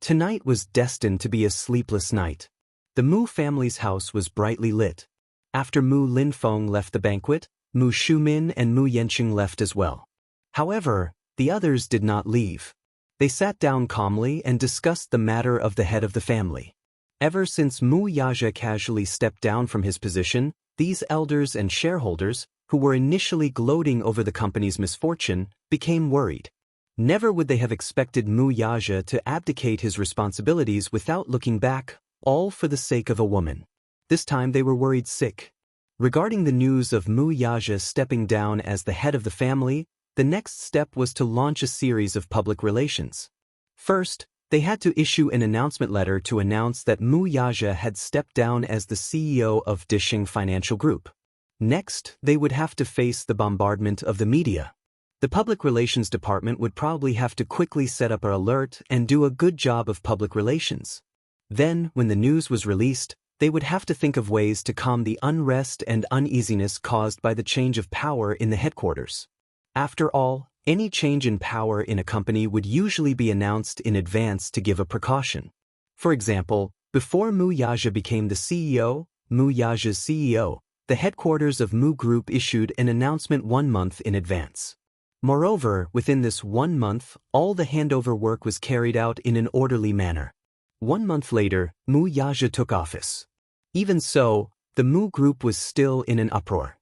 Tonight was destined to be a sleepless night. The Mu family's house was brightly lit. After Mu Linfeng left the banquet, Mu Shumin and Mu Yanqing left as well. However, the others did not leave. They sat down calmly and discussed the matter of the head of the family. Ever since Mu Yaja casually stepped down from his position, these elders and shareholders, who were initially gloating over the company's misfortune, became worried. Never would they have expected Mu Yaja to abdicate his responsibilities without looking back, all for the sake of a woman. This time they were worried sick. Regarding the news of Mu Yaja stepping down as the head of the family, the next step was to launch a series of public relations. First, they had to issue an announcement letter to announce that Mu Yaja had stepped down as the CEO of Dishing Financial Group. Next, they would have to face the bombardment of the media. The public relations department would probably have to quickly set up an alert and do a good job of public relations. Then, when the news was released, they would have to think of ways to calm the unrest and uneasiness caused by the change of power in the headquarters. After all, any change in power in a company would usually be announced in advance to give a precaution. For example, before Mu Yaja became the CEO, Mu Yaja's CEO, the headquarters of Mu Group issued an announcement 1 month in advance. Moreover, within this 1 month, all the handover work was carried out in an orderly manner. 1 month later, Mu Yaja took office. Even so, the Mu Group was still in an uproar.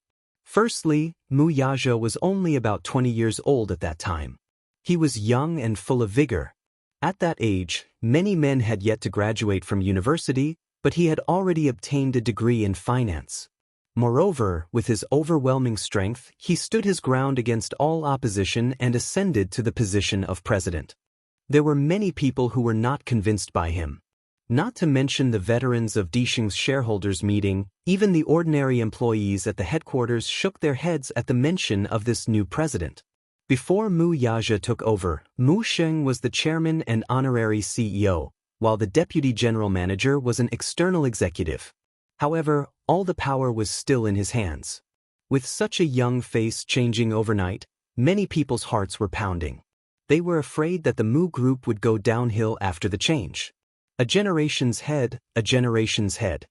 Firstly, Mu Yaja was only about 20 years old at that time. He was young and full of vigor. At that age, many men had yet to graduate from university, but he had already obtained a degree in finance. Moreover, with his overwhelming strength, he stood his ground against all opposition and ascended to the position of president. There were many people who were not convinced by him. Not to mention the veterans of Dishing's shareholders meeting, even the ordinary employees at the headquarters shook their heads at the mention of this new president. Before Mu Yaja took over, Mu Sheng was the chairman and honorary CEO, while the deputy general manager was an external executive. However, all the power was still in his hands. With such a young face changing overnight, many people's hearts were pounding. They were afraid that the Mu Group would go downhill after the change. A generation's head, a generation's head.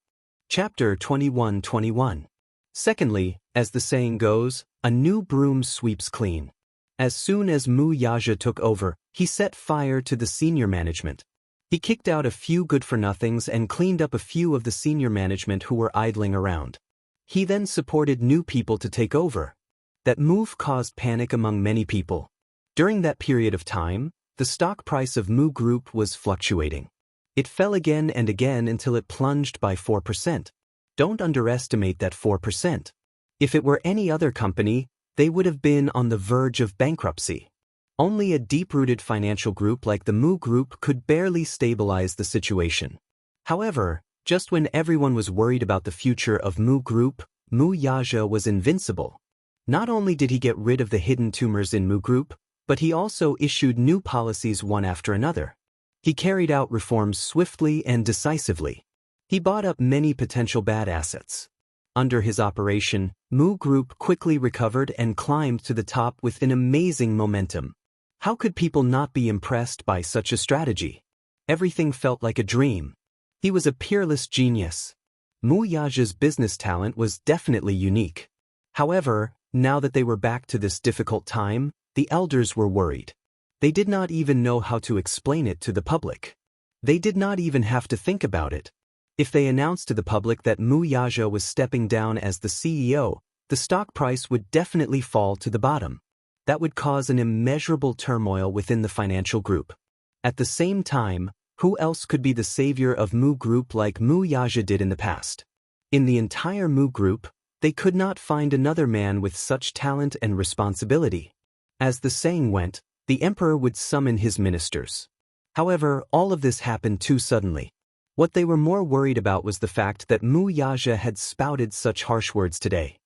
Chapter 21:21. Secondly, as the saying goes, a new broom sweeps clean. As soon as Mu Yaja took over, he set fire to the senior management. He kicked out a few good-for-nothings and cleaned up a few of the senior management who were idling around. He then supported new people to take over. That move caused panic among many people. During that period of time, the stock price of Mu Group was fluctuating. It fell again and again until it plunged by 4%. Don't underestimate that 4%. If it were any other company, they would have been on the verge of bankruptcy. Only a deep-rooted financial group like the Mu Group could barely stabilize the situation. However, just when everyone was worried about the future of Mu Group, Mu Yaja was invincible. Not only did he get rid of the hidden tumors in Mu Group, but he also issued new policies one after another. He carried out reforms swiftly and decisively. He bought up many potential bad assets. Under his operation, Mu Group quickly recovered and climbed to the top with an amazing momentum. How could people not be impressed by such a strategy? Everything felt like a dream. He was a peerless genius. Mu Yaja's business talent was definitely unique. However, now that they were back to this difficult time, the elders were worried. They did not even know how to explain it to the public. They did not even have to think about it. If they announced to the public that Mu Yaja was stepping down as the CEO, the stock price would definitely fall to the bottom. That would cause an immeasurable turmoil within the financial group. At the same time, who else could be the savior of Mu Group like Mu Yaja did in the past? In the entire Mu Group, they could not find another man with such talent and responsibility. As the saying went, the emperor would summon his ministers. However, all of this happened too suddenly. What they were more worried about was the fact that Mu Yaja had spouted such harsh words today.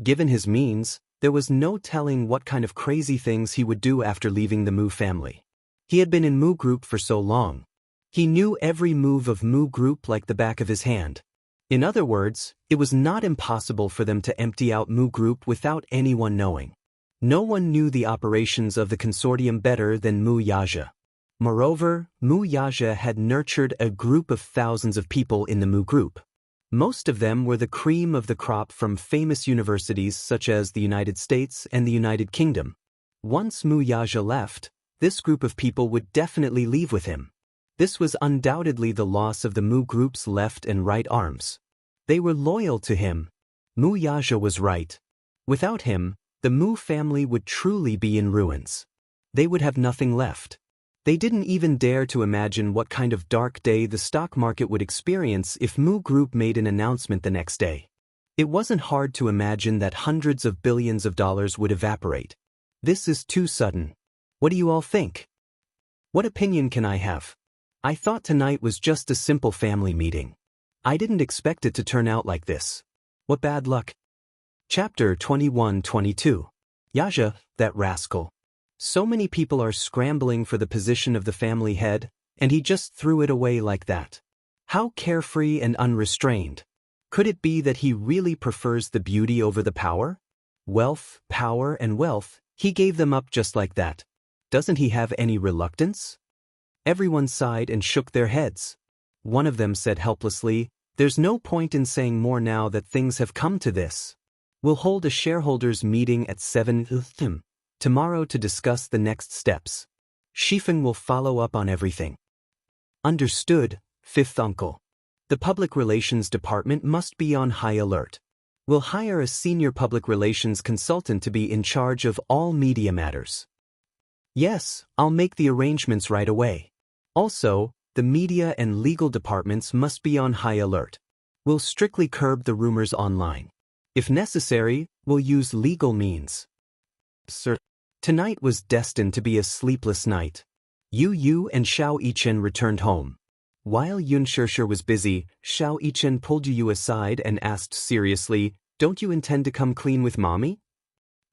Given his means, there was no telling what kind of crazy things he would do after leaving the Mu family. He had been in Mu Group for so long. He knew every move of Mu Group like the back of his hand. In other words, it was not impossible for them to empty out Mu Group without anyone knowing. No one knew the operations of the consortium better than Mu Yaja. Moreover, Mu Yaja had nurtured a group of thousands of people in the Mu Group. Most of them were the cream of the crop from famous universities such as the United States and the United Kingdom. Once Mu Yaja left, this group of people would definitely leave with him. This was undoubtedly the loss of the Mu Group's left and right arms. They were loyal to him. Mu Yaja was right. Without him, the Mu family would truly be in ruins. They would have nothing left. They didn't even dare to imagine what kind of dark day the stock market would experience if Mu Group made an announcement the next day. It wasn't hard to imagine that hundreds of billions of dollars would evaporate. This is too sudden. What do you all think? What opinion can I have? I thought tonight was just a simple family meeting. I didn't expect it to turn out like this. What bad luck. Chapter 21-22. Yaja, that rascal. So many people are scrambling for the position of the family head, and he just threw it away like that. How carefree and unrestrained. Could it be that he really prefers the beauty over the power? Wealth, power, and wealth, he gave them up just like that. Doesn't he have any reluctance? Everyone sighed and shook their heads. One of them said helplessly, "There's no point in saying more now that things have come to this. We'll hold a shareholders' meeting at 7 p.m. tomorrow to discuss the next steps. Shifeng will follow up on everything." Understood, fifth uncle. The public relations department must be on high alert. We'll hire a senior public relations consultant to be in charge of all media matters. Yes, I'll make the arrangements right away. Also, the media and legal departments must be on high alert. We'll strictly curb the rumors online. If necessary, we'll use legal means. Sir, tonight was destined to be a sleepless night. Yu and Xiao Yichen returned home. While Xianxia was busy, Xiao Yichen pulled Yu aside and asked seriously, "Don't you intend to come clean with mommy?"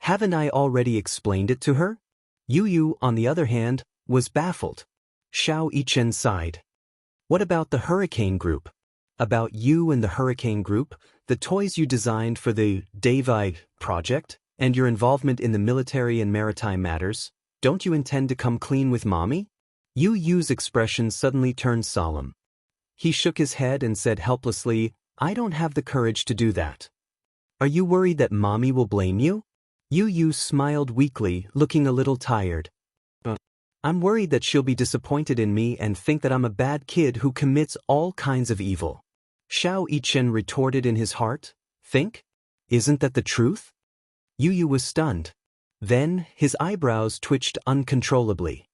"Haven't I already explained it to her?" Yu, on the other hand, was baffled. Xiao Yichen sighed. "What about the Hurricane Group?" "About you and the Hurricane Group, the toys you designed for the Davai project, and your involvement in the military and maritime matters, don't you intend to come clean with mommy?" Yu's expression suddenly turned solemn. He shook his head and said helplessly, "I don't have the courage to do that." "Are you worried that mommy will blame you?" Yu smiled weakly, looking a little tired. "I'm worried that she'll be disappointed in me and think that I'm a bad kid who commits all kinds of evil." Xiao Yichen retorted in his heart, "Think? Isn't that the truth?" Yu was stunned. Then, his eyebrows twitched uncontrollably.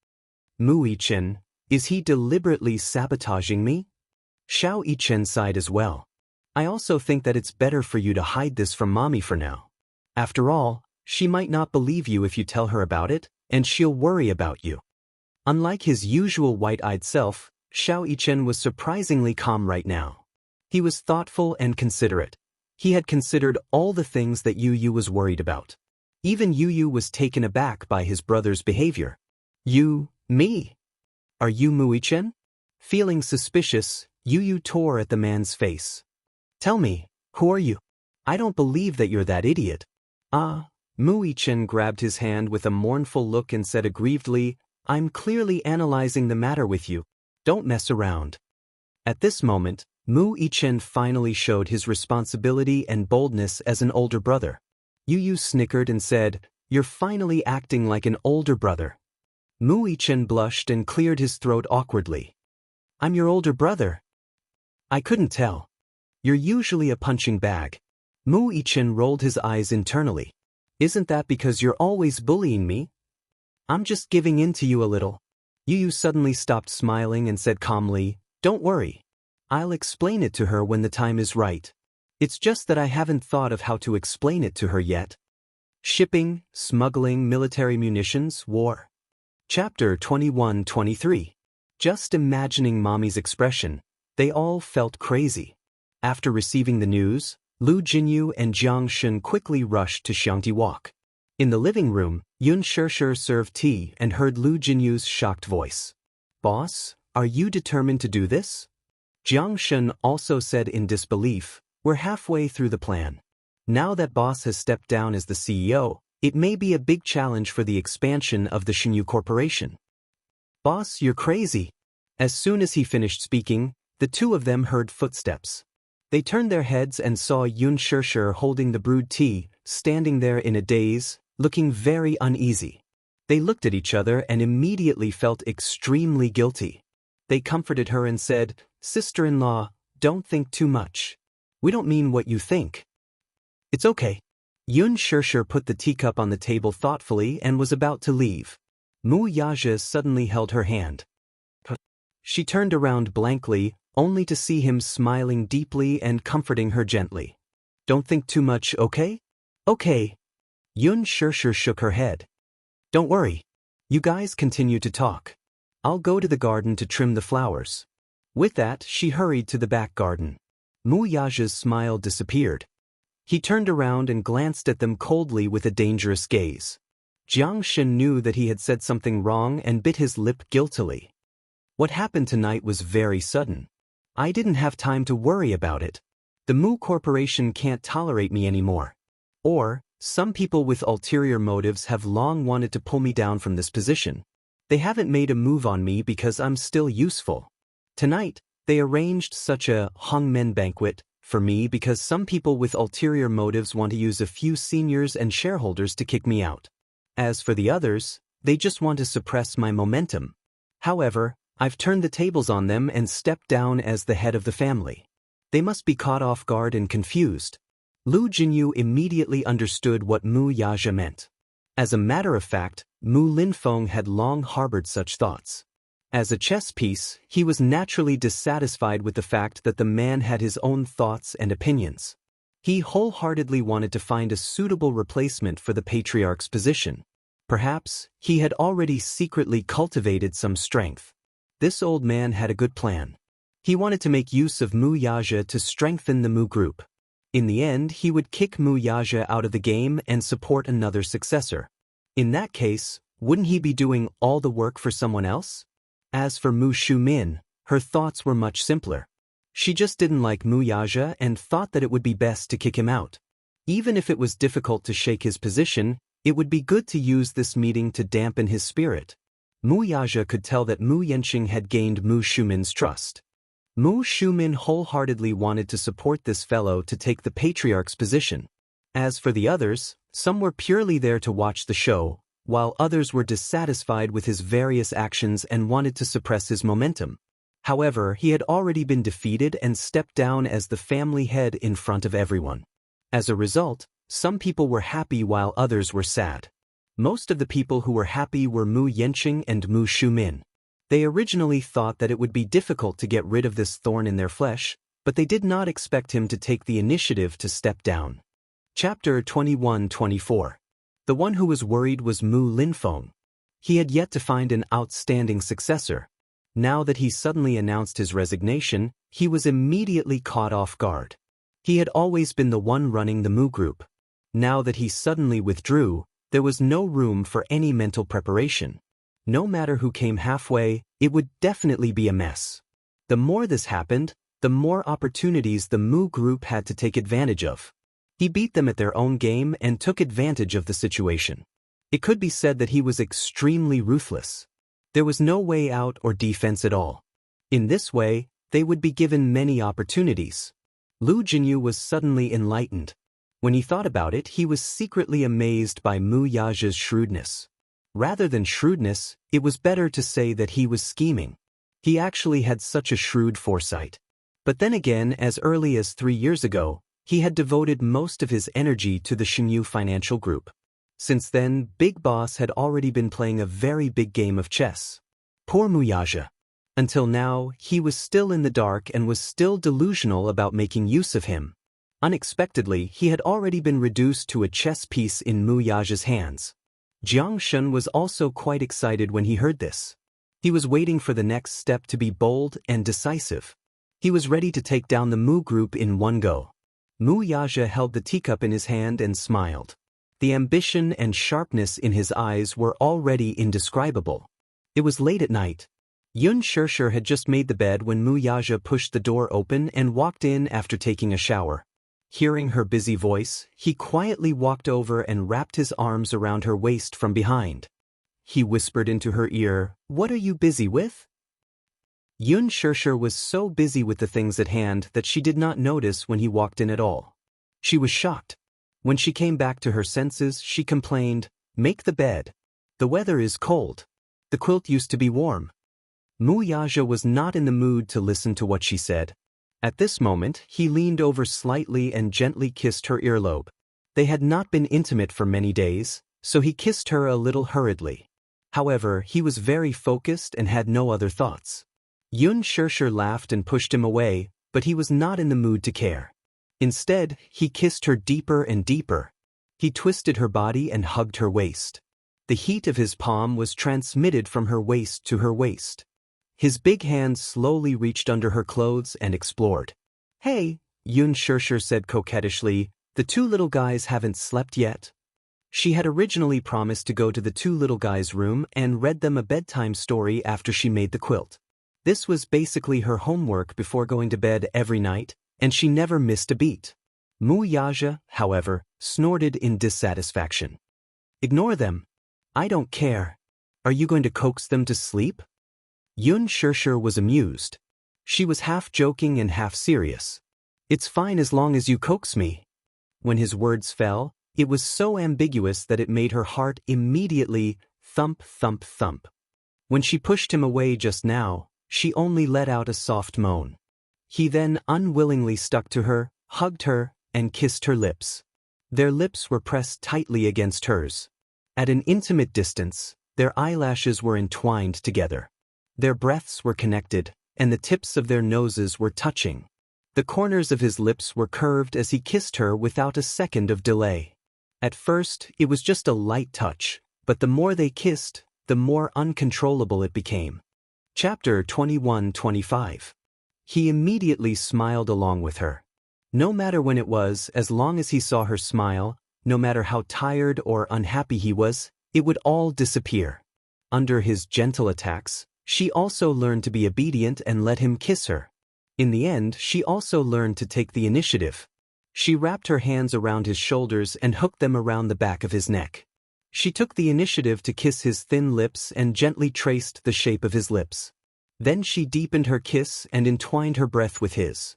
"Mu Yichen, is he deliberately sabotaging me?" Xiao Yichen sighed as well. "I also think that it's better for you to hide this from mommy for now. After all, she might not believe you if you tell her about it, and she'll worry about you." Unlike his usual white-eyed self, Xiao Yichen was surprisingly calm right now. He was thoughtful and considerate. He had considered all the things that Yu was worried about. Even Yu was taken aback by his brother's behavior. "Me? Are you Mu Yichen?" Feeling suspicious, Yu Yu tore at the man's face. Tell me, who are you? I don't believe that you're that idiot. Mu Yichen grabbed his hand with a mournful look and said aggrievedly, I'm clearly analyzing the matter with you. Don't mess around. At this moment, Mu Yichen finally showed his responsibility and boldness as an older brother. Yu Yu snickered and said, You're finally acting like an older brother. Mu Yichen blushed and cleared his throat awkwardly. I'm your older brother. I couldn't tell. You're usually a punching bag. Mu Yichen rolled his eyes internally. Isn't that because you're always bullying me? I'm just giving in to you a little. Yu Yu suddenly stopped smiling and said calmly, Don't worry. I'll explain it to her when the time is right. It's just that I haven't thought of how to explain it to her yet. Shipping, smuggling, military munitions, war. Chapter 21-23. Just imagining Mommy's expression, they all felt crazy. After receiving the news, Lu Jinyu and Jiang Shun quickly rushed to Xianxia Walk. In the living room, Yun Shishir served tea and heard Lu Jinyu's shocked voice. Boss, are you determined to do this? Jiang Shun also said in disbelief, We're halfway through the plan. Now that boss has stepped down as the CEO, it may be a big challenge for the expansion of the Xinyu Corporation. Boss, you're crazy. As soon as he finished speaking, the two of them heard footsteps. They turned their heads and saw Yun Shishir holding the brewed tea, standing there in a daze, looking very uneasy. They looked at each other and immediately felt extremely guilty. They comforted her and said, Sister-in-law, don't think too much. We don't mean what you think. It's okay. Yun Shishir put the teacup on the table thoughtfully and was about to leave. Mu Yaja suddenly held her hand. She turned around blankly, only to see him smiling deeply and comforting her gently. Don't think too much, okay? Okay. Yun Shishir shook her head. Don't worry. You guys continue to talk. I'll go to the garden to trim the flowers. With that, she hurried to the back garden. Mu Yaja's smile disappeared. He turned around and glanced at them coldly with a dangerous gaze. Jiang Shen knew that he had said something wrong and bit his lip guiltily. What happened tonight was very sudden. I didn't have time to worry about it. The Mu Corporation can't tolerate me anymore. Or, some people with ulterior motives have long wanted to pull me down from this position. They haven't made a move on me because I'm still useful. Tonight, they arranged such a hongmen banquet for me because some people with ulterior motives want to use a few seniors and shareholders to kick me out. As for the others, they just want to suppress my momentum. However, I've turned the tables on them and stepped down as the head of the family. They must be caught off guard and confused. Lu Jinyu immediately understood what Mu Yaja meant. As a matter of fact, Mu Linfeng had long harbored such thoughts. As a chess piece, he was naturally dissatisfied with the fact that the man had his own thoughts and opinions. He wholeheartedly wanted to find a suitable replacement for the patriarch's position. Perhaps, he had already secretly cultivated some strength. This old man had a good plan. He wanted to make use of Mu Yaja to strengthen the Mu group. In the end, he would kick Mu Yaja out of the game and support another successor. In that case, wouldn't he be doing all the work for someone else? As for Mu Shumin, her thoughts were much simpler. She just didn't like Mu Yaja and thought that it would be best to kick him out. Even if it was difficult to shake his position, it would be good to use this meeting to dampen his spirit. Mu Yaja could tell that Mu Yanqing had gained Mu Shumin's trust. Mu Shumin wholeheartedly wanted to support this fellow to take the patriarch's position. As for the others, some were purely there to watch the show, while others were dissatisfied with his various actions and wanted to suppress his momentum. However, he had already been defeated and stepped down as the family head in front of everyone. As a result, some people were happy while others were sad. Most of the people who were happy were Mu Yanqing and Mu Shumin. They originally thought that it would be difficult to get rid of this thorn in their flesh, but they did not expect him to take the initiative to step down. Chapter 21-24. The one who was worried was Mu Linfeng. He had yet to find an outstanding successor. Now that he suddenly announced his resignation, he was immediately caught off guard. He had always been the one running the Mu group. Now that he suddenly withdrew, there was no room for any mental preparation. No matter who came halfway, it would definitely be a mess. The more this happened, the more opportunities the Mu group had to take advantage of. He beat them at their own game and took advantage of the situation. It could be said that he was extremely ruthless. There was no way out or defense at all. In this way, they would be given many opportunities. Lu Jinyu was suddenly enlightened. When he thought about it, he was secretly amazed by Mu Yaja's shrewdness. Rather than shrewdness, it was better to say that he was scheming. He actually had such a shrewd foresight. But then again, as early as 3 years ago, he had devoted most of his energy to the Xinyu Financial Group. Since then, Big Boss had already been playing a very big game of chess. Poor Mu Yaja. Until now, he was still in the dark and was still delusional about making use of him. Unexpectedly, he had already been reduced to a chess piece in Mu Yaja's hands. Jiang Shun was also quite excited when he heard this. He was waiting for the next step to be bold and decisive. He was ready to take down the Mu group in one go. Mu Yaja held the teacup in his hand and smiled. The ambition and sharpness in his eyes were already indescribable. It was late at night. Yun Shishir had just made the bed when Mu Yaja pushed the door open and walked in after taking a shower. Hearing her busy voice, he quietly walked over and wrapped his arms around her waist from behind. He whispered into her ear, "What are you busy with?" Yun Shishir was so busy with the things at hand that she did not notice when he walked in at all. She was shocked. When she came back to her senses, she complained, "Make the bed. The weather is cold. The quilt used to be warm." Mu Yaja was not in the mood to listen to what she said. At this moment, he leaned over slightly and gently kissed her earlobe. They had not been intimate for many days, so he kissed her a little hurriedly. However, he was very focused and had no other thoughts. Yun Shishir laughed and pushed him away, but he was not in the mood to care. Instead, he kissed her deeper and deeper. He twisted her body and hugged her waist. The heat of his palm was transmitted from her waist to her waist. His big hand slowly reached under her clothes and explored. "Hey," Yun Shishir said coquettishly, "the two little guys haven't slept yet?" She had originally promised to go to the two little guys' room and read them a bedtime story after she made the quilt. This was basically her homework before going to bed every night, and she never missed a beat. Mu Yaja, however, snorted in dissatisfaction. "Ignore them. I don't care. Are you going to coax them to sleep?" Yun Shishir was amused. She was half joking and half serious. "It's fine as long as you coax me." When his words fell, it was so ambiguous that it made her heart immediately thump, thump, thump. When she pushed him away just now, she only let out a soft moan. He then unwillingly stuck to her, hugged her, and kissed her lips. Their lips were pressed tightly against hers. At an intimate distance, their eyelashes were entwined together. Their breaths were connected, and the tips of their noses were touching. The corners of his lips were curved as he kissed her without a second of delay. At first, it was just a light touch, but the more they kissed, the more uncontrollable it became. Chapter 21-25. He immediately smiled along with her. No matter when it was, as long as he saw her smile, no matter how tired or unhappy he was, it would all disappear. Under his gentle attacks, she also learned to be obedient and let him kiss her. In the end, she also learned to take the initiative. She wrapped her hands around his shoulders and hooked them around the back of his neck. She took the initiative to kiss his thin lips and gently traced the shape of his lips. Then she deepened her kiss and entwined her breath with his.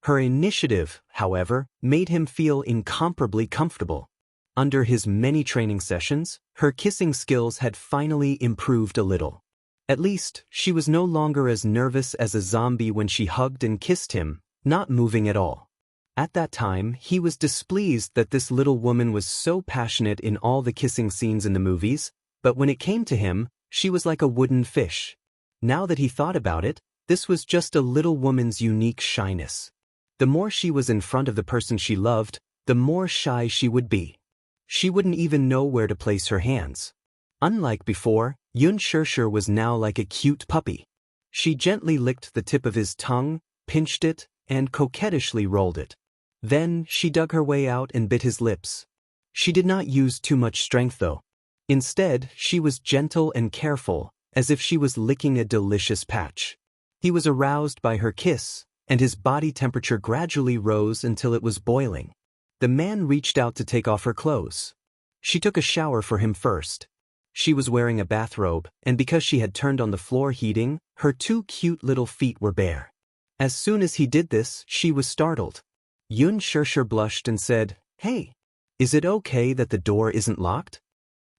Her initiative, however, made him feel incomparably comfortable. Under his many training sessions, her kissing skills had finally improved a little. At least, she was no longer as nervous as a zombie when she hugged and kissed him, not moving at all. At that time, he was displeased that this little woman was so passionate in all the kissing scenes in the movies, but when it came to him, she was like a wooden fish. Now that he thought about it, this was just a little woman's unique shyness. The more she was in front of the person she loved, the more shy she would be. She wouldn't even know where to place her hands. Unlike before, Yun Shishir was now like a cute puppy. She gently licked the tip of his tongue, pinched it, and coquettishly rolled it. Then, she dug her way out and bit his lips. She did not use too much strength though. Instead, she was gentle and careful, as if she was licking a delicious patch. He was aroused by her kiss, and his body temperature gradually rose until it was boiling. The man reached out to take off her clothes. She took a shower for him first. She was wearing a bathrobe, and because she had turned on the floor heating, her 2 cute little feet were bare. As soon as he did this, she was startled. Xianxia blushed and said, "Hey, is it okay that the door isn't locked?"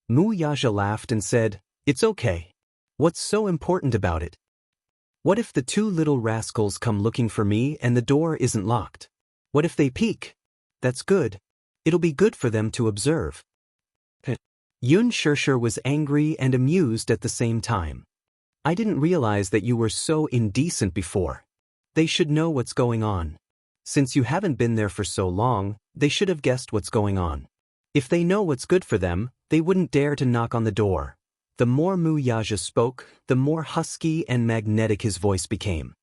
Wuxia laughed and said, "It's okay. What's so important about it? What if the 2 little rascals come looking for me and the door isn't locked? What if they peek? That's good. It'll be good for them to observe." Xianxia was angry and amused at the same time. "I didn't realize that you were so indecent before. They should know what's going on. Since you haven't been there for so long, they should have guessed what's going on. If they know what's good for them, they wouldn't dare to knock on the door." The more Wuxia spoke, the more husky and magnetic his voice became.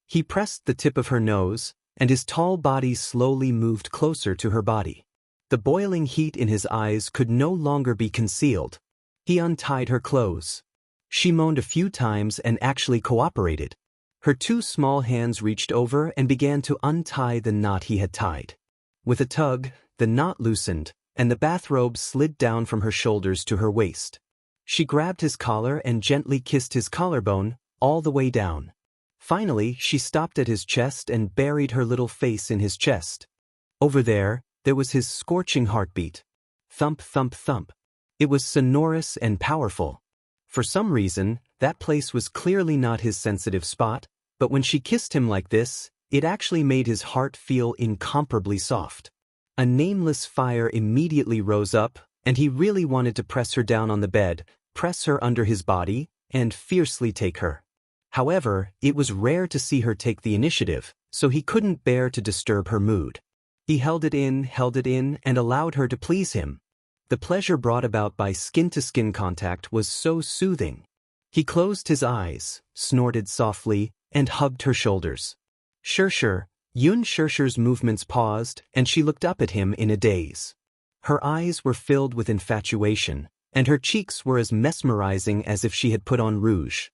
He pressed the tip of her nose, and his tall body slowly moved closer to her body. The boiling heat in his eyes could no longer be concealed. He untied her clothes. She moaned a few times and actually cooperated. Her 2 small hands reached over and began to untie the knot he had tied. With a tug, the knot loosened, and the bathrobe slid down from her shoulders to her waist. She grabbed his collar and gently kissed his collarbone, all the way down. Finally, she stopped at his chest and buried her little face in his chest. Over there was his scorching heartbeat. Thump, thump, thump. It was sonorous and powerful. For some reason, that place was clearly not his sensitive spot, but when she kissed him like this, it actually made his heart feel incomparably soft. A nameless fire immediately rose up, and he really wanted to press her down on the bed, press her under his body, and fiercely take her. However, it was rare to see her take the initiative, so he couldn't bear to disturb her mood. He held it in, and allowed her to please him. The pleasure brought about by skin-to-skin contact was so soothing. He closed his eyes, snorted softly, and hugged her shoulders. Xianxia's movements paused, and she looked up at him in a daze. Her eyes were filled with infatuation, and her cheeks were as mesmerizing as if she had put on rouge.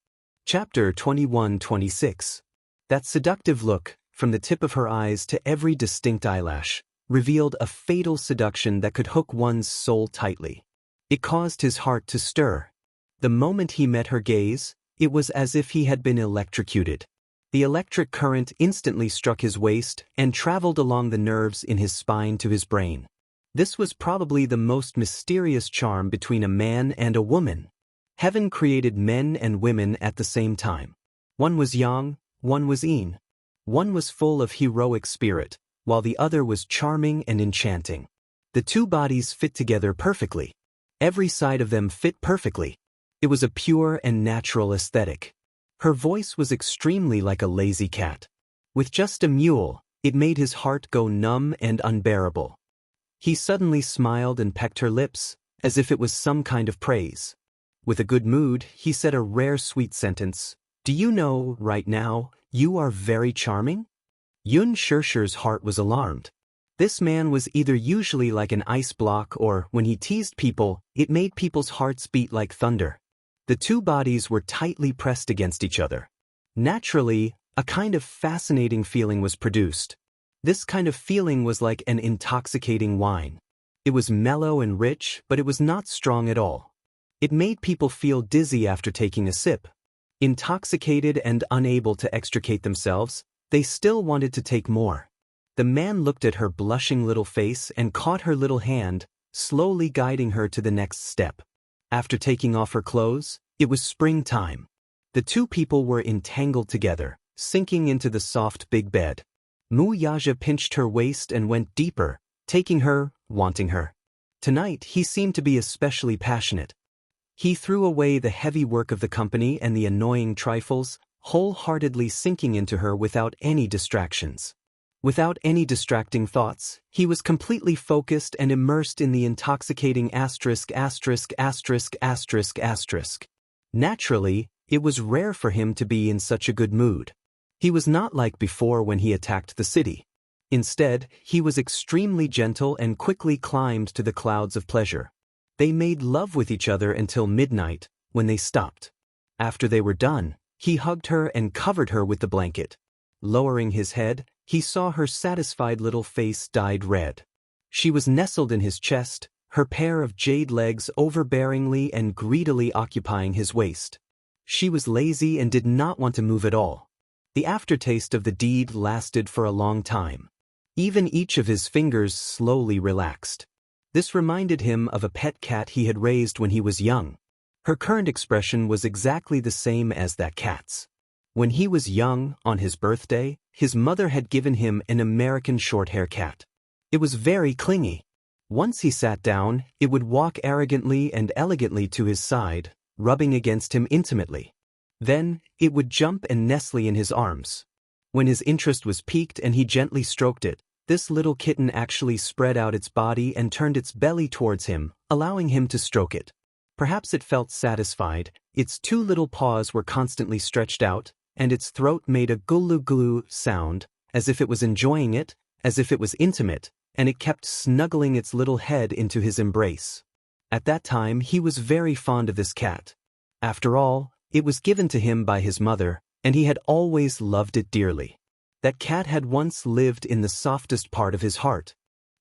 Chapter 21-26. That seductive look, from the tip of her eyes to every distinct eyelash, revealed a fatal seduction that could hook one's soul tightly. It caused his heart to stir. The moment he met her gaze, it was as if he had been electrocuted. The electric current instantly struck his waist and traveled along the nerves in his spine to his brain. This was probably the most mysterious charm between a man and a woman. Heaven created men and women at the same time. One was yang, one was yin. One was full of heroic spirit, while the other was charming and enchanting. The 2 bodies fit together perfectly. Every side of them fit perfectly. It was a pure and natural aesthetic. Her voice was extremely like a lazy cat. With just a mewl, it made his heart go numb and unbearable. He suddenly smiled and pecked her lips, as if it was some kind of praise. With a good mood, he said a rare sweet sentence. "Do you know, right now, you are very charming?" Xianxia's heart was alarmed. This man was either usually like an ice block or, when he teased people, it made people's hearts beat like thunder. The 2 bodies were tightly pressed against each other. Naturally, a kind of fascinating feeling was produced. This kind of feeling was like an intoxicating wine. It was mellow and rich, but it was not strong at all. It made people feel dizzy after taking a sip. Intoxicated and unable to extricate themselves, they still wanted to take more. The man looked at her blushing little face and caught her little hand, slowly guiding her to the next step. After taking off her clothes, it was springtime. The 2 people were entangled together, sinking into the soft big bed. Wuxia pinched her waist and went deeper, taking her, wanting her. Tonight he seemed to be especially passionate. He threw away the heavy work of the company and the annoying trifles, wholeheartedly sinking into her without any distractions. Without any distracting thoughts, he was completely focused and immersed in the intoxicating asterisk. Naturally, it was rare for him to be in such a good mood. He was not like before when he attacked the city. Instead, he was extremely gentle and quickly climbed to the clouds of pleasure. They made love with each other until midnight, when they stopped. After they were done, He hugged her and covered her with the blanket. Lowering his head, he saw her satisfied little face dyed red. She was nestled in his chest, her pair of jade legs overbearingly and greedily occupying his waist. She was lazy and did not want to move at all. The aftertaste of the deed lasted for a long time. Even each of his fingers slowly relaxed. This reminded him of a pet cat he had raised when he was young. Her current expression was exactly the same as that cat's. When he was young, on his birthday, his mother had given him an American short-hair cat. It was very clingy. Once he sat down, it would walk arrogantly and elegantly to his side, rubbing against him intimately. Then, it would jump and nestle in his arms. When his interest was piqued and he gently stroked it, this little kitten actually spread out its body and turned its belly towards him, allowing him to stroke it. Perhaps it felt satisfied, its two little paws were constantly stretched out, and its throat made a gulu-gulu sound, as if it was enjoying it, as if it was intimate, and it kept snuggling its little head into his embrace. At that time he was very fond of this cat. After all, it was given to him by his mother, and he had always loved it dearly. That cat had once lived in the softest part of his heart.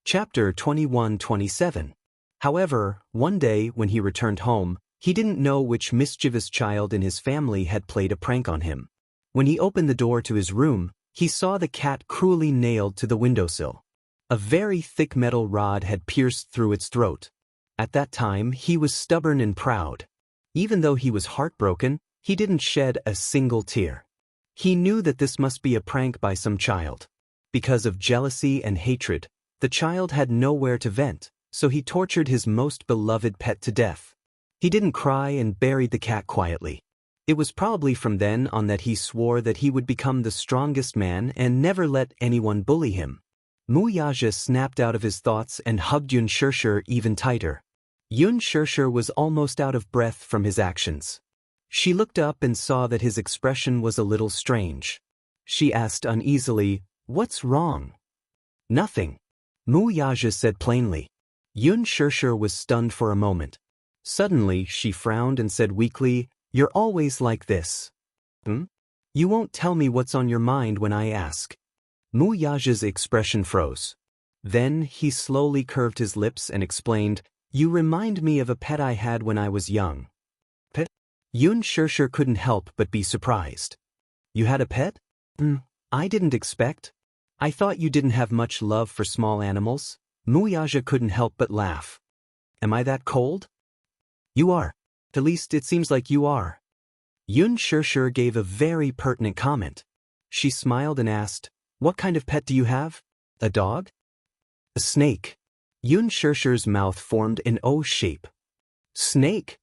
Chapter 21-27. However, one day when he returned home, he didn't know which mischievous child in his family had played a prank on him. When he opened the door to his room, he saw the cat cruelly nailed to the windowsill. A very thick metal rod had pierced through its throat. At that time, he was stubborn and proud. Even though he was heartbroken, he didn't shed a single tear. He knew that this must be a prank by some child. Because of jealousy and hatred, the child had nowhere to vent, so he tortured his most beloved pet to death. He didn't cry and buried the cat quietly. It was probably from then on that he swore that he would become the strongest man and never let anyone bully him. Wuxia snapped out of his thoughts and hugged Xianxia even tighter. Xianxia was almost out of breath from his actions. She looked up and saw that his expression was a little strange. She asked uneasily, "What's wrong?" "Nothing," Wuxia said plainly. Xianxia was stunned for a moment. Suddenly, she frowned and said weakly, "You're always like this." You won't tell me what's on your mind when I ask." Wuxia's expression froze. Then, he slowly curved his lips and explained, "You remind me of a pet I had when I was young." "Pet?" Xianxia couldn't help but be surprised. "You had a pet?" I didn't expect. I thought you didn't have much love for small animals." Wuxia couldn't help but laugh. "Am I that cold?" "You are. At least it seems like you are." Xianxia gave a very pertinent comment. She smiled and asked, "What kind of pet do you have? A dog?" "A snake." Xianxia's mouth formed an O shape. Snake?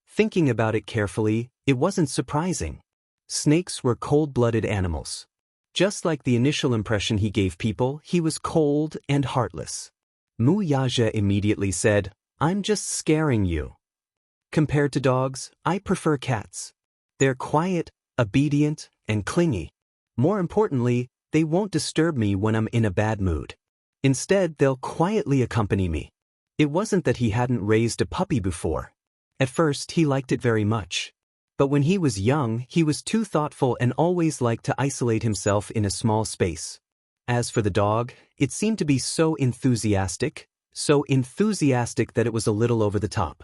Thinking about it carefully, it wasn't surprising. Snakes were cold-blooded animals. Just like the initial impression he gave people, he was cold and heartless. Wuxia immediately said, "I'm just scaring you. Compared to dogs, I prefer cats. They're quiet, obedient, and clingy. More importantly, they won't disturb me when I'm in a bad mood. Instead, they'll quietly accompany me." It wasn't that he hadn't raised a puppy before. At first, he liked it very much. But when he was young, he was too thoughtful and always liked to isolate himself in a small space. As for the dog, it seemed to be so enthusiastic that it was a little over the top.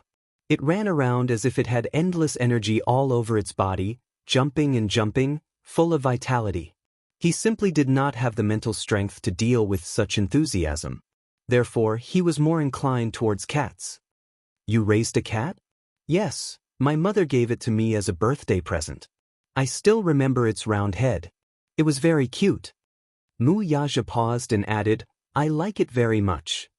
It ran around as if it had endless energy all over its body, jumping and jumping, full of vitality. He simply did not have the mental strength to deal with such enthusiasm. Therefore, he was more inclined towards cats. "You raised a cat?" "Yes, my mother gave it to me as a birthday present. I still remember its round head. It was very cute." Wuxia paused and added, "I like it very much."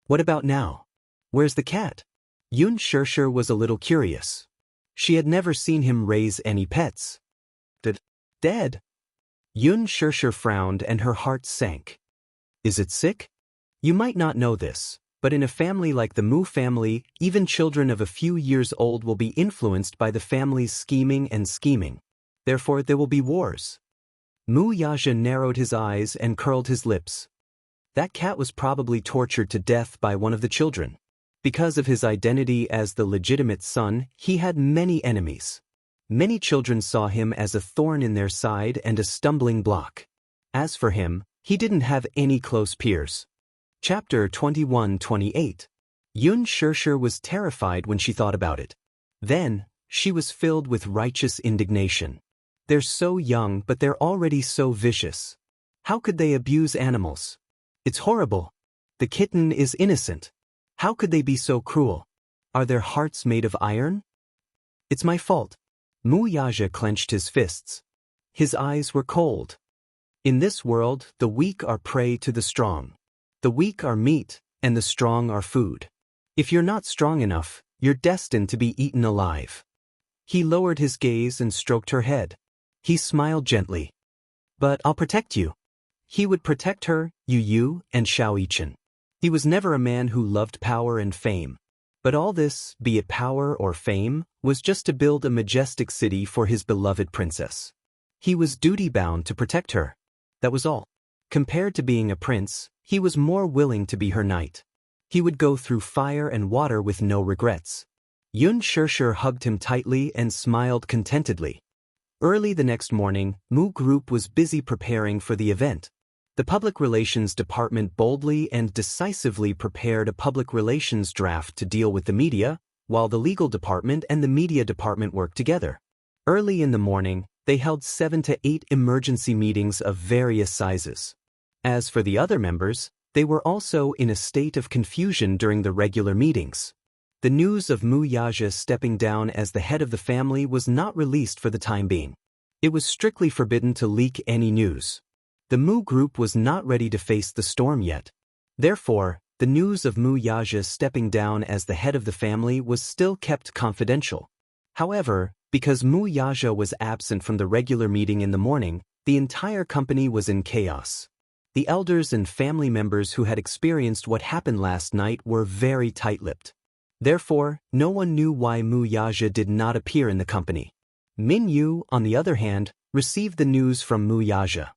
"What about now? Where's the cat?" Xianxia was a little curious. She had never seen him raise any pets. Dead? Xianxia frowned and her heart sank. "Is it sick? You might not know this, but in a family like the Mu family, even children of a few years old will be influenced by the family's scheming. Therefore, there will be wars." Wuxia narrowed his eyes and curled his lips. That cat was probably tortured to death by one of the children. Because of his identity as the legitimate son, he had many enemies. Many children saw him as a thorn in their side and a stumbling block. As for him, he didn't have any close peers. Chapter 21-28. Xianxia was terrified when she thought about it. Then, she was filled with righteous indignation. They're so young, but they're already so vicious. How could they abuse animals? It's horrible. The kitten is innocent. How could they be so cruel? Are their hearts made of iron? It's my fault. Wuxia clenched his fists. His eyes were cold. In this world, the weak are prey to the strong. The weak are meat, and the strong are food. If you're not strong enough, you're destined to be eaten alive. He lowered his gaze and stroked her head. He smiled gently. But I'll protect you. He would protect her, Yu and Xiaoyichen. He was never a man who loved power and fame. But all this, be it power or fame, was just to build a majestic city for his beloved princess. He was duty-bound to protect her. That was all. Compared to being a prince, he was more willing to be her knight. He would go through fire and water with no regrets. Xianxia hugged him tightly and smiled contentedly. Early the next morning, Mu Group was busy preparing for the event. The Public Relations Department boldly and decisively prepared a public relations draft to deal with the media, while the legal department and the media department worked together. Early in the morning, they held 7 to 8 emergency meetings of various sizes. As for the other members, they were also in a state of confusion during the regular meetings. The news of Wuxia stepping down as the head of the family was not released for the time being. It was strictly forbidden to leak any news. The Mu Group was not ready to face the storm yet. Therefore, the news of Wuxia stepping down as the head of the family was still kept confidential. However, because Wuxia was absent from the regular meeting in the morning, the entire company was in chaos. The elders and family members who had experienced what happened last night were very tight-lipped. Therefore, no one knew why Wuxia did not appear in the company. Min Yu, on the other hand, received the news from Wuxia.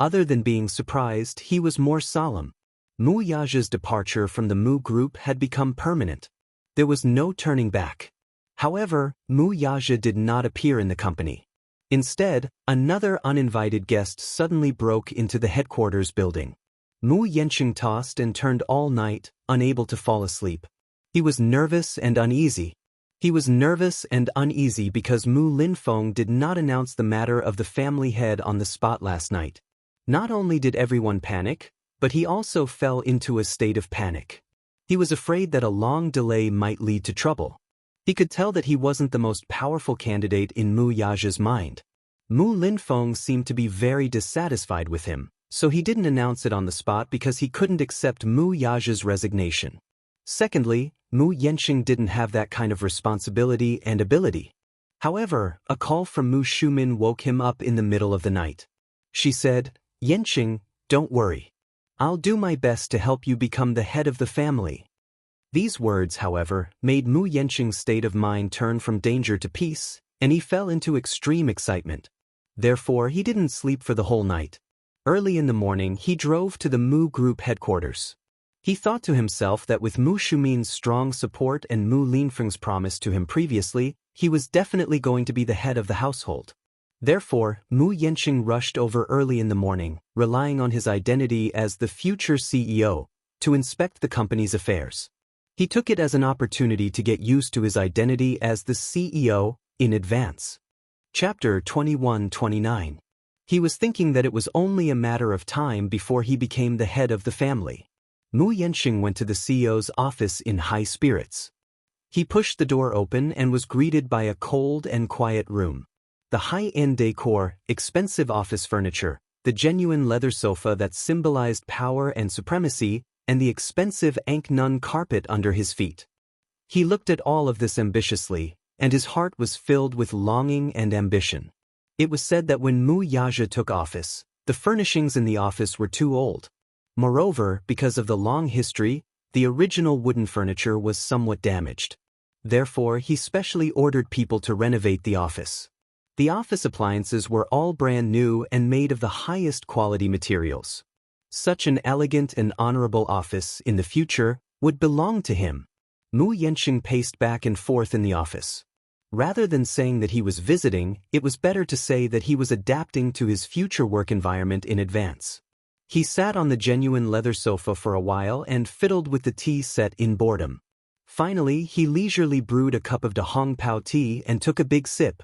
Other than being surprised, he was more solemn. Wuxia's departure from the Mu Group had become permanent. There was no turning back. However, Wuxia did not appear in the company. Instead, another uninvited guest suddenly broke into the headquarters building. Mu Yanqing tossed and turned all night, unable to fall asleep. He was nervous and uneasy. He was nervous and uneasy because Mu Linfeng did not announce the matter of the family head on the spot last night. Not only did everyone panic, but he also fell into a state of panic. He was afraid that a long delay might lead to trouble. He could tell that he wasn't the most powerful candidate in Wuxia's mind. Mu Linfeng seemed to be very dissatisfied with him, so he didn't announce it on the spot because he couldn't accept Wuxia's resignation. Secondly, Mu Yanqing didn't have that kind of responsibility and ability. However, a call from Mu Shumin woke him up in the middle of the night. She said, "Yanqing, don't worry. I'll do my best to help you become the head of the family." These words, however, made Mu Yanqing's state of mind turn from danger to peace, and he fell into extreme excitement. Therefore, he didn't sleep for the whole night. Early in the morning, he drove to the Mu Group headquarters. He thought to himself that with Mu Shumin's strong support and Mu Linfeng's promise to him previously, he was definitely going to be the head of the household. Therefore, Mu Yanqing rushed over early in the morning, relying on his identity as the future CEO, to inspect the company's affairs. He took it as an opportunity to get used to his identity as the CEO in advance. Chapter 21-29. He was thinking that it was only a matter of time before he became the head of the family. Mu Yanqing went to the CEO's office in high spirits. He pushed the door open and was greeted by a cold and quiet room. The high-end decor, expensive office furniture, the genuine leather sofa that symbolized power and supremacy, and the expensive Anknun carpet under his feet. He looked at all of this ambitiously, and his heart was filled with longing and ambition. It was said that when Wuxia took office, the furnishings in the office were too old. Moreover, because of the long history, the original wooden furniture was somewhat damaged. Therefore, he specially ordered people to renovate the office. The office appliances were all brand new and made of the highest quality materials. Such an elegant and honorable office in the future would belong to him. Mu Yanqing paced back and forth in the office. Rather than saying that he was visiting, it was better to say that he was adapting to his future work environment in advance. He sat on the genuine leather sofa for a while and fiddled with the tea set in boredom. Finally, he leisurely brewed a cup of Da Hong Pao tea and took a big sip.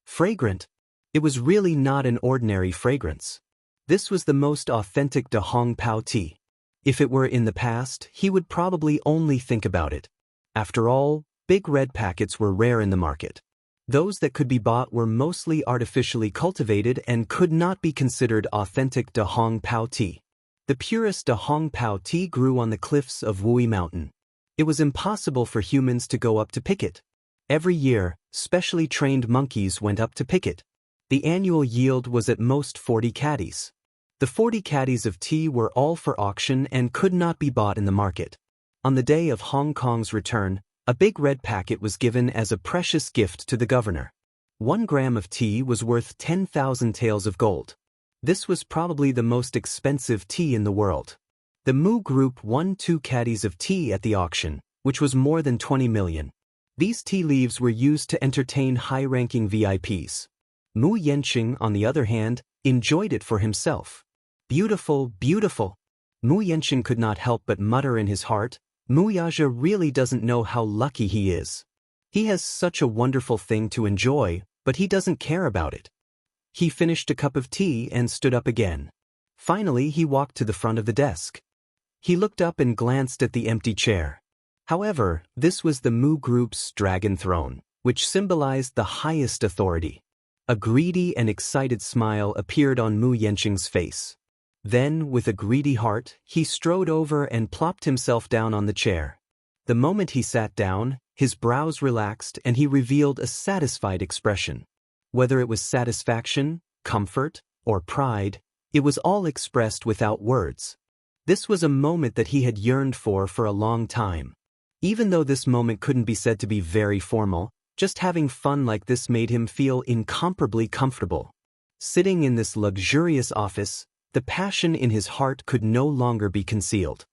Fragrant. It was really not an ordinary fragrance. This was the most authentic Da Hong Pao tea. If it were in the past, he would probably only think about it. After all, big red packets were rare in the market. Those that could be bought were mostly artificially cultivated and could not be considered authentic Da Hong Pao tea. The purest Da Hong Pao tea grew on the cliffs of Wuxia Mountain. It was impossible for humans to go up to pick it. Every year, specially trained monkeys went up to pick it. The annual yield was at most 40 caddies. The 40 caddies of tea were all for auction and could not be bought in the market. On the day of Hong Kong's return, a big red packet was given as a precious gift to the governor. 1 gram of tea was worth 10,000 taels of gold. This was probably the most expensive tea in the world. The Mu Group won 2 caddies of tea at the auction, which was more than 20 million. These tea leaves were used to entertain high-ranking VIPs. Mu Yanqing, on the other hand, enjoyed it for himself. Beautiful, beautiful. Mu Yanqing could not help but mutter in his heart, Wuxia really doesn't know how lucky he is. He has such a wonderful thing to enjoy, but he doesn't care about it. He finished a cup of tea and stood up again. Finally, he walked to the front of the desk. He looked up and glanced at the empty chair. However, this was the Mu Group's dragon throne, which symbolized the highest authority. A greedy and excited smile appeared on Mu Yanqing's face. Then, with a greedy heart, he strode over and plopped himself down on the chair. The moment he sat down, his brows relaxed and he revealed a satisfied expression. Whether it was satisfaction, comfort, or pride, it was all expressed without words. This was a moment that he had yearned for a long time. Even though this moment couldn't be said to be very formal, just having fun like this made him feel incomparably comfortable. Sitting in this luxurious office, the passion in his heart could no longer be concealed.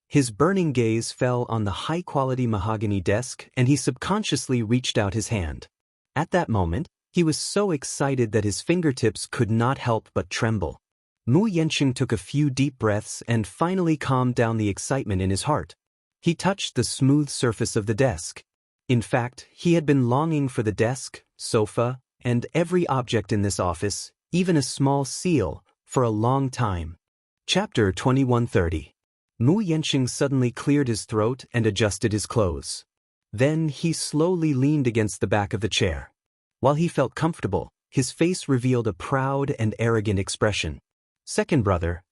His burning gaze fell on the high-quality mahogany desk and he subconsciously reached out his hand. At that moment, he was so excited that his fingertips could not help but tremble. Mu Yanqing took a few deep breaths and finally calmed down the excitement in his heart. He touched the smooth surface of the desk. In fact, he had been longing for the desk, sofa, and every object in this office, even a small seal, for a long time. Chapter 2130. Mu Yanqing suddenly cleared his throat and adjusted his clothes. Then he slowly leaned against the back of the chair. While he felt comfortable, his face revealed a proud and arrogant expression. Second brother,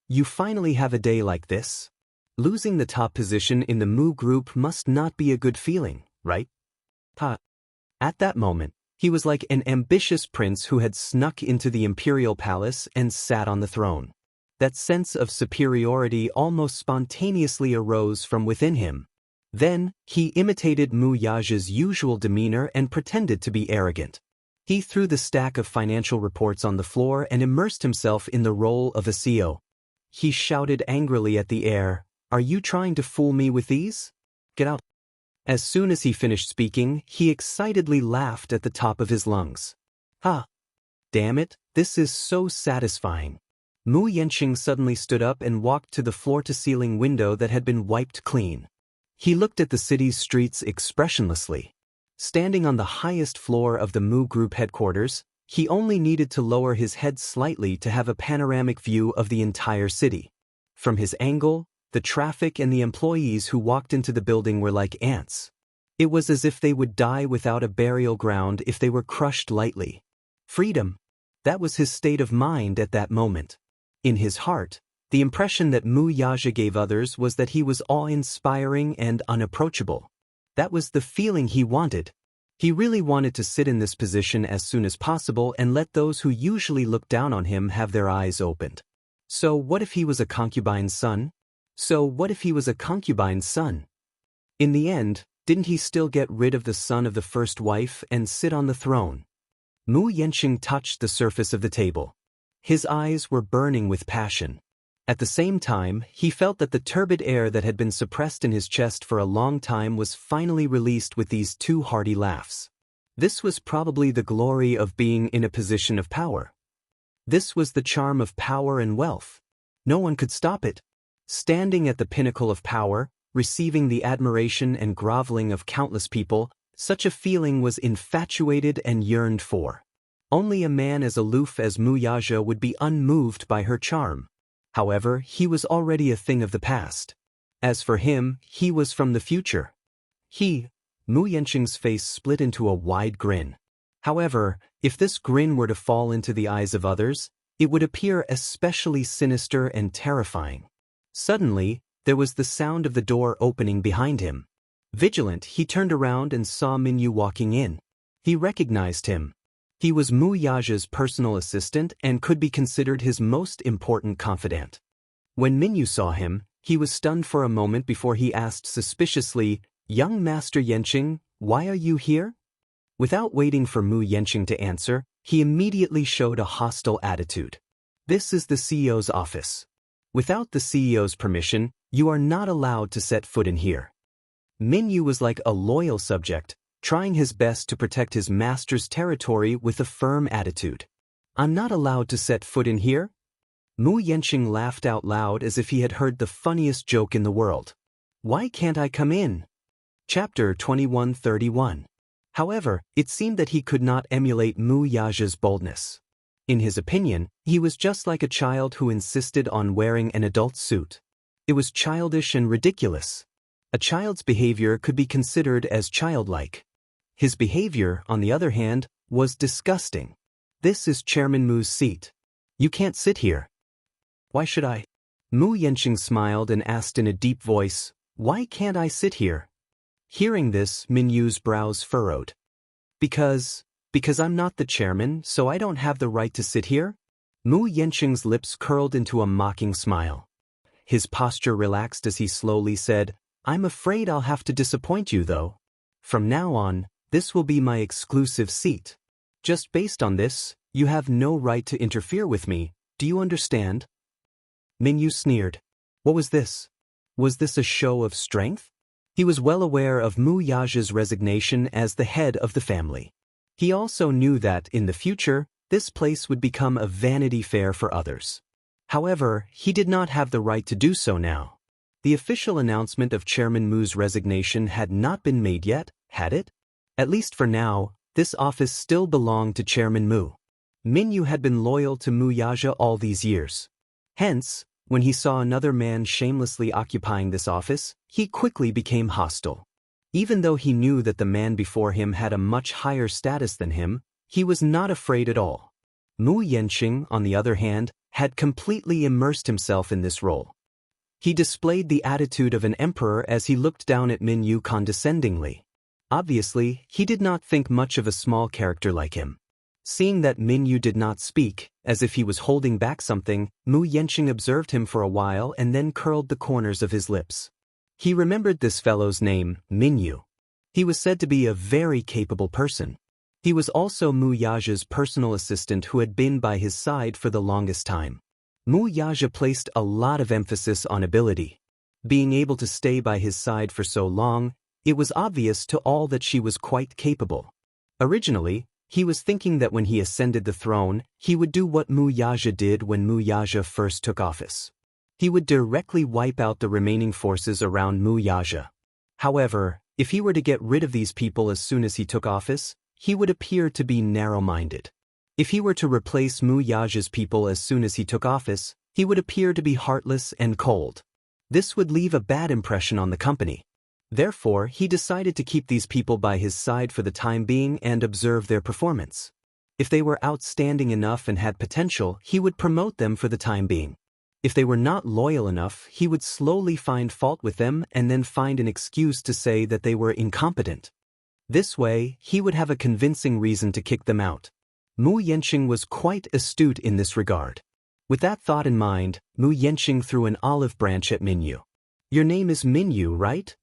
you finally have a day like this? Losing the top position in the Mu Group must not be a good feeling, right? At that moment, he was like an ambitious prince who had snuck into the imperial palace and sat on the throne. That sense of superiority almost spontaneously arose from within him. Then, he imitated Mu Yaji's usual demeanor and pretended to be arrogant. He threw the stack of financial reports on the floor and immersed himself in the role of a CEO. He shouted angrily at the air, "Are you trying to fool me with these? Get out." As soon as he finished speaking, he excitedly laughed at the top of his lungs. Damn it, this is so satisfying. Mu Yanqing suddenly stood up and walked to the floor-to-ceiling window that had been wiped clean. He looked at the city's streets expressionlessly. Standing on the highest floor of the Mu Group headquarters, he only needed to lower his head slightly to have a panoramic view of the entire city. From his angle, the traffic and the employees who walked into the building were like ants. It was as if they would die without a burial ground if they were crushed lightly. Freedom. That was his state of mind at that moment. In his heart, the impression that Mu Yaji gave others was that he was awe-inspiring and unapproachable. That was the feeling he wanted. He really wanted to sit in this position as soon as possible and let those who usually look down on him have their eyes opened. So what if he was a concubine's son? In the end, didn't he still get rid of the son of the first wife and sit on the throne? Mu Yanqing touched the surface of the table. His eyes were burning with passion. At the same time, he felt that the turbid air that had been suppressed in his chest for a long time was finally released with these two hearty laughs. This was probably the glory of being in a position of power. This was the charm of power and wealth. No one could stop it. Standing at the pinnacle of power, receiving the admiration and groveling of countless people, such a feeling was infatuated and yearned for. Only a man as aloof as Wuxia would be unmoved by her charm. However, he was already a thing of the past. As for him, he was from the future. Wuxia's face split into a wide grin. However, if this grin were to fall into the eyes of others, it would appear especially sinister and terrifying. Suddenly, there was the sound of the door opening behind him. Vigilant, he turned around and saw Minyu walking in. He recognized him. He was Wuxia's personal assistant and could be considered his most important confidant. When Minyu saw him, he was stunned for a moment before he asked suspiciously, "Young Master Xianxia, why are you here?" Without waiting for Xianxia to answer, he immediately showed a hostile attitude. "This is the CEO's office. Without the CEO's permission, you are not allowed to set foot in here." Minyu was like a loyal subject, trying his best to protect his master's territory with a firm attitude. "I'm not allowed to set foot in here?" Xianxia laughed out loud as if he had heard the funniest joke in the world. "Why can't I come in?" Chapter 2131. However, it seemed that he could not emulate Wuxia's boldness. In his opinion, he was just like a child who insisted on wearing an adult suit. It was childish and ridiculous. A child's behavior could be considered as childlike. His behavior, on the other hand, was disgusting. "This is Chairman Mu's seat. You can't sit here." "Why should I?" Xianxia smiled and asked in a deep voice, "Why can't I sit here?" Hearing this, Minyu's brows furrowed. Because I'm not the chairman, so I don't have the right to sit here?" Xianxia's lips curled into a mocking smile. His posture relaxed as he slowly said, "I'm afraid I'll have to disappoint you, though. From now on, this will be my exclusive seat. Just based on this, you have no right to interfere with me, do you understand?" Minyu sneered. What was this? Was this a show of strength? He was well aware of Wuxia's resignation as the head of the family. He also knew that, in the future, this place would become a vanity fair for others. However, he did not have the right to do so now. The official announcement of Chairman Mu's resignation had not been made yet, had it? At least for now, this office still belonged to Chairman Mu. Minyu had been loyal to Wuxia all these years. Hence, when he saw another man shamelessly occupying this office, he quickly became hostile. Even though he knew that the man before him had a much higher status than him, he was not afraid at all. Xianxia, on the other hand, had completely immersed himself in this role. He displayed the attitude of an emperor as he looked down at Minyu condescendingly. Obviously, he did not think much of a small character like him. Seeing that Minyu did not speak, as if he was holding back something, Xianxia observed him for a while and then curled the corners of his lips. He remembered this fellow's name, Minyu. He was said to be a very capable person. He was also Wuxia's personal assistant who had been by his side for the longest time. Wuxia placed a lot of emphasis on ability. Being able to stay by his side for so long, it was obvious to all that she was quite capable. Originally, he was thinking that when he ascended the throne, he would do what Wuxia did when Wuxia first took office. He would directly wipe out the remaining forces around Wuxia. However, if he were to get rid of these people as soon as he took office, he would appear to be narrow-minded. If he were to replace Wuxia's people as soon as he took office, he would appear to be heartless and cold. This would leave a bad impression on the company. Therefore, he decided to keep these people by his side for the time being and observe their performance. If they were outstanding enough and had potential, he would promote them for the time being. If they were not loyal enough, he would slowly find fault with them and then find an excuse to say that they were incompetent. This way, he would have a convincing reason to kick them out. Xianxia was quite astute in this regard. With that thought in mind, Xianxia threw an olive branch at Minyu. "Your name is Minyu, right?"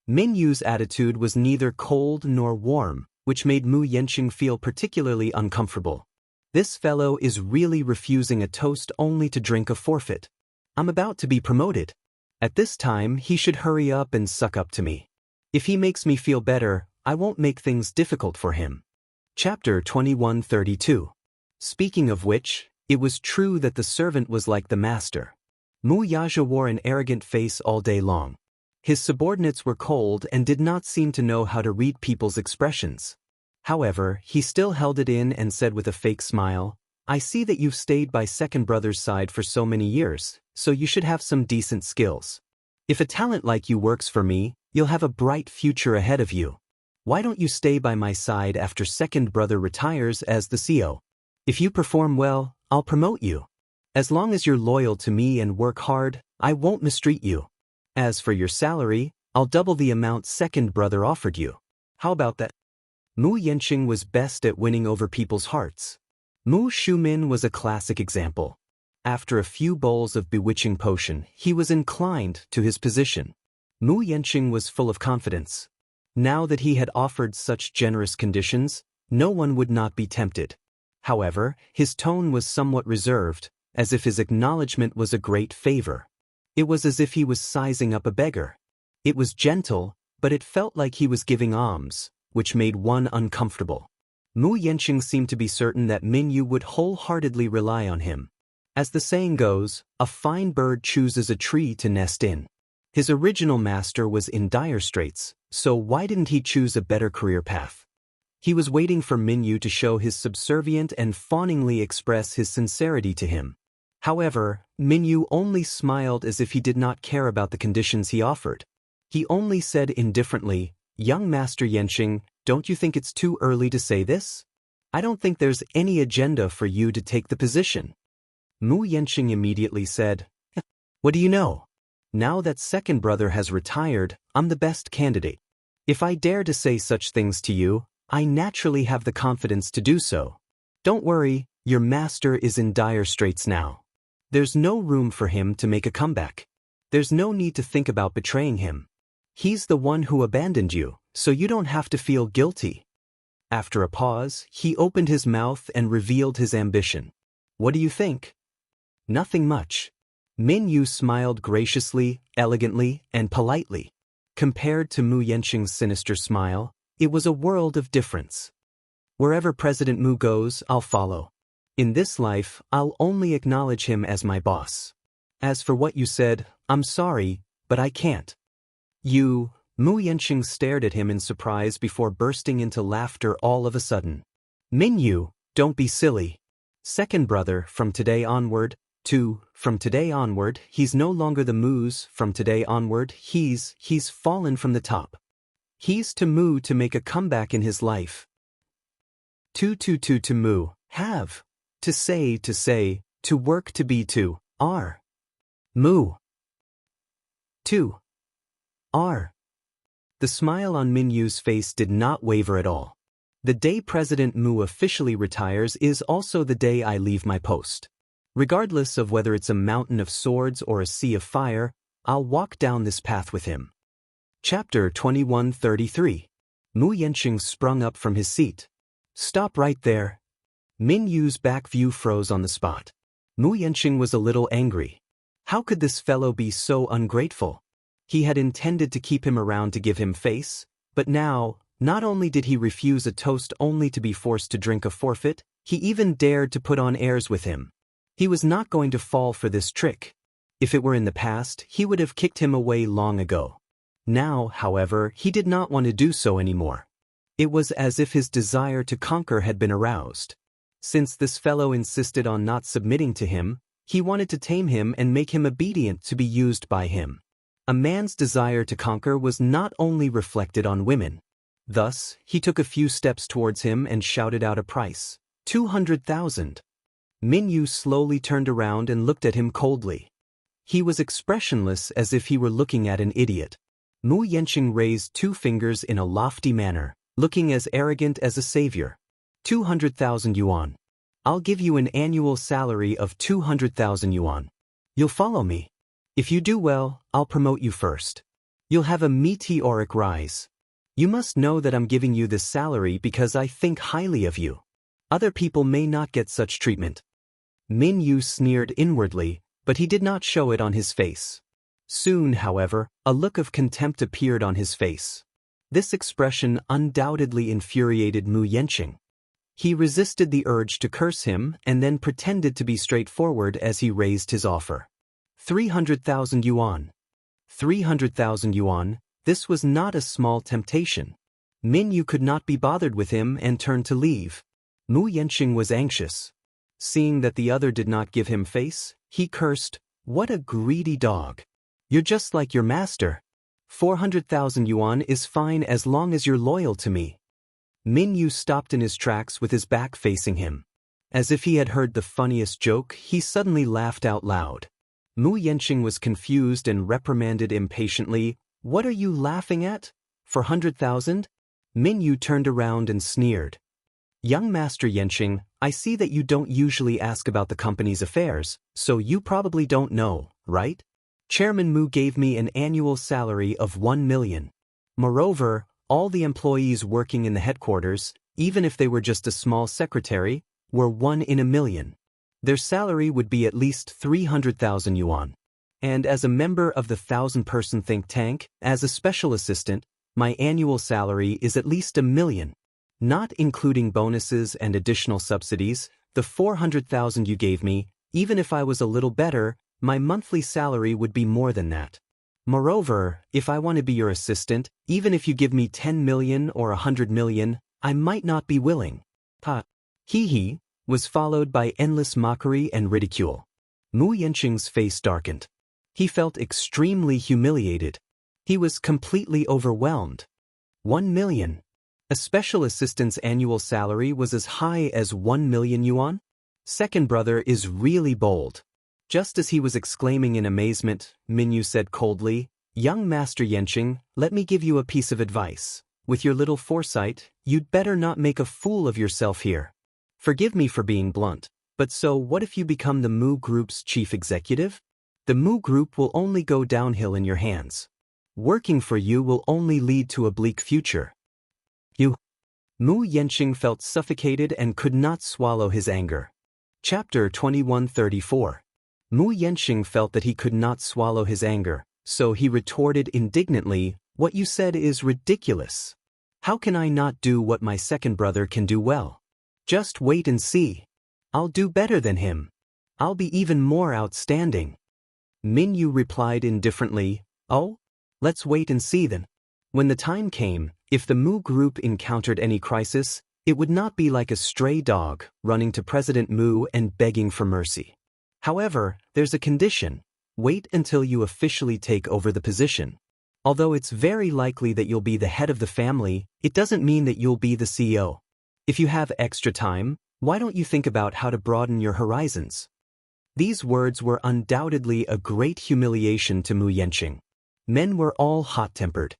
Minyu's attitude was neither cold nor warm, which made Xianxia feel particularly uncomfortable. This fellow is really refusing a toast only to drink a forfeit. I'm about to be promoted. At this time, he should hurry up and suck up to me. If he makes me feel better, I won't make things difficult for him. Chapter 2132. Speaking of which, it was true that the servant was like the master. Mu Yaja wore an arrogant face all day long. His subordinates were cold and did not seem to know how to read people's expressions. However, he still held it in and said with a fake smile, "I see that you've stayed by second brother's side for so many years, so you should have some decent skills. If a talent like you works for me, you'll have a bright future ahead of you. Why don't you stay by my side after second brother retires as the CEO? If you perform well, I'll promote you. As long as you're loyal to me and work hard, I won't mistreat you. As for your salary, I'll double the amount second brother offered you. How about that?" Mu Yanqing was best at winning over people's hearts. Mu Shumin was a classic example. After a few bowls of bewitching potion, he was inclined to his position. Mu Yanqing was full of confidence. Now that he had offered such generous conditions, no one would not be tempted. However, his tone was somewhat reserved, as if his acknowledgement was a great favor. It was as if he was sizing up a beggar. It was gentle, but it felt like he was giving alms, which made one uncomfortable. Mu Yanqing seemed to be certain that Minyu would wholeheartedly rely on him. As the saying goes, a fine bird chooses a tree to nest in. His original master was in dire straits, so why didn't he choose a better career path? He was waiting for Minyu to show his subservient and fawningly express his sincerity to him. However, Minyu only smiled as if he did not care about the conditions he offered. He only said indifferently, "Young Master Yanqing, don't you think it's too early to say this? I don't think there's any agenda for you to take the position." Mu Yanqing immediately said, "What do you know? Now that second brother has retired, I'm the best candidate. If I dare to say such things to you, I naturally have the confidence to do so. Don't worry, your master is in dire straits now. There's no room for him to make a comeback. There's no need to think about betraying him. He's the one who abandoned you, so you don't have to feel guilty." After a pause, he opened his mouth and revealed his ambition. "What do you think?" "Nothing much." Minyu smiled graciously, elegantly, and politely. Compared to Mu Yanqing's sinister smile, it was a world of difference. "Wherever President Mu goes, I'll follow. In this life, I'll only acknowledge him as my boss. As for what you said, I'm sorry, but I can't." Mu Yanqing stared at him in surprise before bursting into laughter all of a sudden. "Minyu, don't be silly. Second brother, from today onward, from today onward, he's no longer the Mu's, from today onward, he's fallen from the top. He's to Mu to make a comeback in his life. To Mu, have. To say, to work to be to, are. Mu. To. Are." The smile on Minyu's face did not waver at all. "The day President Mu officially retires is also the day I leave my post. Regardless of whether it's a mountain of swords or a sea of fire, I'll walk down this path with him." Chapter 2133. Mu Yanqing sprung up from his seat. "Stop right there." Minyu's back view froze on the spot. Mu Yanqing was a little angry. How could this fellow be so ungrateful? He had intended to keep him around to give him face, but now, not only did he refuse a toast only to be forced to drink a forfeit, he even dared to put on airs with him. He was not going to fall for this trick. If it were in the past, he would have kicked him away long ago. Now, however, he did not want to do so anymore. It was as if his desire to conquer had been aroused. Since this fellow insisted on not submitting to him, he wanted to tame him and make him obedient to be used by him. A man's desire to conquer was not only reflected on women. Thus, he took a few steps towards him and shouted out a price. 200,000. Minyu slowly turned around and looked at him coldly. He was expressionless as if he were looking at an idiot. Mu Yanqing raised two fingers in a lofty manner, looking as arrogant as a savior. 200,000 yuan. I'll give you an annual salary of 200,000 yuan. You'll follow me. If you do well, I'll promote you first. You'll have a meteoric rise. You must know that I'm giving you this salary because I think highly of you. Other people may not get such treatment. Min Yu sneered inwardly, but he did not show it on his face. Soon, however, a look of contempt appeared on his face. This expression undoubtedly infuriated Mu Yenqing. He resisted the urge to curse him and then pretended to be straightforward as he raised his offer. 300,000 yuan. 300,000 yuan, this was not a small temptation. Min Yu could not be bothered with him and turned to leave. Mu Yenqing was anxious. Seeing that the other did not give him face, he cursed, "What a greedy dog. You're just like your master. 400,000 yuan is fine as long as you're loyal to me." Min Yu stopped in his tracks with his back facing him. As if he had heard the funniest joke, he suddenly laughed out loud. Mu Yenqing was confused and reprimanded impatiently, "What are you laughing at? 400,000? Min Yu turned around and sneered. "Young Master Yenqing, I see that you don't usually ask about the company's affairs, so you probably don't know, right? Chairman Mu gave me an annual salary of 1 million. Moreover, all the employees working in the headquarters, even if they were just a small secretary, were 1 in a million. Their salary would be at least 300,000 yuan. And as a member of the 1,000-person think tank, as a special assistant, my annual salary is at least 1 million. Not including bonuses and additional subsidies, the 400,000 you gave me, even if I was a little better, my monthly salary would be more than that. Moreover, if I want to be your assistant, even if you give me 10 million or 100 million, I might not be willing." Ha! Hee was followed by endless mockery and ridicule. Mu Yenqing's face darkened. He felt extremely humiliated. He was completely overwhelmed. 1 million. A special assistant's annual salary was as high as 1 million yuan? Second brother is really bold. Just as he was exclaiming in amazement, Min Yu said coldly, "Young Master Yenqing, let me give you a piece of advice. With your little foresight, you'd better not make a fool of yourself here. Forgive me for being blunt, but so what if you become the Mu Group's chief executive? The Mu Group will only go downhill in your hands. Working for you will only lead to a bleak future." Mu Yenqing felt suffocated and could not swallow his anger. Chapter 2134. Mu Yenqing felt that he could not swallow his anger, so he retorted indignantly, "What you said is ridiculous. How can I not do what my second brother can do well? Just wait and see. I'll do better than him. I'll be even more outstanding." Min Yu replied indifferently, "Oh? Let's wait and see then." When the time came, if the Mu Group encountered any crisis, it would not be like a stray dog running to President Mu and begging for mercy. However, there's a condition. Wait until you officially take over the position. Although it's very likely that you'll be the head of the family, it doesn't mean that you'll be the CEO. If you have extra time, why don't you think about how to broaden your horizons? These words were undoubtedly a great humiliation to Mu Yenqing. Men were all hot-tempered.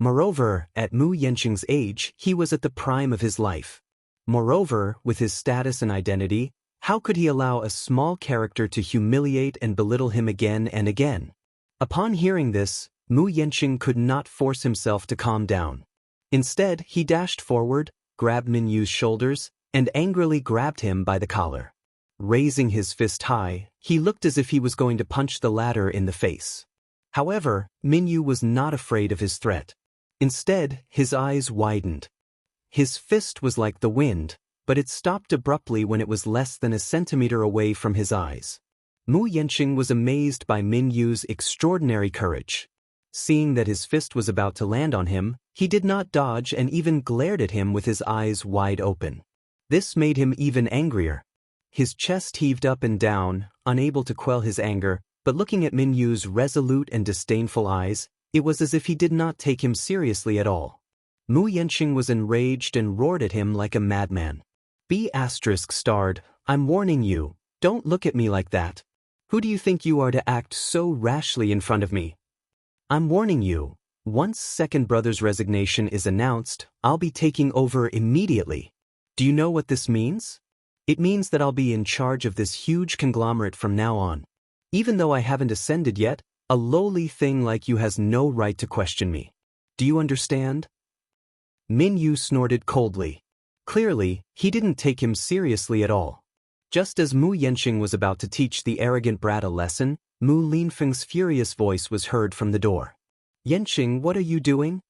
Moreover, at Mu Yenqing's age, he was at the prime of his life. Moreover, with his status and identity, how could he allow a small character to humiliate and belittle him again and again? Upon hearing this, Mu Yenqing could not force himself to calm down. Instead, he dashed forward, grabbed Min Yu's shoulders, and angrily grabbed him by the collar. Raising his fist high, he looked as if he was going to punch the latter in the face. However, Min Yu was not afraid of his threat. Instead, his eyes widened. His fist was like the wind, but it stopped abruptly when it was less than a centimeter away from his eyes. Mu Yenqing was amazed by Min Yu's extraordinary courage. Seeing that his fist was about to land on him, he did not dodge and even glared at him with his eyes wide open. This made him even angrier. His chest heaved up and down, unable to quell his anger, but looking at Min Yu's resolute and disdainful eyes, it was as if he did not take him seriously at all. Mu Yenqing was enraged and roared at him like a madman. B****, I'm warning you, don't look at me like that. Who do you think you are to act so rashly in front of me? I'm warning you, once second brother's resignation is announced, I'll be taking over immediately. Do you know what this means? It means that I'll be in charge of this huge conglomerate from now on. Even though I haven't ascended yet, a lowly thing like you has no right to question me. Do you understand? Min Yu snorted coldly. Clearly, he didn't take him seriously at all. Just as Mu Yanqing was about to teach the arrogant brat a lesson, Mu Linfeng's furious voice was heard from the door. "Yanqing, what are you doing?"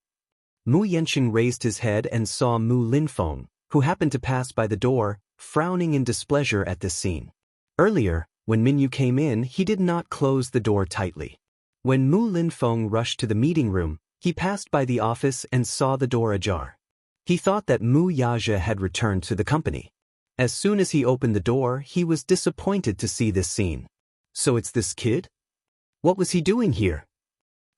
Mu Yanqing raised his head and saw Mu Linfeng, who happened to pass by the door, frowning in displeasure at this scene. Earlier, when Minyu came in, he did not close the door tightly. When Mu Linfeng rushed to the meeting room, he passed by the office and saw the door ajar. He thought that Mu Yaja had returned to the company. As soon as he opened the door, he was disappointed to see this scene. So it's this kid? What was he doing here?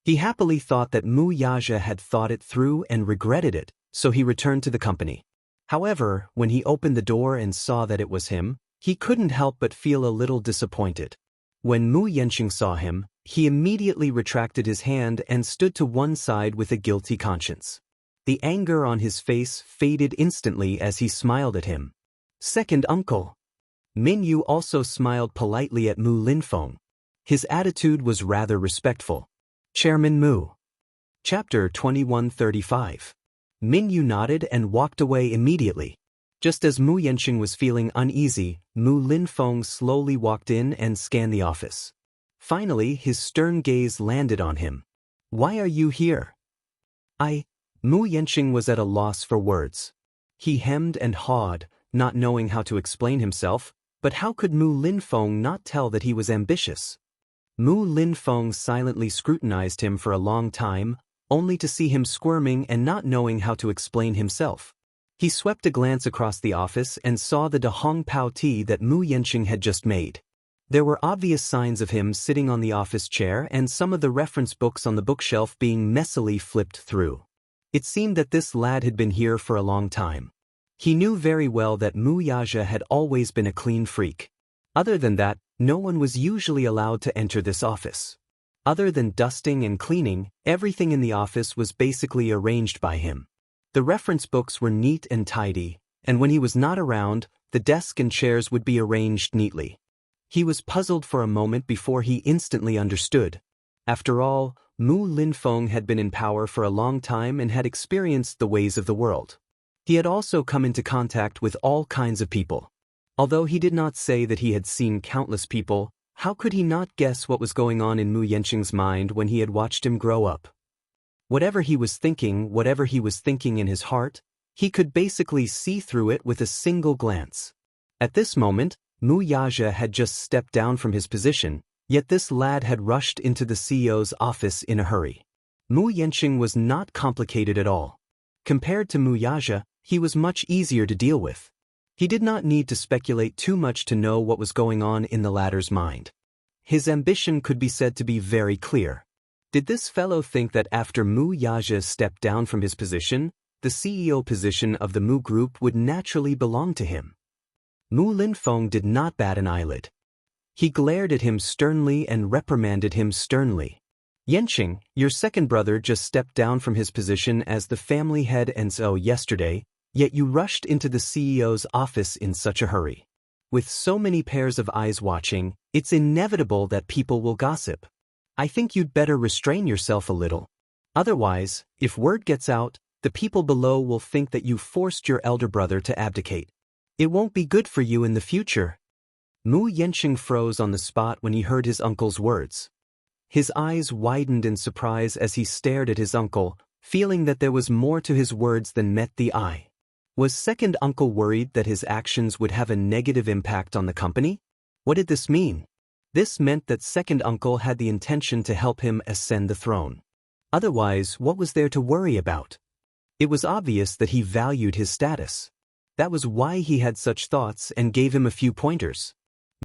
He happily thought that Mu Yaja had thought it through and regretted it, so he returned to the company. However, when he opened the door and saw that it was him, he couldn't help but feel a little disappointed. When Mu Yanqing saw him, he immediately retracted his hand and stood to one side with a guilty conscience. The anger on his face faded instantly as he smiled at him. "Second uncle." Minyu also smiled politely at Mu Linfeng. His attitude was rather respectful. "Chairman Mu." Chapter 2135. Minyu nodded and walked away immediately. Just as Mu Yanqing was feeling uneasy, Mu Linfeng slowly walked in and scanned the office. Finally, his stern gaze landed on him. "Why are you here?" Mu Yanqing was at a loss for words. He hemmed and hawed, not knowing how to explain himself, but how could Mu Linfeng not tell that he was ambitious? Mu Linfeng silently scrutinized him for a long time, only to see him squirming and not knowing how to explain himself. He swept a glance across the office and saw the Dahong Pao tea that Mu Yanqing had just made. There were obvious signs of him sitting on the office chair and some of the reference books on the bookshelf being messily flipped through. It seemed that this lad had been here for a long time. He knew very well that Mu Yaja had always been a clean freak. Other than that, no one was usually allowed to enter this office. Other than dusting and cleaning, everything in the office was basically arranged by him. The reference books were neat and tidy, and when he was not around, the desk and chairs would be arranged neatly. He was puzzled for a moment before he instantly understood. After all, Mu Linfeng had been in power for a long time and had experienced the ways of the world. He had also come into contact with all kinds of people. Although he did not say that he had seen countless people, how could he not guess what was going on in Mu Yanqing's mind when he had watched him grow up? Whatever he was thinking in his heart, he could basically see through it with a single glance. At this moment, Mu Yaja had just stepped down from his position, yet this lad had rushed into the CEO's office in a hurry. Mu Yanqing was not complicated at all. Compared to Mu Yaja, he was much easier to deal with. He did not need to speculate too much to know what was going on in the latter's mind. His ambition could be said to be very clear. Did this fellow think that after Mu Yaja stepped down from his position, the CEO position of the Mu Group would naturally belong to him? Mu Linfeng did not bat an eyelid. He glared at him sternly and reprimanded him sternly. "Yanqing, your second brother just stepped down from his position as the family head and so yesterday, yet you rushed into the CEO's office in such a hurry. With so many pairs of eyes watching, it's inevitable that people will gossip. I think you'd better restrain yourself a little. Otherwise, if word gets out, the people below will think that you forced your elder brother to abdicate. It won't be good for you in the future." Mu Yanqing froze on the spot when he heard his uncle's words. His eyes widened in surprise as he stared at his uncle, feeling that there was more to his words than met the eye. Was second uncle worried that his actions would have a negative impact on the company? What did this mean? This meant that second uncle had the intention to help him ascend the throne. Otherwise, what was there to worry about? It was obvious that he valued his status. That was why he had such thoughts and gave him a few pointers.